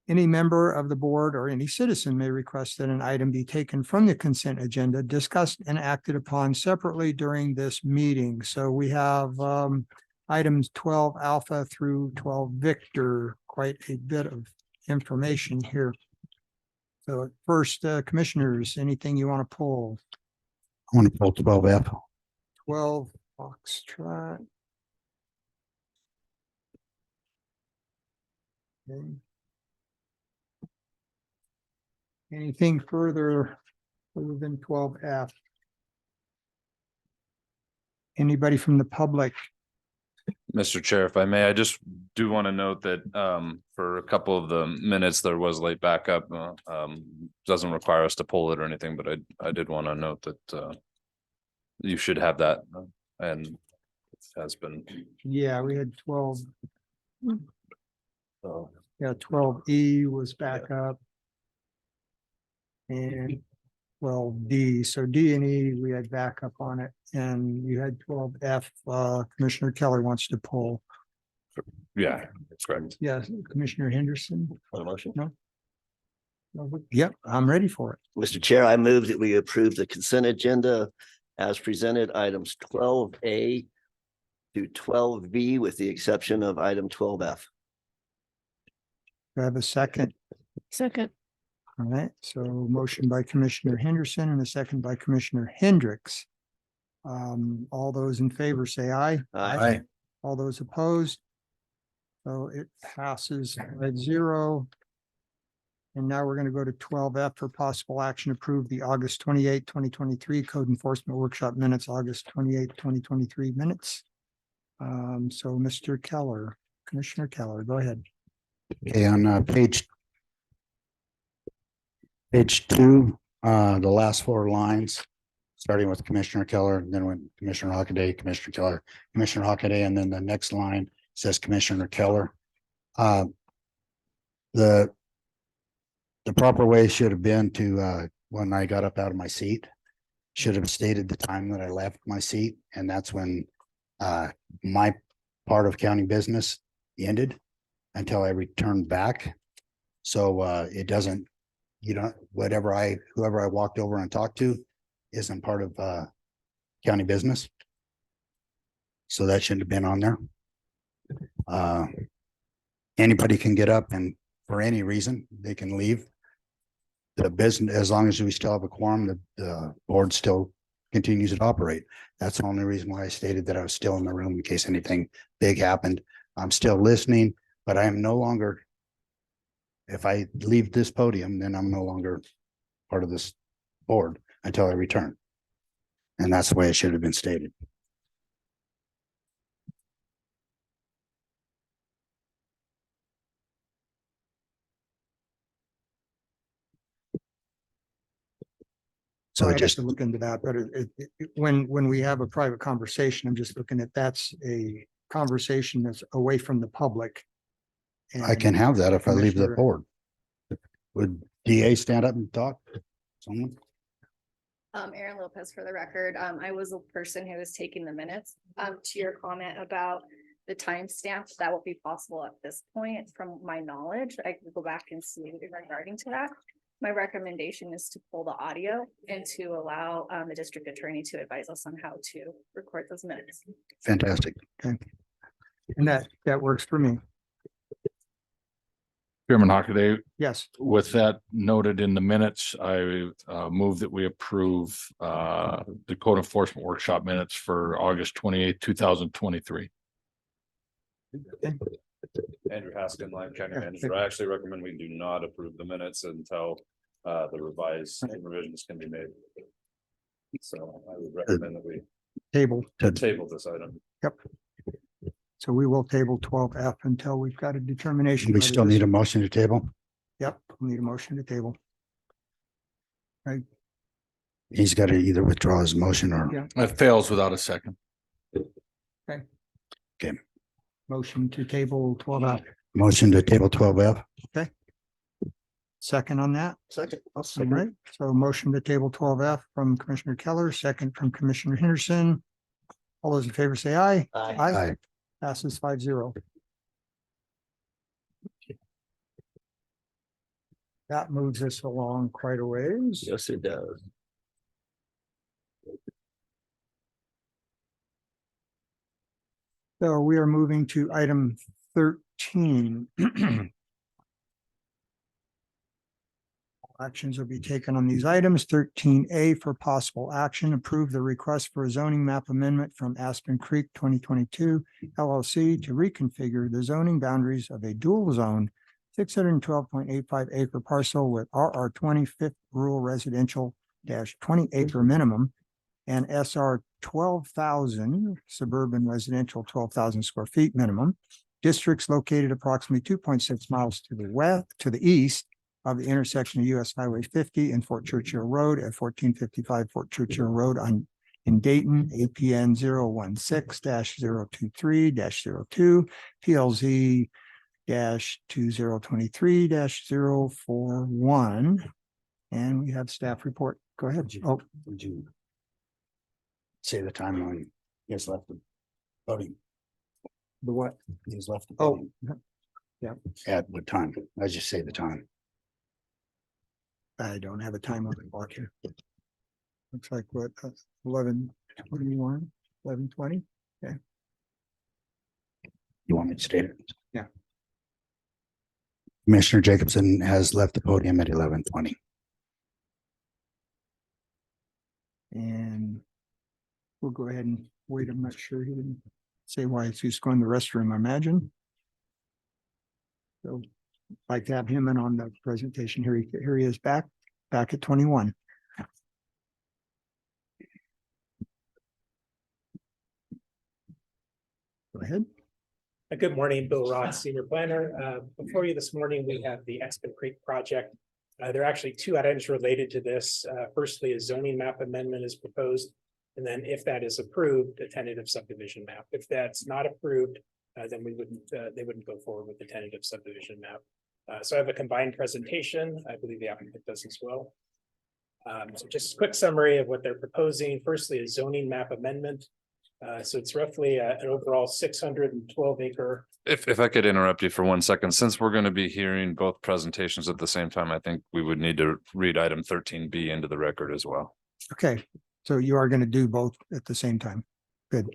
Any member of the board or any citizen may request that an item be taken from the consent agenda, discussed and acted upon separately during this meeting. So we have items 12 Alpha through 12 Victor, quite a bit of information here. So first, commissioners, anything you want to pull? I want to pull 12F. 12 Foxtrot. Okay. Anything further other than 12F? Anybody from the public? Mr. Chair, if I may, I just do want to note that for a couple of the minutes, there was late backup. Doesn't require us to pull it or anything, but I did want to note that you should have that and it has been. Yeah, we had 12. Yeah, 12E was back up. And 12D, so D and E, we had backup on it, and you had 12F, Commissioner Keller wants to pull. Yeah, that's correct. Yeah, Commissioner Henderson. On a motion? No. Yep, I'm ready for it. Mr. Chair, I move that we approve the consent agenda as presented, items 12A through 12B, with the exception of item 12F. Do I have a second? Second. All right, so motion by Commissioner Henderson and a second by Commissioner Hendricks. All those in favor say aye. Aye. All those opposed? So it passes at 0. And now we're going to go to 12F for possible action, approve the August 28, 2023 Code Enforcement Workshop minutes, August 28, 2023 minutes. So Mr. Keller, Commissioner Keller, go ahead. Okay, on page 2, the last 4 lines, starting with Commissioner Keller, then when Commissioner Hockaday, Commissioner Keller, Commissioner Hockaday, and then the next line says Commissioner Keller. The proper way should have been to, when I got up out of my seat, should have stated the time that I left my seat, and that's when my part of county business ended until I returned back. So it doesn't, whoever I walked over and talked to isn't part of county business. So that shouldn't have been on there. Anybody can get up and for any reason, they can leave the business. As long as we still have a quorum, the board still continues to operate. That's the only reason why I stated that I was still in the room in case anything big happened. I'm still listening, but I am no longer, if I leave this podium, then I'm no longer part of this board until I return. And that's the way it should have been stated. So I it have just, to look into that, but when we have a private conversation, I'm just looking at, that's a conversation that's away from the public. I can have that if I leave the Commissioner- board. Would DA stand up and talk? Someone? Erin Lopez for the record. I was a person who was taking the minutes. To your comment about the timestamp, that will be possible at this point. From my knowledge, I can go back and see regarding to that. My recommendation is to pull the audio and to allow the district attorney to advise us on how to record those minutes. Fantastic. And that works for me. Chairman Hockaday, Yes. with that noted in the minutes, I move that we approve the code enforcement workshop minutes for August 28th, 2023. Andrew Haskin, Lyon County Manager. I actually recommend we do not approve the minutes until the revised revisions can be made. So I would recommend that we Table. table this item. Yep. So we will table 12F until we've got a determination. We whether still this- need a motion to table. Yep, we need a motion to table. He's got to either withdraw his motion or. Yeah. It fails without a second. Motion to table 12F. Motion to table 12F. Second on that. Second. I'll All second. right, so motion to table 12F from Commissioner Keller, second from Commissioner Henderson. All those in favor say aye. Aye. Aye. Passes 5-0. That moves us along quite a ways. Yes, it does. So we are moving to item 13. Actions will be taken on these items. 13A for possible action, approve the request for a zoning map amendment from Aspen Creek 2022 LLC to reconfigure the zoning boundaries of a dual zone 612.85 acre parcel with RR 25th rural residential -20 acre minimum and SR 12,000 suburban residential 12,000 square feet minimum. Districts located approximately 2.6 miles to the east of the intersection of US Highway 50 and Fort Churchill Road at 1455 Fort Churchill Road in Dayton, APN 016-023-02, PLZ -2023-041. And we have staff report. Go ahead. Oh, Would you say the timeline? He has left the voting. the what? He has left. the Oh, voting. yeah. At what time? I just say the time. I don't have a time on the clock here. Looks like what, 11:21, 11:20? You want me to state it? Yeah. Commissioner Jacobson has left the podium at 11:20. And we'll go ahead and wait. I'm not sure. He didn't say why he's going to the restroom, I imagine. So like to have him in on the presentation. Here he is back at 21. Go ahead. Good morning, Bill Roth, Senior Planner. Before you this morning, we have the Aspen Creek project. There are actually two items related to this. Firstly, a zoning map amendment is proposed. And then if that is approved, a tentative subdivision map. If that's not approved, then they wouldn't go forward with the tentative subdivision map. So I have a combined presentation. I believe the applicant does as well. So just a quick summary of what they're proposing. Firstly, a zoning map amendment. So it's roughly an overall 612 acre. If I could interrupt you for 1 second, since we're going to be hearing both presentations at the same time, I think we would need to read item 13B into the record as well. Okay, so you are going to do both at the same time. Good.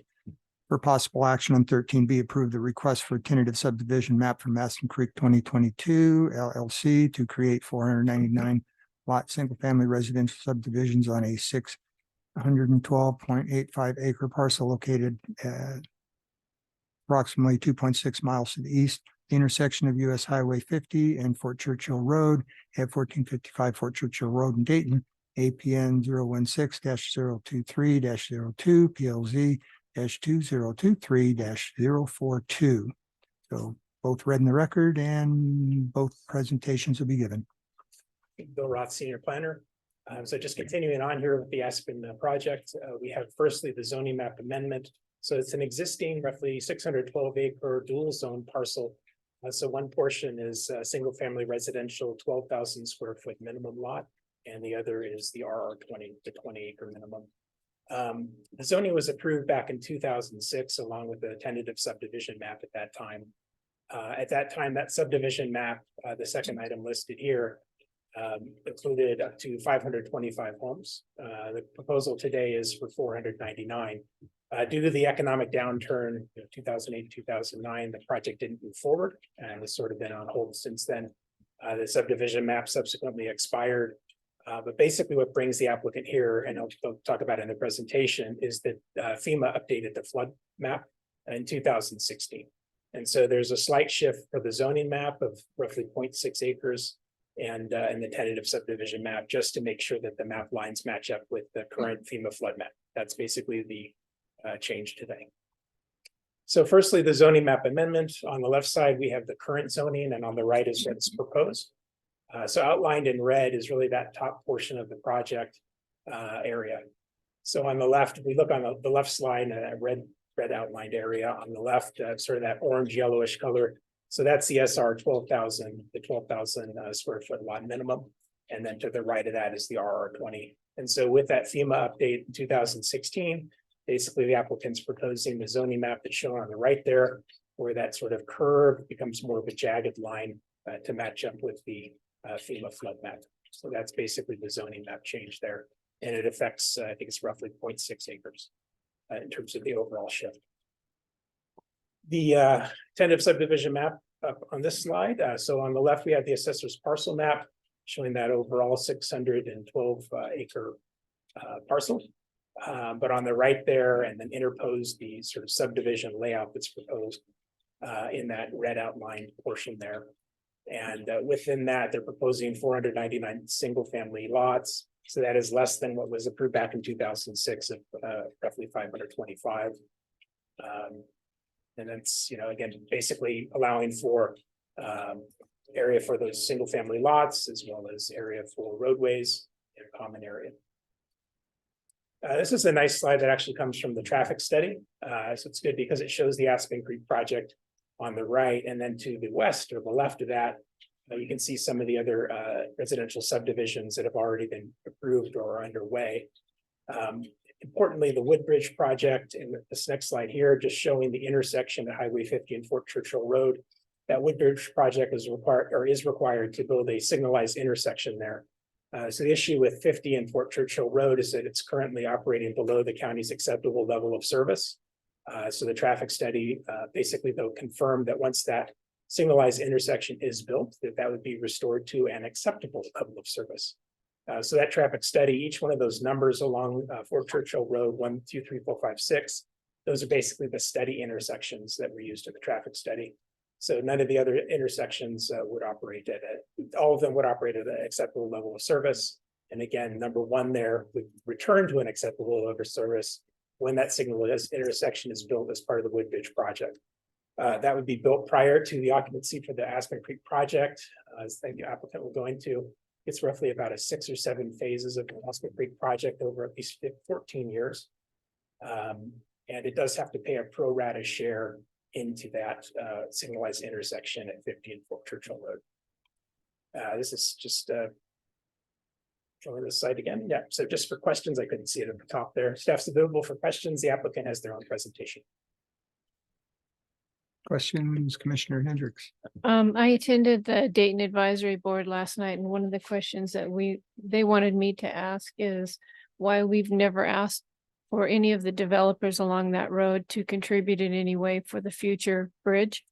For possible action on 13B, approve the request for tentative subdivision map from Aspen Creek 2022 LLC to create 499 lot single-family residential subdivisions on a 612.85 acre parcel located at approximately 2.6 miles to the east, the intersection of US Highway 50 and Fort Churchill Road at 1455 Fort Churchill Road in Dayton, APN 016-023-02, PLZ -2023-042. So both read in the record and both presentations will be given. Bill Roth, Senior Planner. So just continuing on here with the Aspen project, we have firstly the zoning map amendment. So it's an existing roughly 612 acre dual zone parcel. So one portion is a single family residential 12,000 square foot minimum lot. and the other is the RR 20 to 20 acre minimum. The zoning was approved back in 2006 along with the tentative subdivision map at that time. At that time, that subdivision map, the second item listed here, included up to 525 homes. The proposal today is for 499. Due to the economic downturn, 2008, 2009, the project didn't move forward and has sort of been on hold since then. The subdivision map subsequently expired. But basically what brings the applicant here, and I'll talk about in the presentation, is that FEMA updated the flood map in 2016. And so there's a slight shift for the zoning map of roughly 0.6 acres and the tentative subdivision map, just to make sure that the map lines match up with the current FEMA flood map. That's basically the change today. So firstly, the zoning map amendment. On the left side, we have the current zoning, and on the right is what's proposed. So outlined in red is really that top portion of the project area. So on the left, if we look on the left slide, red outlined area on the left, sort of that orange yellowish color. So that's the SR 12,000, the 12,000 square foot lot minimum. And then to the right of that is the RR 20. And so with that FEMA update in 2016, basically the applicant's proposing the zoning map that's shown on the right there, where that sort of curve becomes more of a jagged line to match up with the FEMA flood map. So that's basically the zoning map change there. And it affects, I think it's roughly 0.6 acres in terms of the overall shift. The tentative subdivision map up on this slide. So on the left, we have the assessor's parcel map showing that overall 612 acre parcel. But on the right there, and then interposed the sort of subdivision layout that's proposed in that red outlined portion there. And within that, they're proposing 499 single family lots. So that is less than what was approved back in 2006 of roughly 525. And that's, again, basically allowing for area for those single family lots, as well as area for roadways and common area. This is a nice slide that actually comes from the traffic study. So it's good because it shows the Aspen Creek project on the right, and then to the west or the left of that, you can see some of the other residential subdivisions that have already been approved or are underway. Importantly, the Woodbridge project in this next slide here, just showing the intersection at Highway 50 and Fort Churchill Road. That Woodbridge project is required to build a signalized intersection there. So the issue with 50 and Fort Churchill Road is that it's currently operating below the county's acceptable level of service. So the traffic study basically though confirmed that once that signalized intersection is built, that would be restored to an acceptable level of service. So that traffic study, each one of those numbers along Fort Churchill Road 1, 2, 3, 4, 5, 6, those are basically the study intersections that were used in the traffic study. So none of the other intersections would operate all of them would operate at an acceptable level of service. And again, number one there would return to an acceptable level of service when that intersection is built as part of the Woodbridge project. That would be built prior to the occupancy for the Aspen Creek project. As the applicant will go into, it's roughly about a 6 or 7 phases of the Aspen Creek project over at least 14 years. And it does have to pay a pro rata share into that signalized intersection at 50 and Fort Churchill Road. This is just showing this slide again. Yeah, so just for questions, I couldn't see it at the top there. Staff's available for questions. The applicant has their own presentation. Questions, Commissioner Hendricks? I attended the Dayton Advisory Board last night, and one of the questions that they wanted me to ask is why we've never asked for any of the developers along that road to contribute in any way for the future bridge,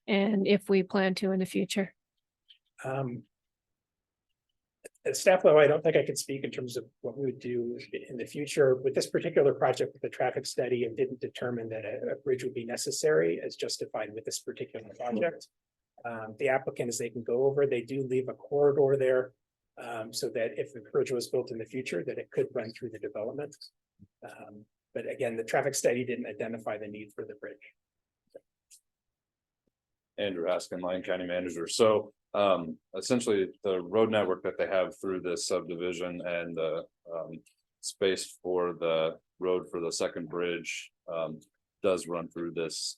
and if we plan to in the future. At staff level, I don't think I could speak in terms of what we would do in the future. With this particular project, with the traffic study, it didn't determine that a bridge would be necessary as justified with this particular project. The applicant, as they can go over, they do leave a corridor there so that if the bridge was built in the future, that it could run through the development. But again, the traffic study didn't identify the need for the bridge. Andrew Haskin, Lyon County Manager. So essentially the road network that they have through this subdivision and the space for the road for the second bridge does run through this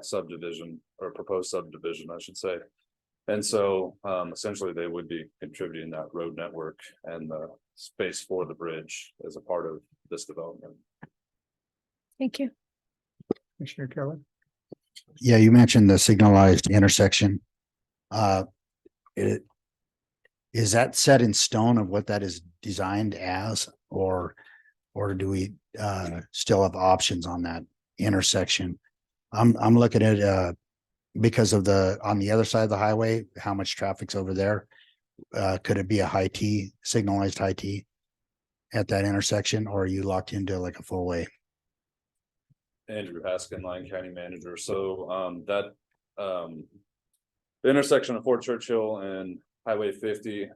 subdivision, or proposed subdivision, I should say. And so essentially they would be contributing that road network and the space for the bridge as a part of this development. Thank you. Commissioner Kelly. Yeah, you mentioned the signalized intersection. It, is that set in stone of what that is designed as, or do we still have options on that intersection? I'm looking at because of on the other side of the highway, how much traffic's over there. Could it be a high T, signalized high T at that intersection, or are you locked into like a full way? Andrew Haskin, Lyon County Manager. So the intersection of Fort Churchill and Highway 50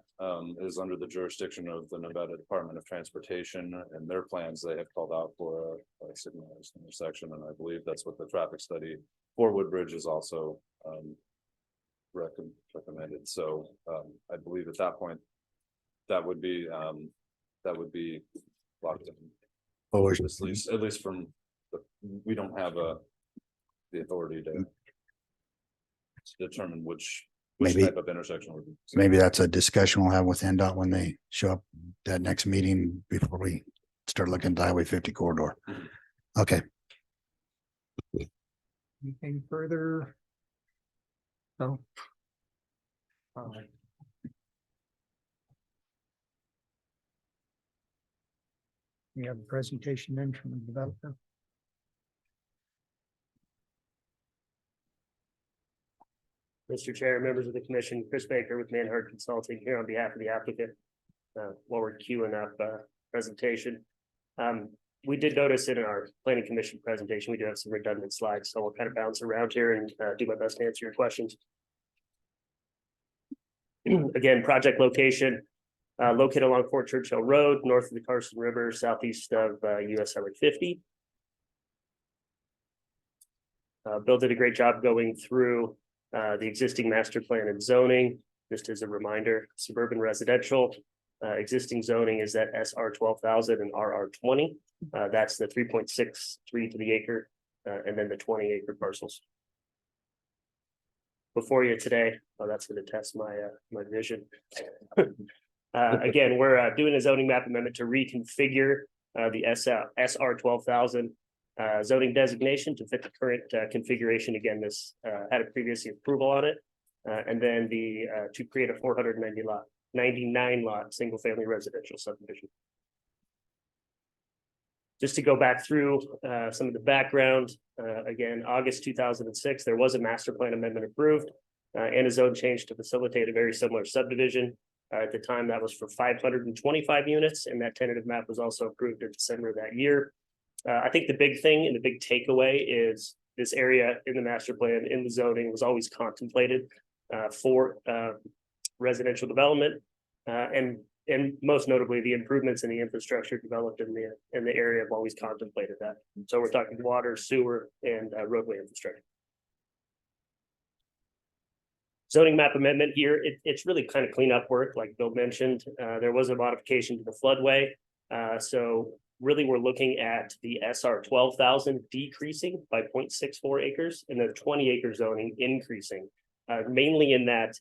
is under the jurisdiction of the Nevada Department of Transportation, and their plans, they have called out for a signalized intersection, and I believe that's what the traffic study for Woodbridge is also recommended. So I believe at that point that would be locked in. Oh, At least from we don't have the authority to determine which maybe type of intersection would be. Maybe that's a discussion we'll have with NDOT when they show up that next meeting before we start looking at the Highway 50 corridor. Okay. Anything further? No. All right. We have a presentation then from the developer. Mr. Chair, members of the commission, Chris Baker with Manhart Consulting here on behalf of the applicant. While we're queuing up presentation. We did notice in our planning commission presentation, we do have some redundant slides, so we'll kind of bounce around here and do my best to answer your questions. Again, project location located along Fort Churchill Road, north of the Carson River, southeast of US Highway 50. Bill did a great job going through the existing master plan and zoning. Just as a reminder, suburban residential existing zoning is at SR 12,000 and RR 20. That's the 3.63 to the acre and then the 20-acre parcels. Before you today, that's going to test my my vision. Again, we're doing a zoning map amendment to reconfigure the SR 12,000 zoning designation to fit the current configuration. Again, this had a previous approval on it, and then to create a 499 lot single family residential subdivision. Just to go back through some of the background, again, August 2006, there was a master plan amendment approved and a zone change to facilitate a very similar subdivision. At the time, that was for 525 units, and that tentative map was also approved in December of that year. I think the big thing and the big takeaway is this area in the master plan, in the zoning, was always contemplated for residential development, and most notably, the improvements in the infrastructure developed in the area have always contemplated that. So we're talking water, sewer, and roadway infrastructure. Zoning map amendment here, it's really kind of cleanup work, like Bill mentioned. There was a modification to the floodway. So really, we're looking at the SR 12,000 decreasing by 0.64 acres and the 20-acre zoning increasing, mainly in that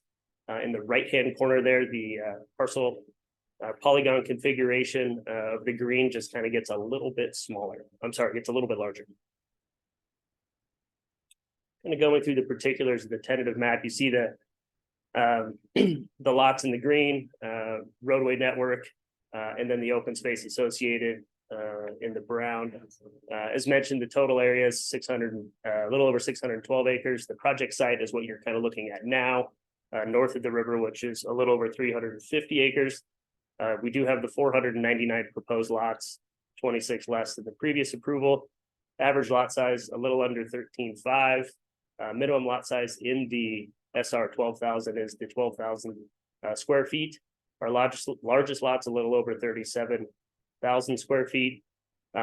in the right-hand corner there, the parcel polygon configuration of the green just kind of gets a little bit smaller. I'm sorry, gets a little bit larger. Kind of going through the particulars of the tentative map, you see the lots in the green, roadway network, and then the open space associated in the brown. As mentioned, the total area is a little over 612 acres. The project site is what you're kind of looking at now, north of the river, which is a little over 350 acres. We do have the 499 proposed lots, 26 less than the previous approval. Average lot size, a little under 13.5. Minimum lot size in the SR 12,000 is the 12,000 square feet. Our largest lot's a little over 37,000 square feet.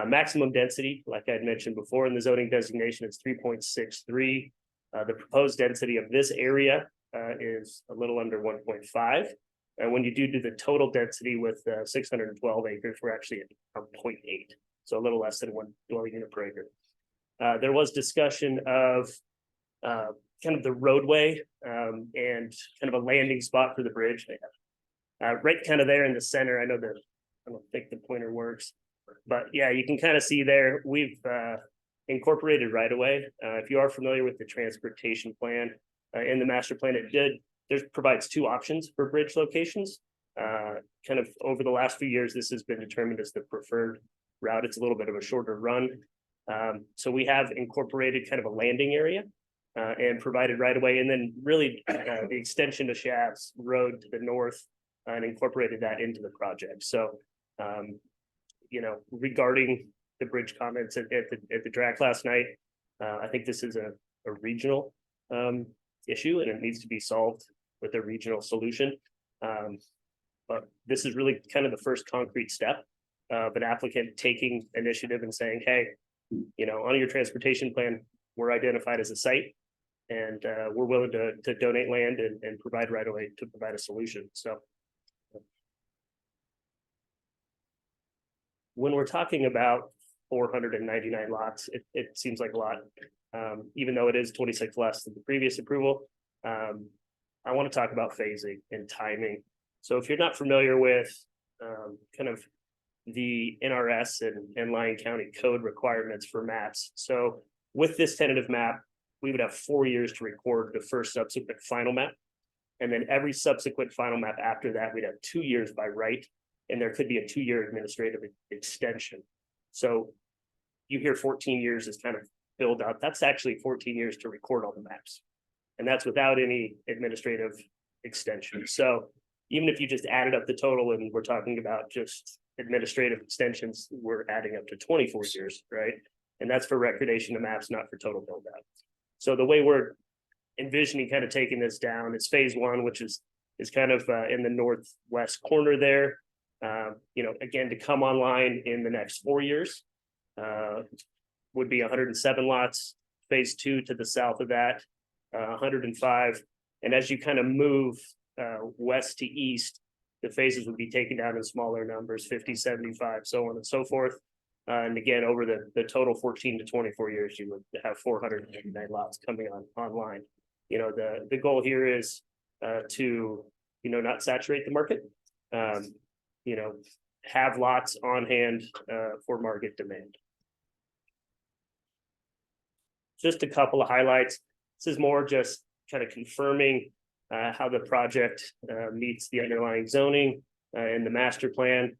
Maximum density, like I had mentioned before in the zoning designation, is 3.63. The proposed density of this area is a little under 1.5. And when you do the total density with 612 acres, we're actually at 0.8. So a little less than one dwelling unit per acre. There was discussion of kind of the roadway and kind of a landing spot for the bridge. Right kind of there in the center. I don't think the pointer works, but yeah, you can kind of see there, we've incorporated right away. If you are familiar with the transportation plan in the master plan, there provides two options for bridge locations. Kind of over the last few years, this has been determined as the preferred route. It's a little bit of a shorter run. So we have incorporated kind of a landing area and provided right away, and then really the extension to Shafts Road to the north and incorporated that into the project. So, regarding the bridge comments at the DRAC last night, I think this is a regional issue and it needs to be solved with a regional solution. But this is really kind of the first concrete step of an applicant taking initiative and saying, hey, on your transportation plan, we're identified as a site and we're willing to donate land and provide right away to provide a solution. So when we're talking about 499 lots, it seems like a lot, even though it is 26 less than the previous approval. I want to talk about phasing and timing. So if you're not familiar with kind of the NRS and Lyon County code requirements for maps. So with this tentative map, we would have 4 years to record the first subsequent final map. And then every subsequent final map after that, we'd have 2 years by right. And there could be a 2-year administrative extension. So you hear 14 years is kind of filled out. That's actually 14 years to record all the maps. And that's without any administrative extension. So even if you just added up the total and we're talking about just administrative extensions, we're adding up to 24 years, right? And that's for recordation of maps, not for total build out. So the way we're envisioning kind of taking this down is phase one, which is kind of in the northwest corner there. Again, to come online in the next 4 years would be 107 lots. Phase two to the south of that, 105. And as you kind of move west to east, the phases would be taken down in smaller numbers, 50, 75, so on and so forth. And again, over the total 14 to 24 years, you would have 489 lots coming online. The goal here is to, not saturate the market, have lots on hand for market demand. Just a couple of highlights. This is more just kind of confirming how the project meets the underlying zoning and the master plan.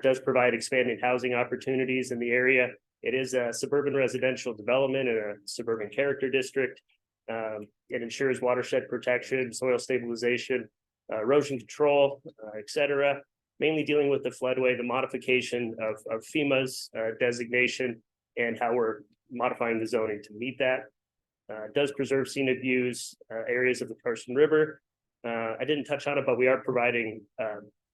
Does provide expanded housing opportunities in the area. It is a suburban residential development in a suburban character district. It ensures watershed protection, soil stabilization, erosion control, et cetera. Mainly dealing with the floodway, the modification of FEMA's designation and how we're modifying the zoning to meet that. Does preserve scenic views, areas of the Carson River. I didn't touch on it, but we are providing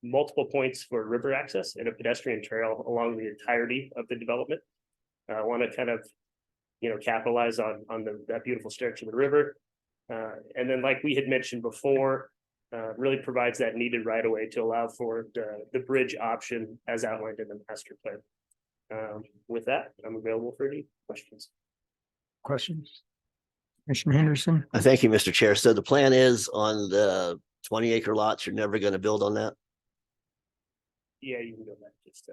multiple points for river access and a pedestrian trail along the entirety of the development. I want to kind of, capitalize on that beautiful stretch of the river. And then like we had mentioned before, really provides that needed right away to allow for the bridge option as outlined in the master plan. With that, I'm available for any questions. Questions? Commissioner Henderson? Thank you, Mr. Chair. So the plan is on the 20-acre lots, you're never going to build on that? Yeah, you can go back just to.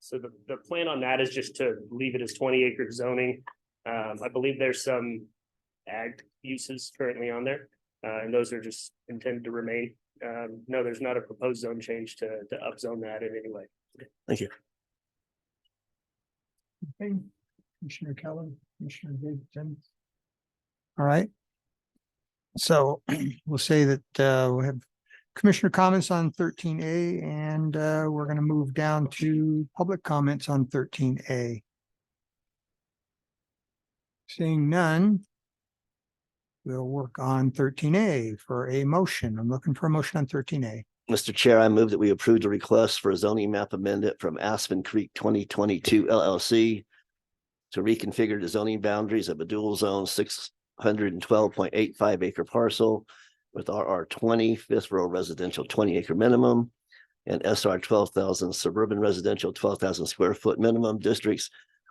So the plan on that is just to leave it as 20-acre zoning. I believe there's some ag uses currently on there, and those are just intended to remain. No, there's not a proposed zone change to upzone that in any way. Thank you. Okay, Commissioner Keller, Commissioner Davidson. All right. So we'll say that we'll have commissioner comments on 13A and we're going to move down to public comments on 13A. Seeing none, we'll work on 13A for a motion. I'm looking for a motion on 13A. Mr. Chair, I move that we approve the request for a zoning map amendment from Aspen Creek 2022 LLC to reconfigure the zoning boundaries of a dual zone 612.85 acre parcel with RR 20 fifth row residential 20 acre minimum and SR 12,000 suburban residential 12,000 square foot minimum districts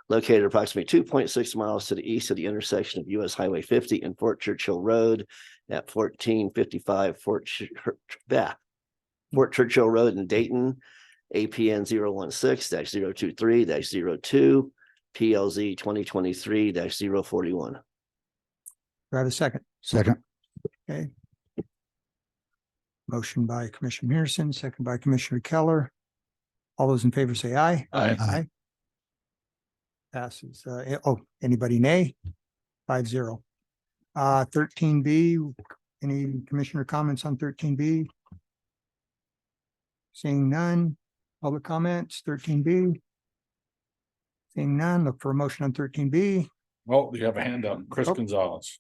located approximately 2.6 miles to the east of the intersection of US Highway 50 and Fort Churchill Road at 1455 Fort Churchill Road in Dayton, APN 016-023-02, PLZ 2023-041. Do I have a second? Second. Okay. Motion by Commissioner Pearson, second by Commissioner Keller. All those in favor say aye. Aye. Aye. Passes. Anybody nay? 5-0. 13B, any commissioner comments on 13B? Seeing none. Public comments, 13B. Seeing none, look for a motion on 13B. Oh, you have a hand up. Chris Oh. Gonzalez.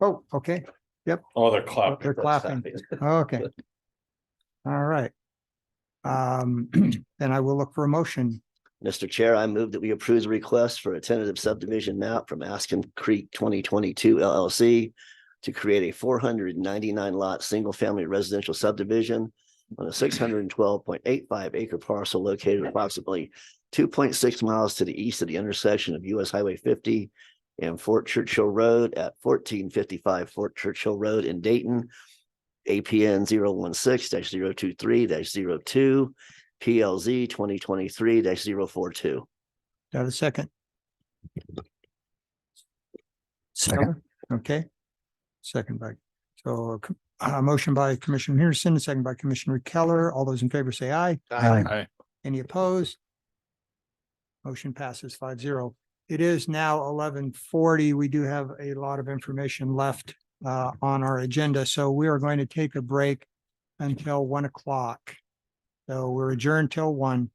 Oh, okay. Yep. Oh, they're clapping. They're clapping. Okay. All right. Then I will look for a motion. Mr. Chair, I move that we approve the request for a tentative subdivision map from Askin Creek 2022 LLC to create a 499 lot, single family residential subdivision on a 612.85 acre parcel located approximately 2.6 miles to the east of the intersection of US Highway 50 and Fort Churchill Road at 1455 Fort Churchill Road in Dayton, APN 016-023-02, PLZ 2023-042. Do I have a second? Second. Okay. Second by, so motion by Commissioner Henderson, second by Commissioner Keller. All those in favor say aye. Aye. Any opposed? Motion passes 5-0. It is now 11:40. We do have a lot of information left on our agenda, so we are going to take a break until 1 o'clock. So we're adjourned till 1.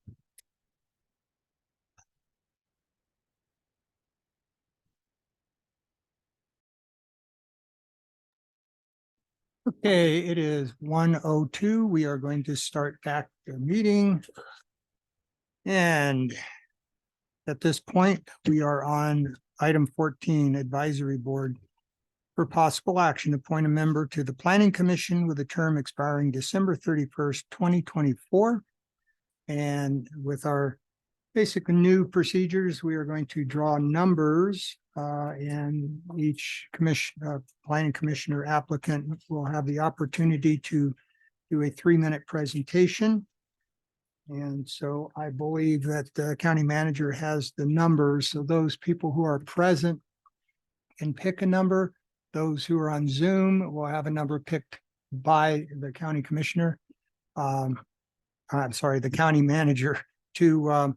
Okay, it is 1:02. We are going to start back the meeting. And at this point, we are on item 14, Advisory Board. For possible action, appoint a member to the Planning Commission with a term expiring December 31st, 2024. And with our basic new procedures, we are going to draw numbers and each planning commissioner applicant will have the opportunity to do a 3-minute presentation. And so I believe that the county manager has the numbers. So those people who are present can pick a number. Those who are on Zoom will have a number picked by the county commissioner. I'm sorry, the county manager to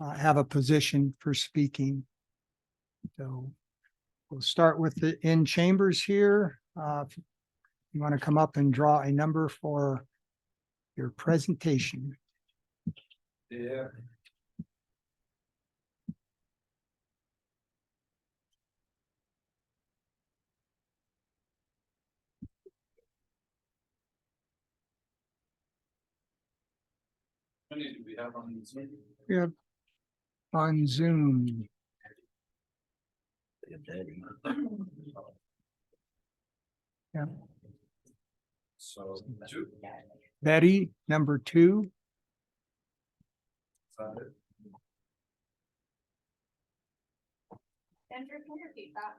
have a position for speaking. So we'll start with the in chambers here. If you want to come up and draw a number for your presentation. Yeah. How many do we have on Zoom? We have on Zoom. Yeah. So 2. Betty, number 2. Andrew, can you repeat that?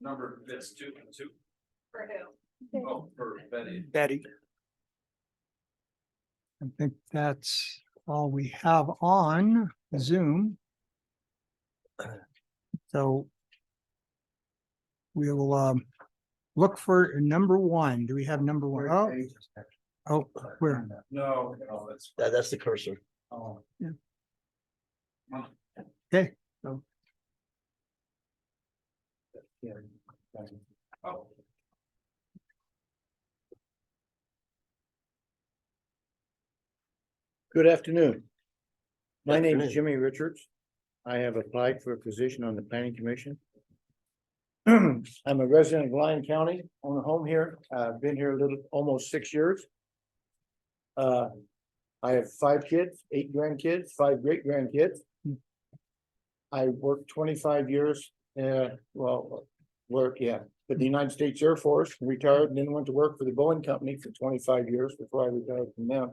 Number fits 2 and 2. For who? Oh, for Betty. Betty. I think that's all we have on Zoom. So we'll look for number 1. Do we have number 1? Oh, where? No, That's the cursor. Oh. Yeah. Okay, so Oh. Good afternoon. My name is Afternoon. Jimmy Richards. I have applied for a position on the planning commission. I'm a resident of Lyon County, own a home here. I've been here almost 6 years. I have 5 kids, 8 grandkids, 5 great grandkids. I worked 25 years, with the United States Air Force, retired, and then went to work for the Boeing Company for 25 years before I retired from them.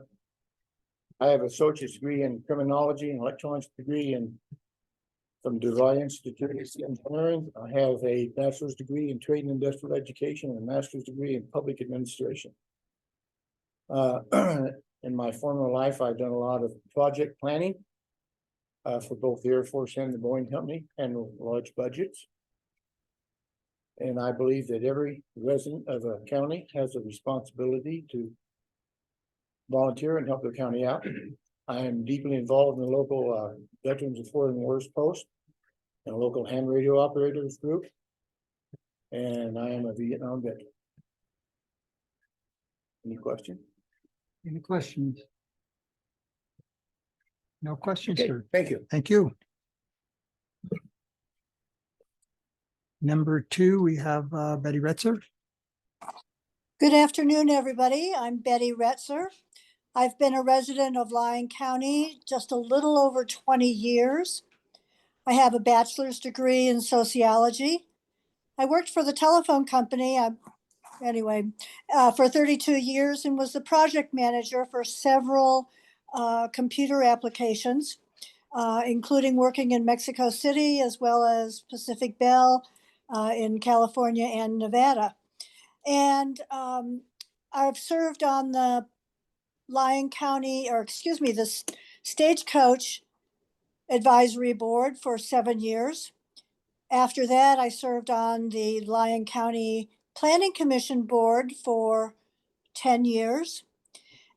I have an associate's degree in criminology and electronics degree in from the Lyon Institute of Engineering. I have a bachelor's degree in trade and industrial education and a master's degree in public administration. In my former life, I've done a lot of project planning for both the Air Force and the Boeing Company and large budgets. And I believe that every resident of a county has a responsibility to volunteer and help their county out. I am deeply involved in the local Veterans of Foreign Wars Post and a local ham radio operators group. And I am a Vietnam veteran. Any questions? Any questions? No questions, Okay, sir. thank you. Thank you. Number 2, we have Betty Retzer. Good afternoon, everybody. I'm Betty Retzer. I've been a resident of Lyon County just a little over 20 years. I have a bachelor's degree in sociology. I worked for the telephone company for 32 years and was the project manager for several computer applications, including working in Mexico City as well as Pacific Bell in California and Nevada. And I've served on the the Stagecoach Advisory Board for 7 years. After that, I served on the Lyon County Planning Commission Board for 10 years.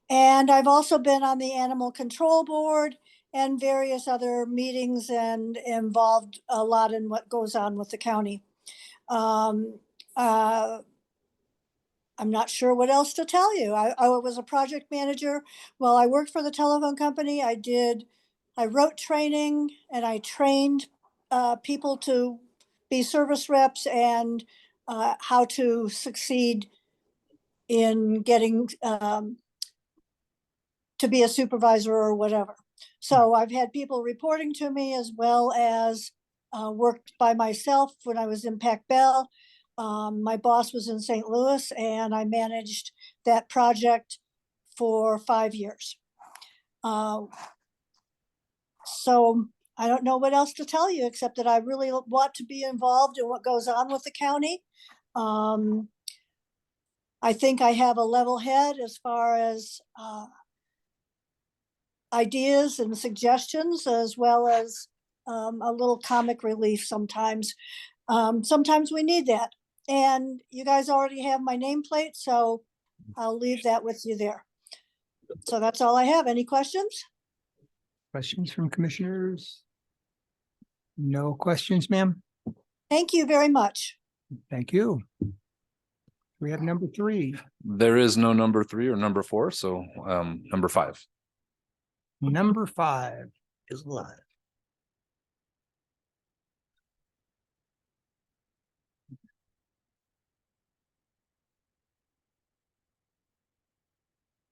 And I've also been on the Animal Control Board and various other meetings and involved a lot in what goes on with the county. I'm not sure what else to tell you. I was a project manager while I worked for the telephone company. I wrote training and I trained people to be service reps and how to succeed in getting to be a supervisor or whatever. So I've had people reporting to me as well as worked by myself when I was in Pac Bell. My boss was in St. Louis and I managed that project for 5 years. So I don't know what else to tell you, except that I really want to be involved in what goes on with the county. I think I have a level head as far as ideas and suggestions, as well as a little comic relief sometimes. Sometimes we need that. And you guys already have my nameplate, so I'll leave that with you there. So that's all I have. Any questions? Questions from commissioners? No questions, ma'am? Thank you very much. Thank you. We have number 3. There is no number 3 or number 4, so number 5. Number 5 is live.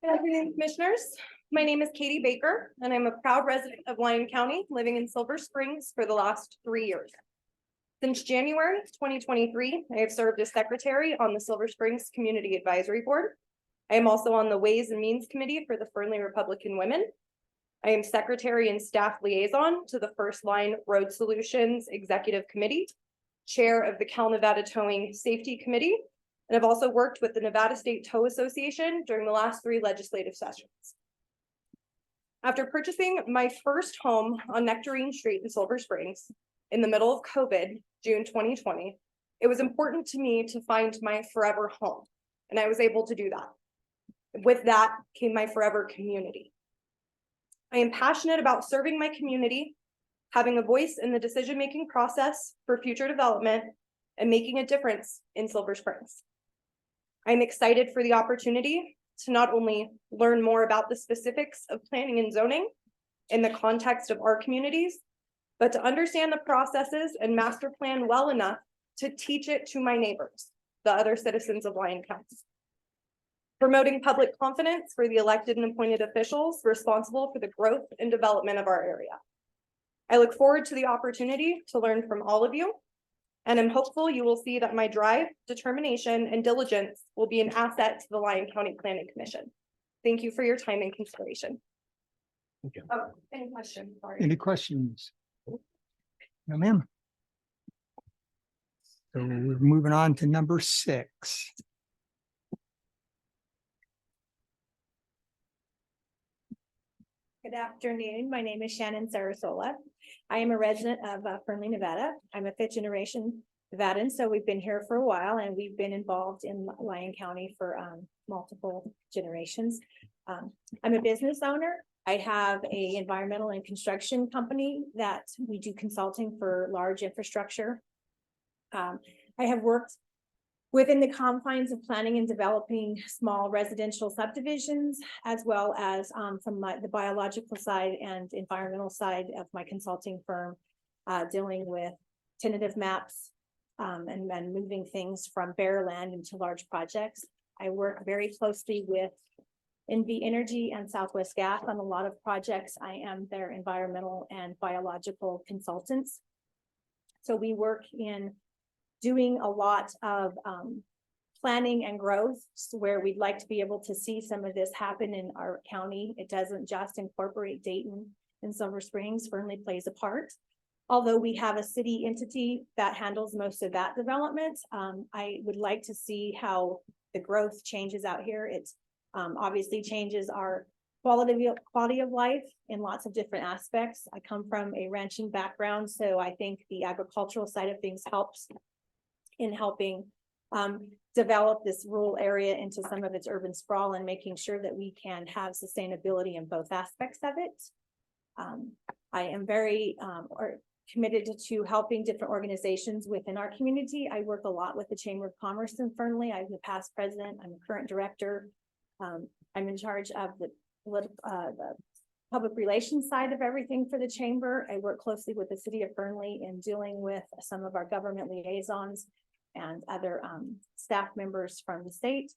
Good afternoon, commissioners. My name is Katie Baker, and I'm a proud resident of Lyon County, living in Silver Springs for the last 3 years. Since January 2023, I have served as secretary on the Silver Springs Community Advisory Board. I am also on the Ways and Means Committee for the Fernley Republican Women. I am secretary and staff liaison to the First Line Road Solutions Executive Committee, chair of the Cal Nevada Towing Safety Committee, and I've also worked with the Nevada State Tow Association during the last 3 legislative sessions. After purchasing my first home on Nectarine Street in Silver Springs in the middle of COVID, June 2020, it was important to me to find my forever home, and I was able to do that. With that came my forever community. I am passionate about serving my community, having a voice in the decision-making process for future development, and making a difference in Silver Springs. I'm excited for the opportunity to not only learn more about the specifics of planning and zoning in the context of our communities, but to understand the processes and master plan well enough to teach it to my neighbors, the other citizens of Lyon County. Promoting public confidence for the elected and appointed officials responsible for the growth and development of our area. I look forward to the opportunity to learn from all of you, and I'm hopeful you will see that my drive, determination, and diligence will be an asset to the Lyon County Planning Commission. Thank you for your time and consideration. Thank you. Oh, any questions? Sorry. Any questions? No, ma'am. So we're moving on to number 6. Good afternoon. My name is Shannon Sarasola. I am a resident of Fernley, Nevada. I'm a fifth generation Nevadan, so we've been here for a while and we've been involved in Lyon County for multiple generations. I'm a business owner. I have a environmental and construction company that we do consulting for large infrastructure. I have worked within the confines of planning and developing small residential subdivisions, as well as from the biological side and environmental side of my consulting firm, dealing with tentative maps and moving things from bare land into large projects. I work very closely with NV Energy and Southwest Gas on a lot of projects. I am their environmental and biological consultants. So we work in doing a lot of planning and growth where we'd like to be able to see some of this happen in our county. It doesn't just incorporate Dayton and Silver Springs. Fernley plays a part. Although we have a city entity that handles most of that development, I would like to see how the growth changes out here. It's obviously changes our quality of life in lots of different aspects. I come from a ranching background, so I think the agricultural side of things helps in helping develop this rural area into some of its urban sprawl and making sure that we can have sustainability in both aspects of it. I am very committed to helping different organizations within our community. I work a lot with the Chamber of Commerce in Fernley. I'm the past president. I'm a current director. I'm in charge of the public relations side of everything for the chamber. I work closely with the city of Fernley in dealing with some of our government liaisons and other staff members from the state.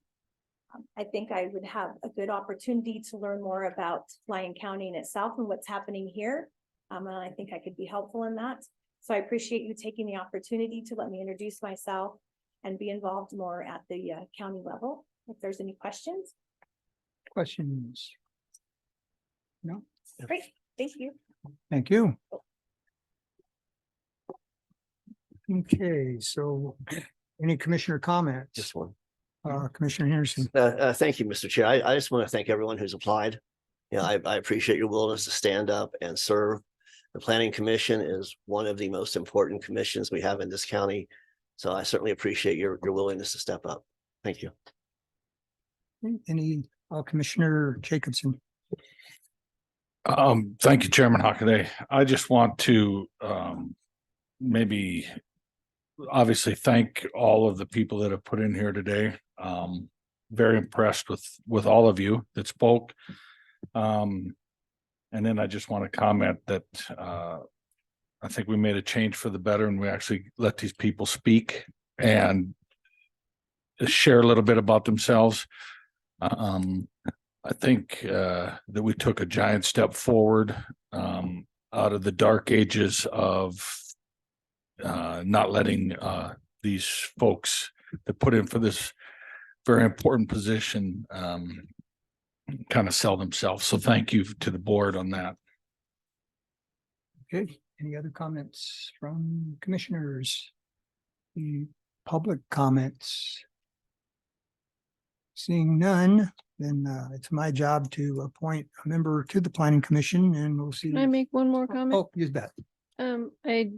I think I would have a good opportunity to learn more about Lyon County in itself and what's happening here. And I think I could be helpful in that. So I appreciate you taking the opportunity to let me introduce myself and be involved more at the county level. If there's any questions. Questions? No? Great, thank you. Thank you. Okay, so any commissioner comments? Just one. Commissioner Henderson. Thank you, Mr. Chair. I just want to thank everyone who's applied. You know, I appreciate your willingness to stand up and serve. The Planning Commission is one of the most important commissions we have in this county. So I certainly appreciate your willingness to step up. Thank you. Any Commissioner Jacobson? Thank you, Chairman Hockaday. I just want to maybe obviously thank all of the people that have put in here today. Very impressed with all of you that spoke. And then I just want to comment that I think we made a change for the better and we actually let these people speak and share a little bit about themselves. I think that we took a giant step forward out of the dark ages of not letting these folks that put in for this very important position kind of sell themselves. So thank you to the board on that. Okay, any other comments from commissioners? The public comments? Seeing none, then it's my job to appoint a member to the Planning Commission and we'll see. Can I make one more comment? Oh, you bet. I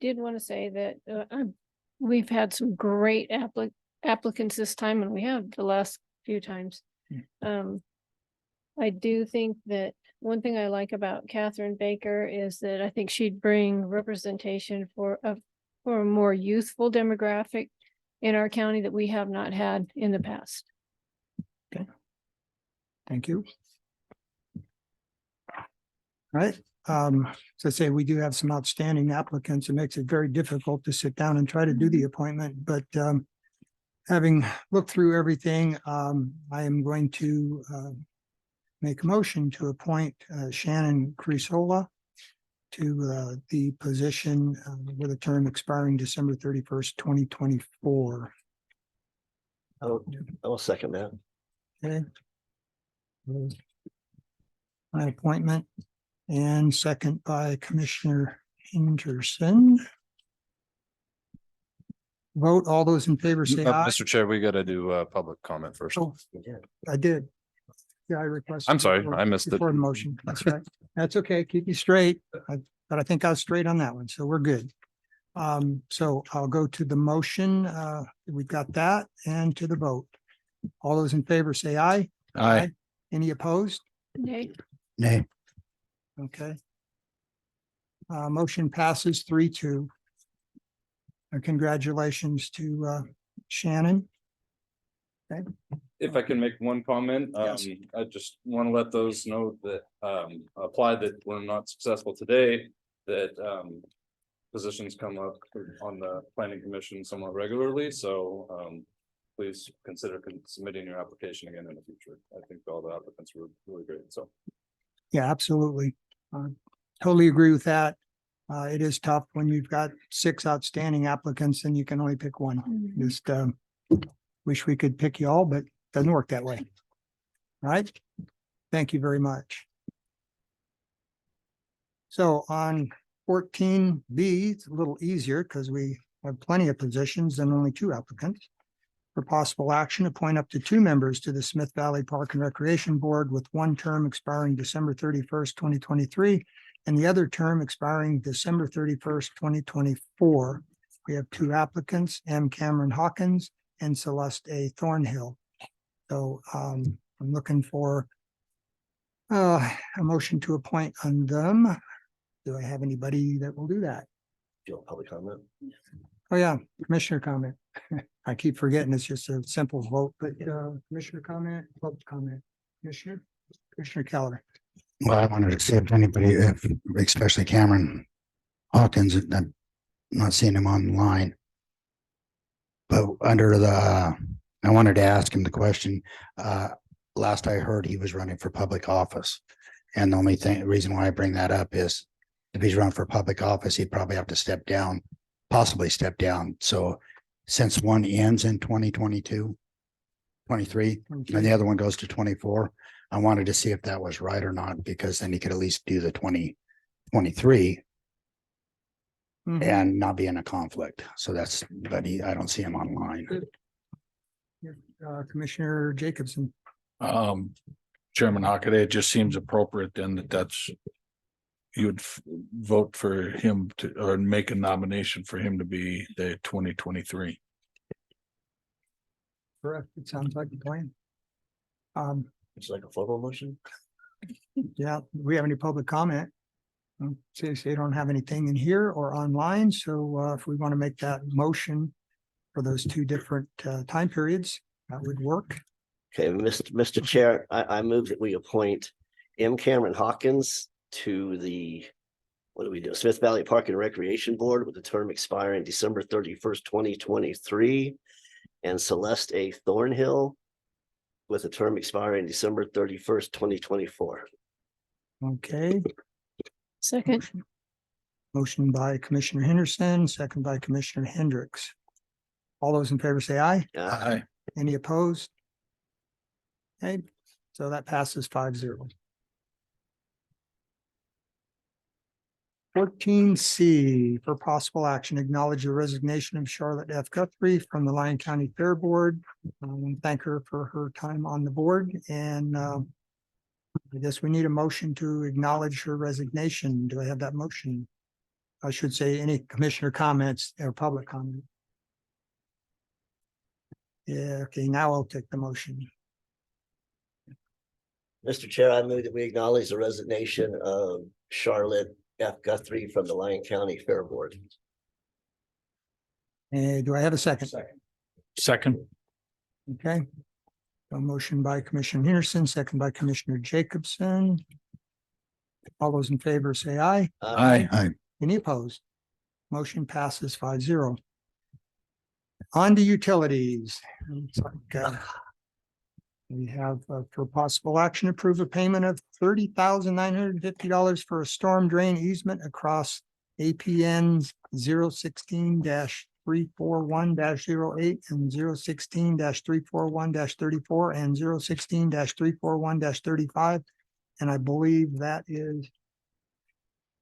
did want to say that we've had some great applicants this time, and we have the last few times. I do think that one thing I like about Catherine Baker is that I think she'd bring representation for a more youthful demographic in our county that we have not had in the past. Okay. Thank you. All right. So I say we do have some outstanding applicants. It makes it very difficult to sit down and try to do the appointment, but having looked through everything, I am going to make a motion to appoint Shannon Crisola to the position with a term expiring December 31st, 2024. I will second that. Okay. My appointment and second by Commissioner Henderson. Vote, all those in favor say aye. Mr. Chair, we gotta do public comment first. Oh, I did. Yeah, I requested. I'm sorry, before- I missed it. Before the motion, that's right. That's okay, keep me straight. But I think I was straight on that one, so we're good. So I'll go to the motion. We've got that and to the vote. All those in favor say aye. Aye. Any opposed? Nay. Nay. Okay. Motion passes 3-2. Congratulations to Shannon. Okay. If I can make one comment, Yes. I just want to let those know that apply that we're not successful today, that positions come up on the planning commission somewhat regularly, so please consider submitting your application again in the future. I think all the applicants were really great, so. Yeah, absolutely. Totally agree with that. It is tough when you've got 6 outstanding applicants and you can only pick one. Just wish we could pick you all, but doesn't work that way. All right. Thank you very much. So on 14B, it's a little easier because we have plenty of positions and only 2 applicants. For possible action, appoint up to 2 members to the Smith Valley Park and Recreation Board with one term expiring December 31st, 2023, and the other term expiring December 31st, 2024. We have 2 applicants, M. Cameron Hawkins and Celeste A. Thornhill. So I'm looking for a motion to appoint on them. Do I have anybody that will do that? Do you want public comment? Oh, yeah, commissioner comment. I keep forgetting it's just a simple vote, but commissioner comment, public comment, Commissioner Keller. Well, I wanted to see if anybody, especially Cameron Hawkins, I'm not seeing him online. But under the, I wanted to ask him the question, last I heard he was running for public office. And the only reason why I bring that up is if he's running for public office, he'd probably have to step down, possibly step down. So since one ends in 2022, 23, and the other one goes to 24, I wanted to see if that was right or not, because then he could at least do the 2023 and not be in a conflict. So that's, but I don't see him online. Commissioner Jacobson. Chairman Hockaday, it just seems appropriate then that's you would vote for him to, or make a nomination for him to be the 2023. Correct. It sounds like a plan. It's like a formal motion. Yeah, we have any public comment? Say they don't have anything in here or online, so if we want to make that motion for those 2 different time periods, that would work. Okay, Mr. Chair, I move that we appoint M. Cameron Hawkins to the, what do we do? Smith Valley Park and Recreation Board with a term expiring December 31st, 2023, and Celeste A. Thornhill with a term expiring December 31st, 2024. Okay. Second. Motion by Commissioner Henderson, second by Commissioner Hendricks. All those in favor say aye. Aye. Any opposed? Okay, so that passes 5-0. 14C for possible action, acknowledge the resignation of Charlotte F. Guthrie from the Lyon County Fair Board. Thank her for her time on the board, and I guess we need a motion to acknowledge her resignation. Do I have that motion? I should say any commissioner comments or public comment. Yeah, okay, now I'll take the motion. Mr. Chair, I move that we acknowledge the resignation of Charlotte F. Guthrie from the Lyon County Fair Board. Do I have a second? Second. Okay. A motion by Commissioner Henderson, second by Commissioner Jacobson. All those in favor say aye. Aye. Aye. Any opposed? Motion passes 5-0. On to utilities. Looks like, we have for possible action, approve a payment of $30,950 for a storm drain easement across APN 016-341-08 and 016-341-34 and 016-341-35. And I believe that is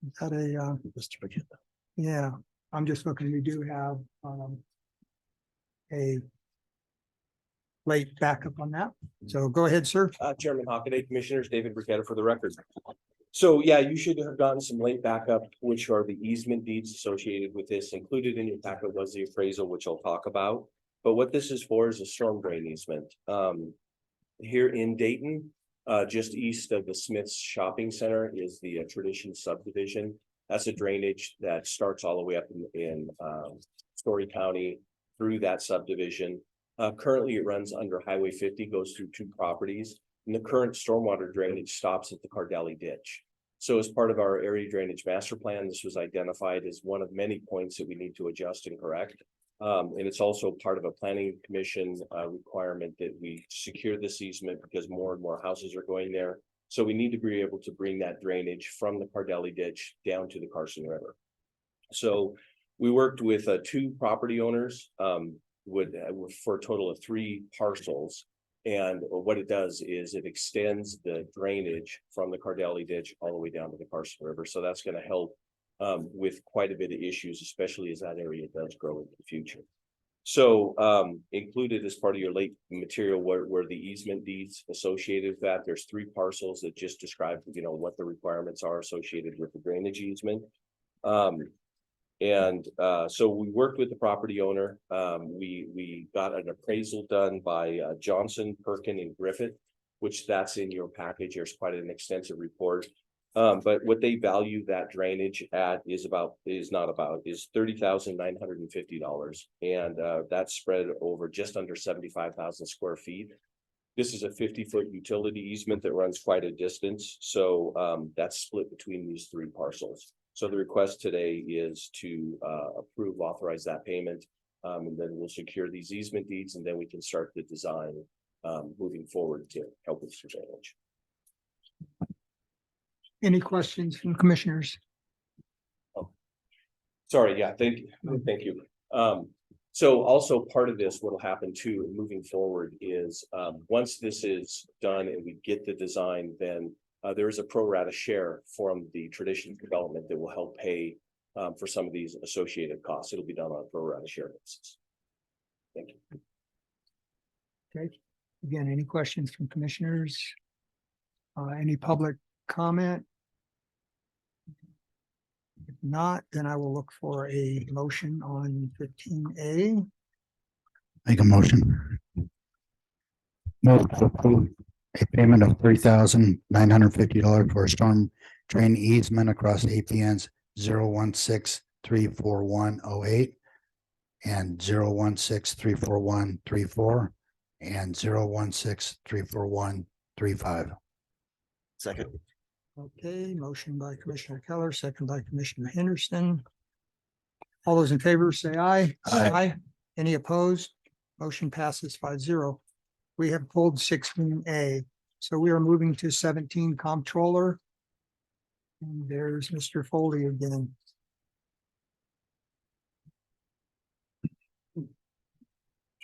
Is that a, Mr. Brigitte. yeah, I'm just looking, we do have, a late backup on that. So go ahead, sir. Chairman Hockaday, Commissioners, David Briquetta for the record. So yeah, you should have gotten some late backup, which are the easement deeds associated with this. Included in your packet was the appraisal, which I'll talk about. But what this is for is a storm drain easement. Here in Dayton, just east of the Smith's Shopping Center is the Tradition subdivision. That's a drainage that starts all the way up in Story County through that subdivision. Currently, it runs under Highway 50, goes through 2 properties. And the current stormwater drainage stops at the Cardelli ditch. So as part of our area drainage master plan, this was identified as one of many points that we need to adjust and correct. And it's also part of a planning commission requirement that we secure this easement because more and more houses are going there. So we need to be able to bring that drainage from the Cardelli ditch down to the Carson River. So we worked with 2 property owners for a total of 3 parcels. And what it does is it extends the drainage from the Cardelli ditch all the way down to the Carson River. So that's going to help with quite a bit of issues, especially as that area does grow in the future. So included as part of your late material were the easement deeds associated with that. There's 3 parcels that just describe, what the requirements are associated with the drainage easement. So we worked with the property owner. We got an appraisal done by Johnson, Perkin, and Griffith, which that's in your package. There's quite an extensive report. But what they value that drainage at is $30,950. And that's spread over just under 75,000 square feet. This is a 50-foot utility easement that runs quite a distance. So that's split between these 3 parcels. So the request today is to authorize that payment, and then we'll secure these easement deeds, and then we can start the design moving forward to help with drainage. Any questions from commissioners? Sorry, yeah, thank you. So also part of this, what will happen too, moving forward is once this is done and we get the design, then there is a pro rata share from the Tradition development that will help pay for some of these associated costs. It'll be done on a pro rata share basis. Thank you. Okay, again, any questions from commissioners? Any public comment? If not, then I will look for a motion on 15A. Make a motion. Move to approve a payment of $3,950 for a storm drain easement across APNs 016-34108 and 016-34134 and 016-34135. Second. Okay, motion by Commissioner Keller, second by Commissioner Henderson. All those in favor say aye. Aye. Any opposed? Motion passes 5-0. We have pulled 16A, so we are moving to 17 comptroller. And there's Mr. Foley again.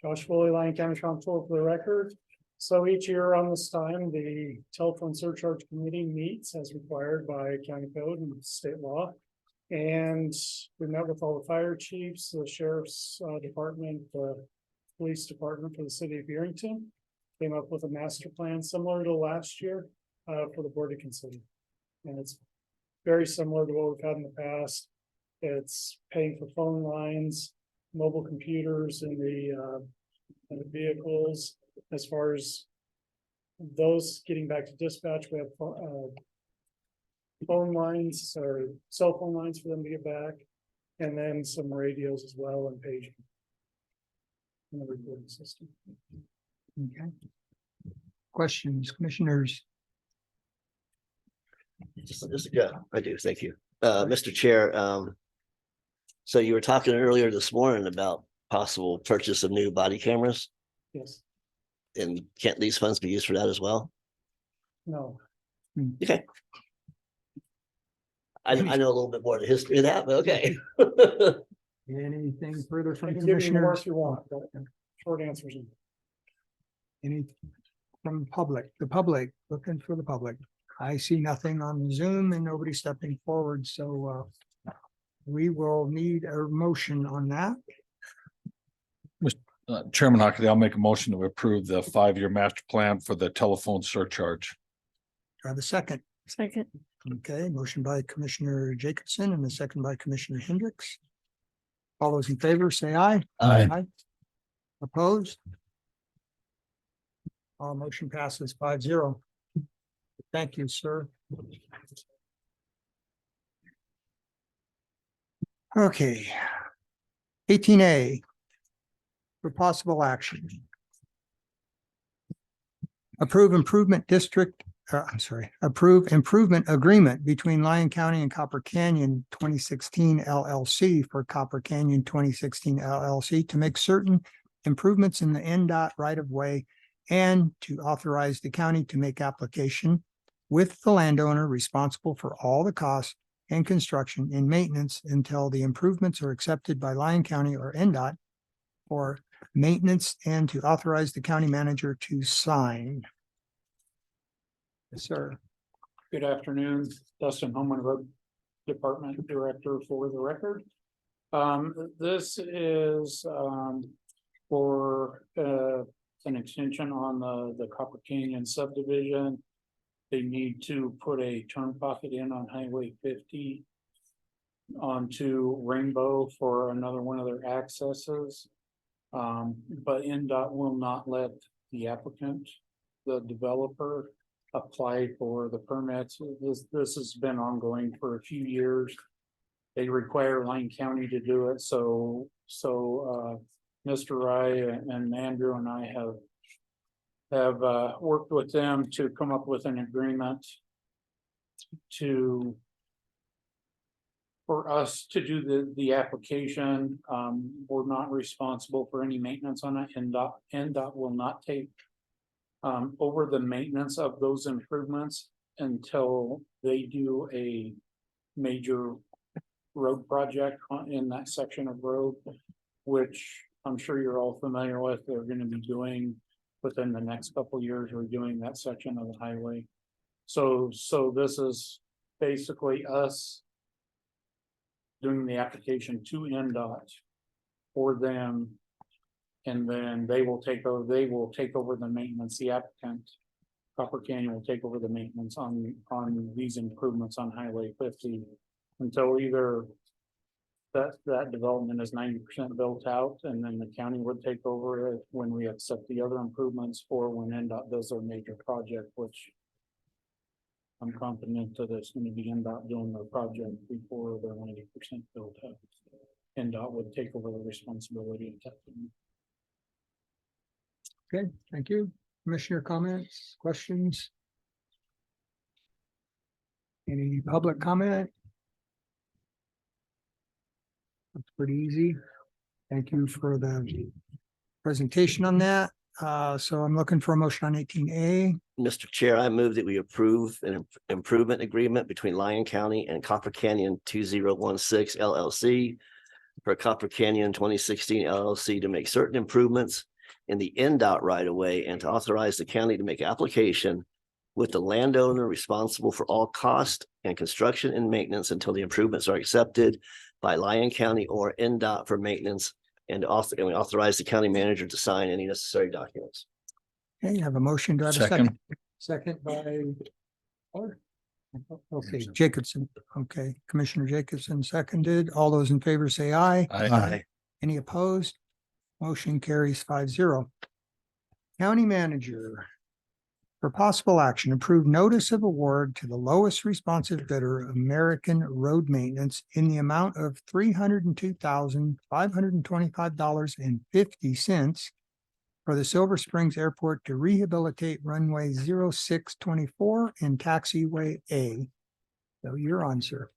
Josh Foley, Lyon County Comptroller for the record. So each year around this time, the telephone surcharge committee meets as required by county code and state law. And we met with all the fire chiefs, the sheriff's department, the police department for the city of Yerington. Came up with a master plan similar to last year for the board to consider. And it's very similar to what we've had in the past. It's paying for phone lines, mobile computers in the vehicles. As far as those getting back to dispatch, we have phone lines or cell phone lines for them to get back. And then some radios as well and paging in the recording system. Okay. Questions, commissioners? Yeah, I do. Thank you. Mr. Chair, so you were talking earlier this morning about possible purchase of new body cameras. Yes. And can't these funds be used for that as well? No. Okay. I know a little bit more of the history of that, but okay. Anything further I from can give you more commissioners? if you want, but short answers. Any from public, the public, looking for the public. I see nothing on Zoom and nobody stepping forward, so we will need a motion on that. Chairman Hockley, I'll make a motion to approve the 5-year master plan for the telephone surcharge. Do I have a second? Second. Okay, motion by Commissioner Jacobson and a second by Commissioner Hendricks. All those in favor, say aye. Aye. Opposed? All motion passes 5-0. Thank you, sir. Okay. 18A. For possible action. Approve improvement agreement between Lyon County and Copper Canyon 2016 LLC for Copper Canyon 2016 LLC to make certain improvements in the NDOT right of way and to authorize the county to make application with the landowner responsible for all the costs and construction and maintenance until the improvements are accepted by Lyon County or NDOT for maintenance and to authorize the county manager to sign. Yes, sir. Good afternoon, Dustin Holman, Road Department Director for the record. This is for an extension on the Copper Canyon subdivision. They need to put a turn pocket in on Highway 50 onto Rainbow for another one of their accesses. But NDOT will not let the applicant, the developer, apply for the permits. This has been ongoing for a few years. They require Lyon County to do it. So Mr. Rye and Andrew and I have worked with them to come up with an agreement for us to do the application. We're not responsible for any maintenance on it. NDOT will not take over the maintenance of those improvements until they do a major road project in that section of road, which I'm sure you're all familiar with. They're going to be doing within the next couple of years. We're doing that section of the highway. So this is basically us doing the application to NDOT for them. And then they will take over the maintenance. The applicant, Copper Canyon, will take over the maintenance on these improvements on Highway 50 until either that development is 90% built out, and then the county would take over it when we accept the other improvements, or when NDOT does their major project, which I'm confident that it's going to be NDOT doing their project before they're 90% built out. NDOT would take over the responsibility of testing. Okay, thank you. Commissioner comments, questions? Any public comment? That's pretty easy. Thank you for the presentation on that. So I'm looking for a motion on 18A. Mr. Chair, I move that we approve an improvement agreement between Lyon County and Copper Canyon 2016 LLC for Copper Canyon 2016 LLC to make certain improvements in the NDOT right of way and to authorize the county to make application with the landowner responsible for all cost and construction and maintenance until the improvements are accepted by Lyon County or NDOT for maintenance, and we authorize the county manager to sign any necessary documents. Okay, you have a motion. Do I have a second? Second by. Okay, Jacobson. Okay, Commissioner Jacobson seconded. All those in favor say aye. Aye. Any opposed? Motion carries 5-0. County manager. For possible action, approve notice of award to the lowest responsive bidder, American Road Maintenance, in the amount of $302,525.50 for the Silver Springs Airport to rehabilitate runway 0624 and taxiway A. So you're on, sir.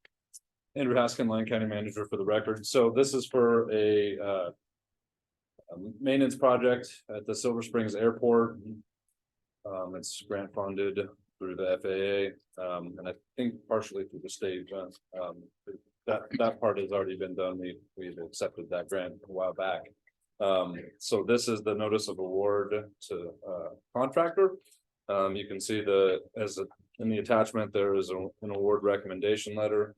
Andrew Haskin, Lyon County Manager for the record. So this is for a maintenance project at the Silver Springs Airport. It's grant funded through the FAA, and I think partially through the state. That part has already been done. We've accepted that grant a while back. So this is the notice of award to contractor. You can see as In the attachment, there is an award recommendation letter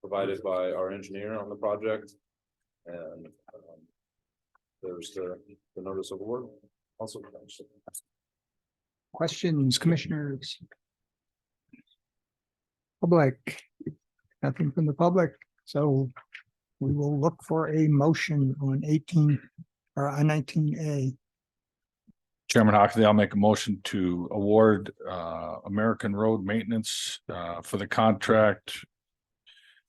provided by our engineer on the project. And there's the notice of award also. Questions, commissioners? Public? Nothing from the public, so we will look for a motion on 18 or on 19A. Chairman Hockley, I'll make a motion to award American Road Maintenance for the contract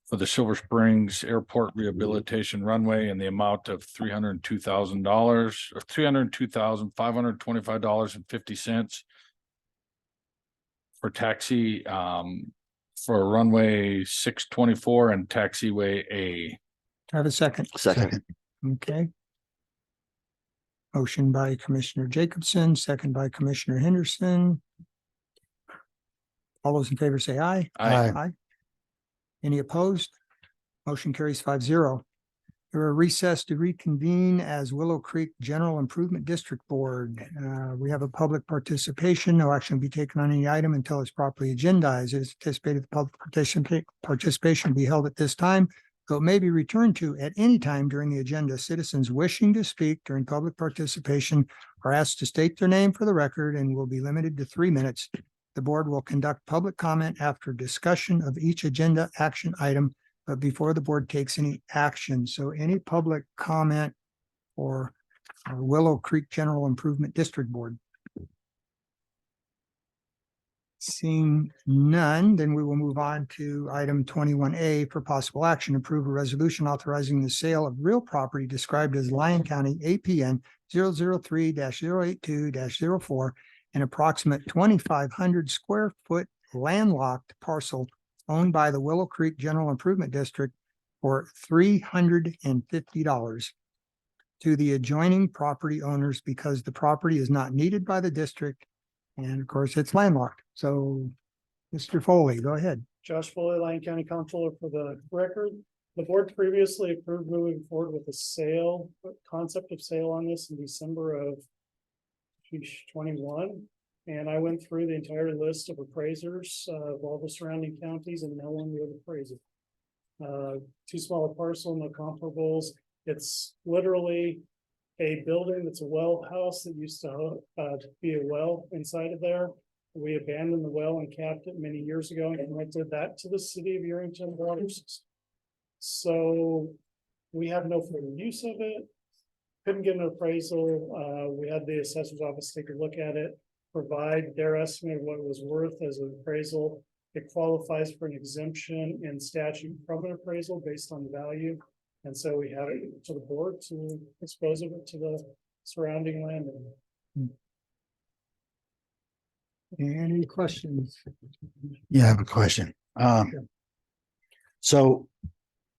for the Silver Springs Airport Rehabilitation Runway in the amount of $302,000 or $302,525.50 for taxi for runway 624 and taxiway A. Do I have a second? Second. Okay. Motion by Commissioner Jacobson, second by Commissioner Henderson. All those in favor say aye. Aye. Any opposed? Motion carries 5-0. We're recessed to reconvene as Willow Creek General Improvement District Board. We have a public participation. No action will be taken on any item until it's properly agendized. It is anticipated the public participation will be held at this time, though it may be returned to at any time during the agenda. Citizens wishing to speak during public participation are asked to state their name for the record and will be limited to 3 minutes. The board will conduct public comment after discussion of each agenda action item, but before the board takes any action. So any public comment for Willow Creek General Improvement District Board? Seeing none, then we will move on to item 21A for possible action. Approve a resolution authorizing the sale of real property described as Lyon County APN 003-082-04, an approximate 2,500 square foot landlocked parcel owned by the Willow Creek General Improvement District for $350 to the adjoining property owners because the property is not needed by the district. And of course, it's landlocked. So Mr. Foley, go ahead. Josh Foley, Lyon County Comptroller for the record. The board previously approved moving forward with the sale, concept of sale on this in December of 21. And I went through the entire list of appraisers of all the surrounding counties and no one would appraise it. Too small a parcel, no comparables. It's literally a building that's a well house that used to be a well inside of there. We abandoned the well and capped it many years ago and rented that to the city of Yerington water system. So we have no further use of it. Couldn't get an appraisal. We had the assessor's office take a look at it, provide their estimate of what it was worth as an appraisal. It qualifies for an exemption in statute from an appraisal based on value. And so we have it to the board to dispose of it to the surrounding land. Any questions? Yeah, I have a question. So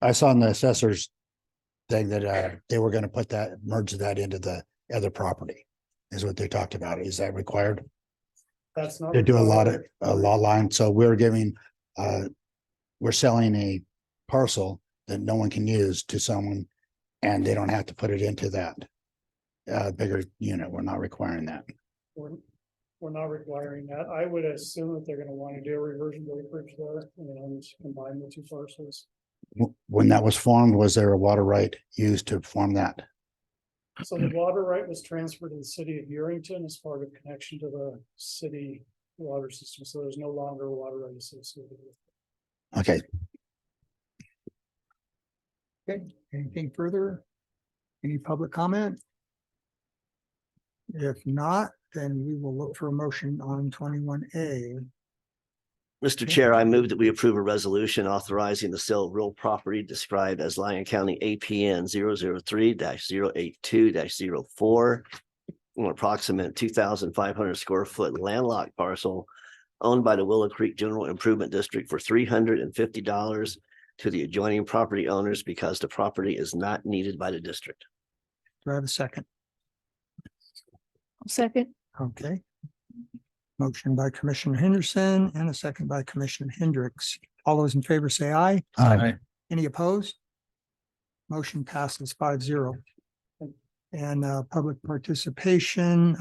I saw in the assessor's thing that they were gonna merge that into the other property, is what they talked about. Is that required? That's not. They do a lot required. line, so we're selling a parcel that no one can use to someone, and they don't have to put it into that bigger unit. We're not requiring that. We're not requiring that. I would assume that they're gonna want to do a reversion to acreage there and combine the two parcels. When that was formed, was there a water right used to form that? So the water right was transferred to the city of Yerington as part of connection to the city water system. So there's no longer a water right associated with it. Okay, Okay, anything further? Any public comment? If not, then we will look for a motion on 21A. Mr. Chair, I move that we approve a resolution authorizing the sale of real property described as Lyon County APN 003-082-04, an approximate 2,500 square foot landlocked parcel owned by the Willow Creek General Improvement District for $350 to the adjoining property owners because the property is not needed by the district. Do I have a second? Second. Okay. Motion by Commissioner Henderson and a second by Commissioner Hendricks. All those in favor say aye. Aye. Any opposed? Motion passes 5-0. And public participation,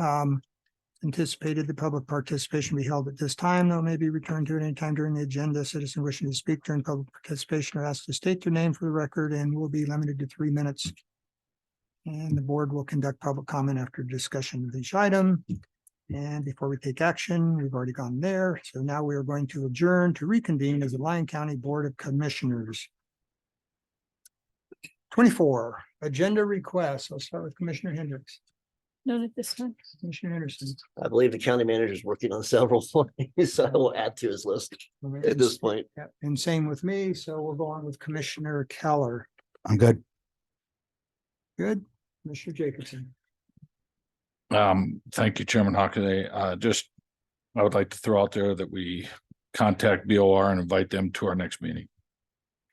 anticipated the public participation be held at this time, though may be returned to at any time during the agenda. Citizen wishing to speak during public participation are asked to state their name for the record and will be limited to 3 minutes. And the board will conduct public comment after discussion of each item. And before we take action, we've already gone there. So now we are going to adjourn to reconvene as the Lyon County Board of Commissioners. 24, agenda requests. I'll start with Commissioner Hendricks. Not at this time. Commissioner Henderson. I believe the county manager is working on several things, so I will add to his list at this point. Yep, and same with me. So we'll go on with Commissioner Keller. I'm good. Good. Commissioner Jacobson. Thank you, Chairman Hockaday. I would like to throw out there that we contact BOR and invite them to our next meeting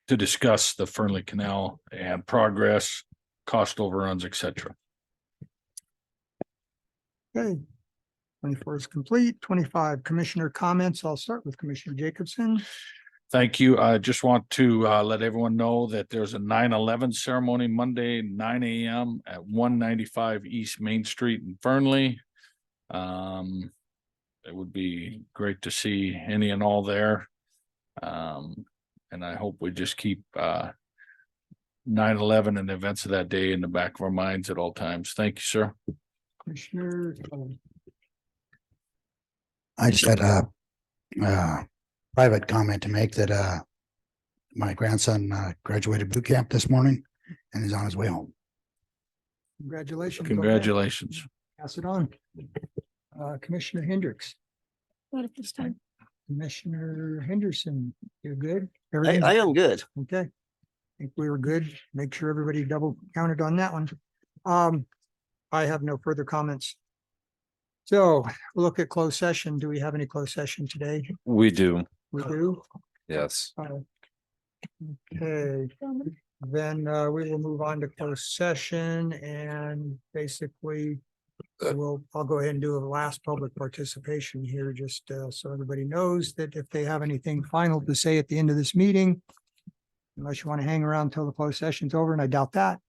to discuss the Fernley Canal and progress, cost overruns, etc. Okay. 24 is complete. 25 commissioner comments. I'll start with Commissioner Jacobson. Thank you. I just want to let everyone know that there's a 9/11 ceremony Monday, 9 a.m. at 195 East Main Street in Fernley. It would be great to see any and all there. And I hope we just keep 9/11 and the events of that day in the back of our minds at all times. Thank you, sir. Commissioner. I just had a private comment to make that my grandson graduated boot camp this morning and is on his way home. Congratulations. Congratulations. Pass it on. Commissioner Hendricks. Not at this time. Commissioner Henderson, you're good? I am good. Okay. I think we were good. Make sure everybody double counted on that one. I have no further comments. So we'll look at closed session. Do we have any closed session today? We do. We do? Yes. Okay, then we will move on to closed session and basically I'll go ahead and do a last public participation here, just so everybody knows that if they have anything final to say at the end of this meeting, unless you want to hang around until the closed session's over, and I doubt that.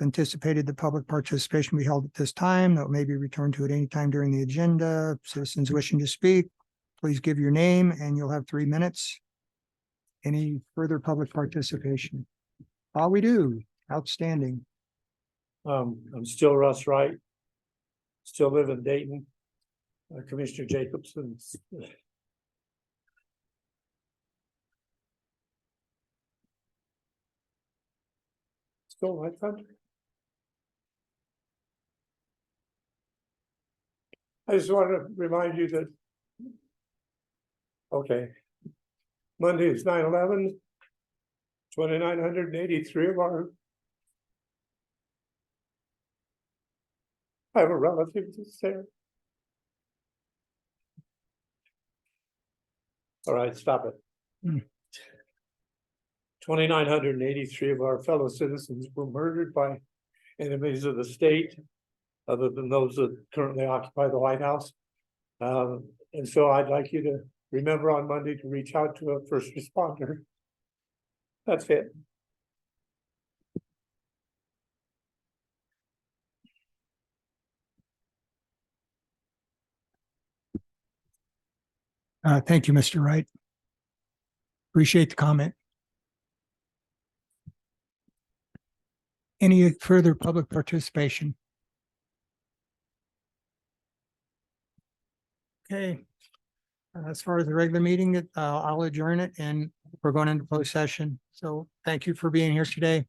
Anticipated the public participation be held at this time, that may be returned to at any time during the agenda. Citizens wishing to speak, please give your name and you'll have 3 minutes. Any further public participation? All we do, outstanding. I'm still Russ Wright. Still live in Dayton. Commissioner Jacobson. Still my country. I just want to remind you that. Okay. Monday is 9/11. 2,983 of our. I have a relative that's there. All right, stop it. 2,983 of our fellow citizens were murdered by enemies of the state, other than those that currently occupy the White House. And so I'd like you to remember on Monday to reach out to a first responder. That's it. Thank you, Mr. Wright. Appreciate the comment. Any further public participation? Okay. As far as the regular meeting, I'll adjourn it and we're going into closed session. So thank you for being here today.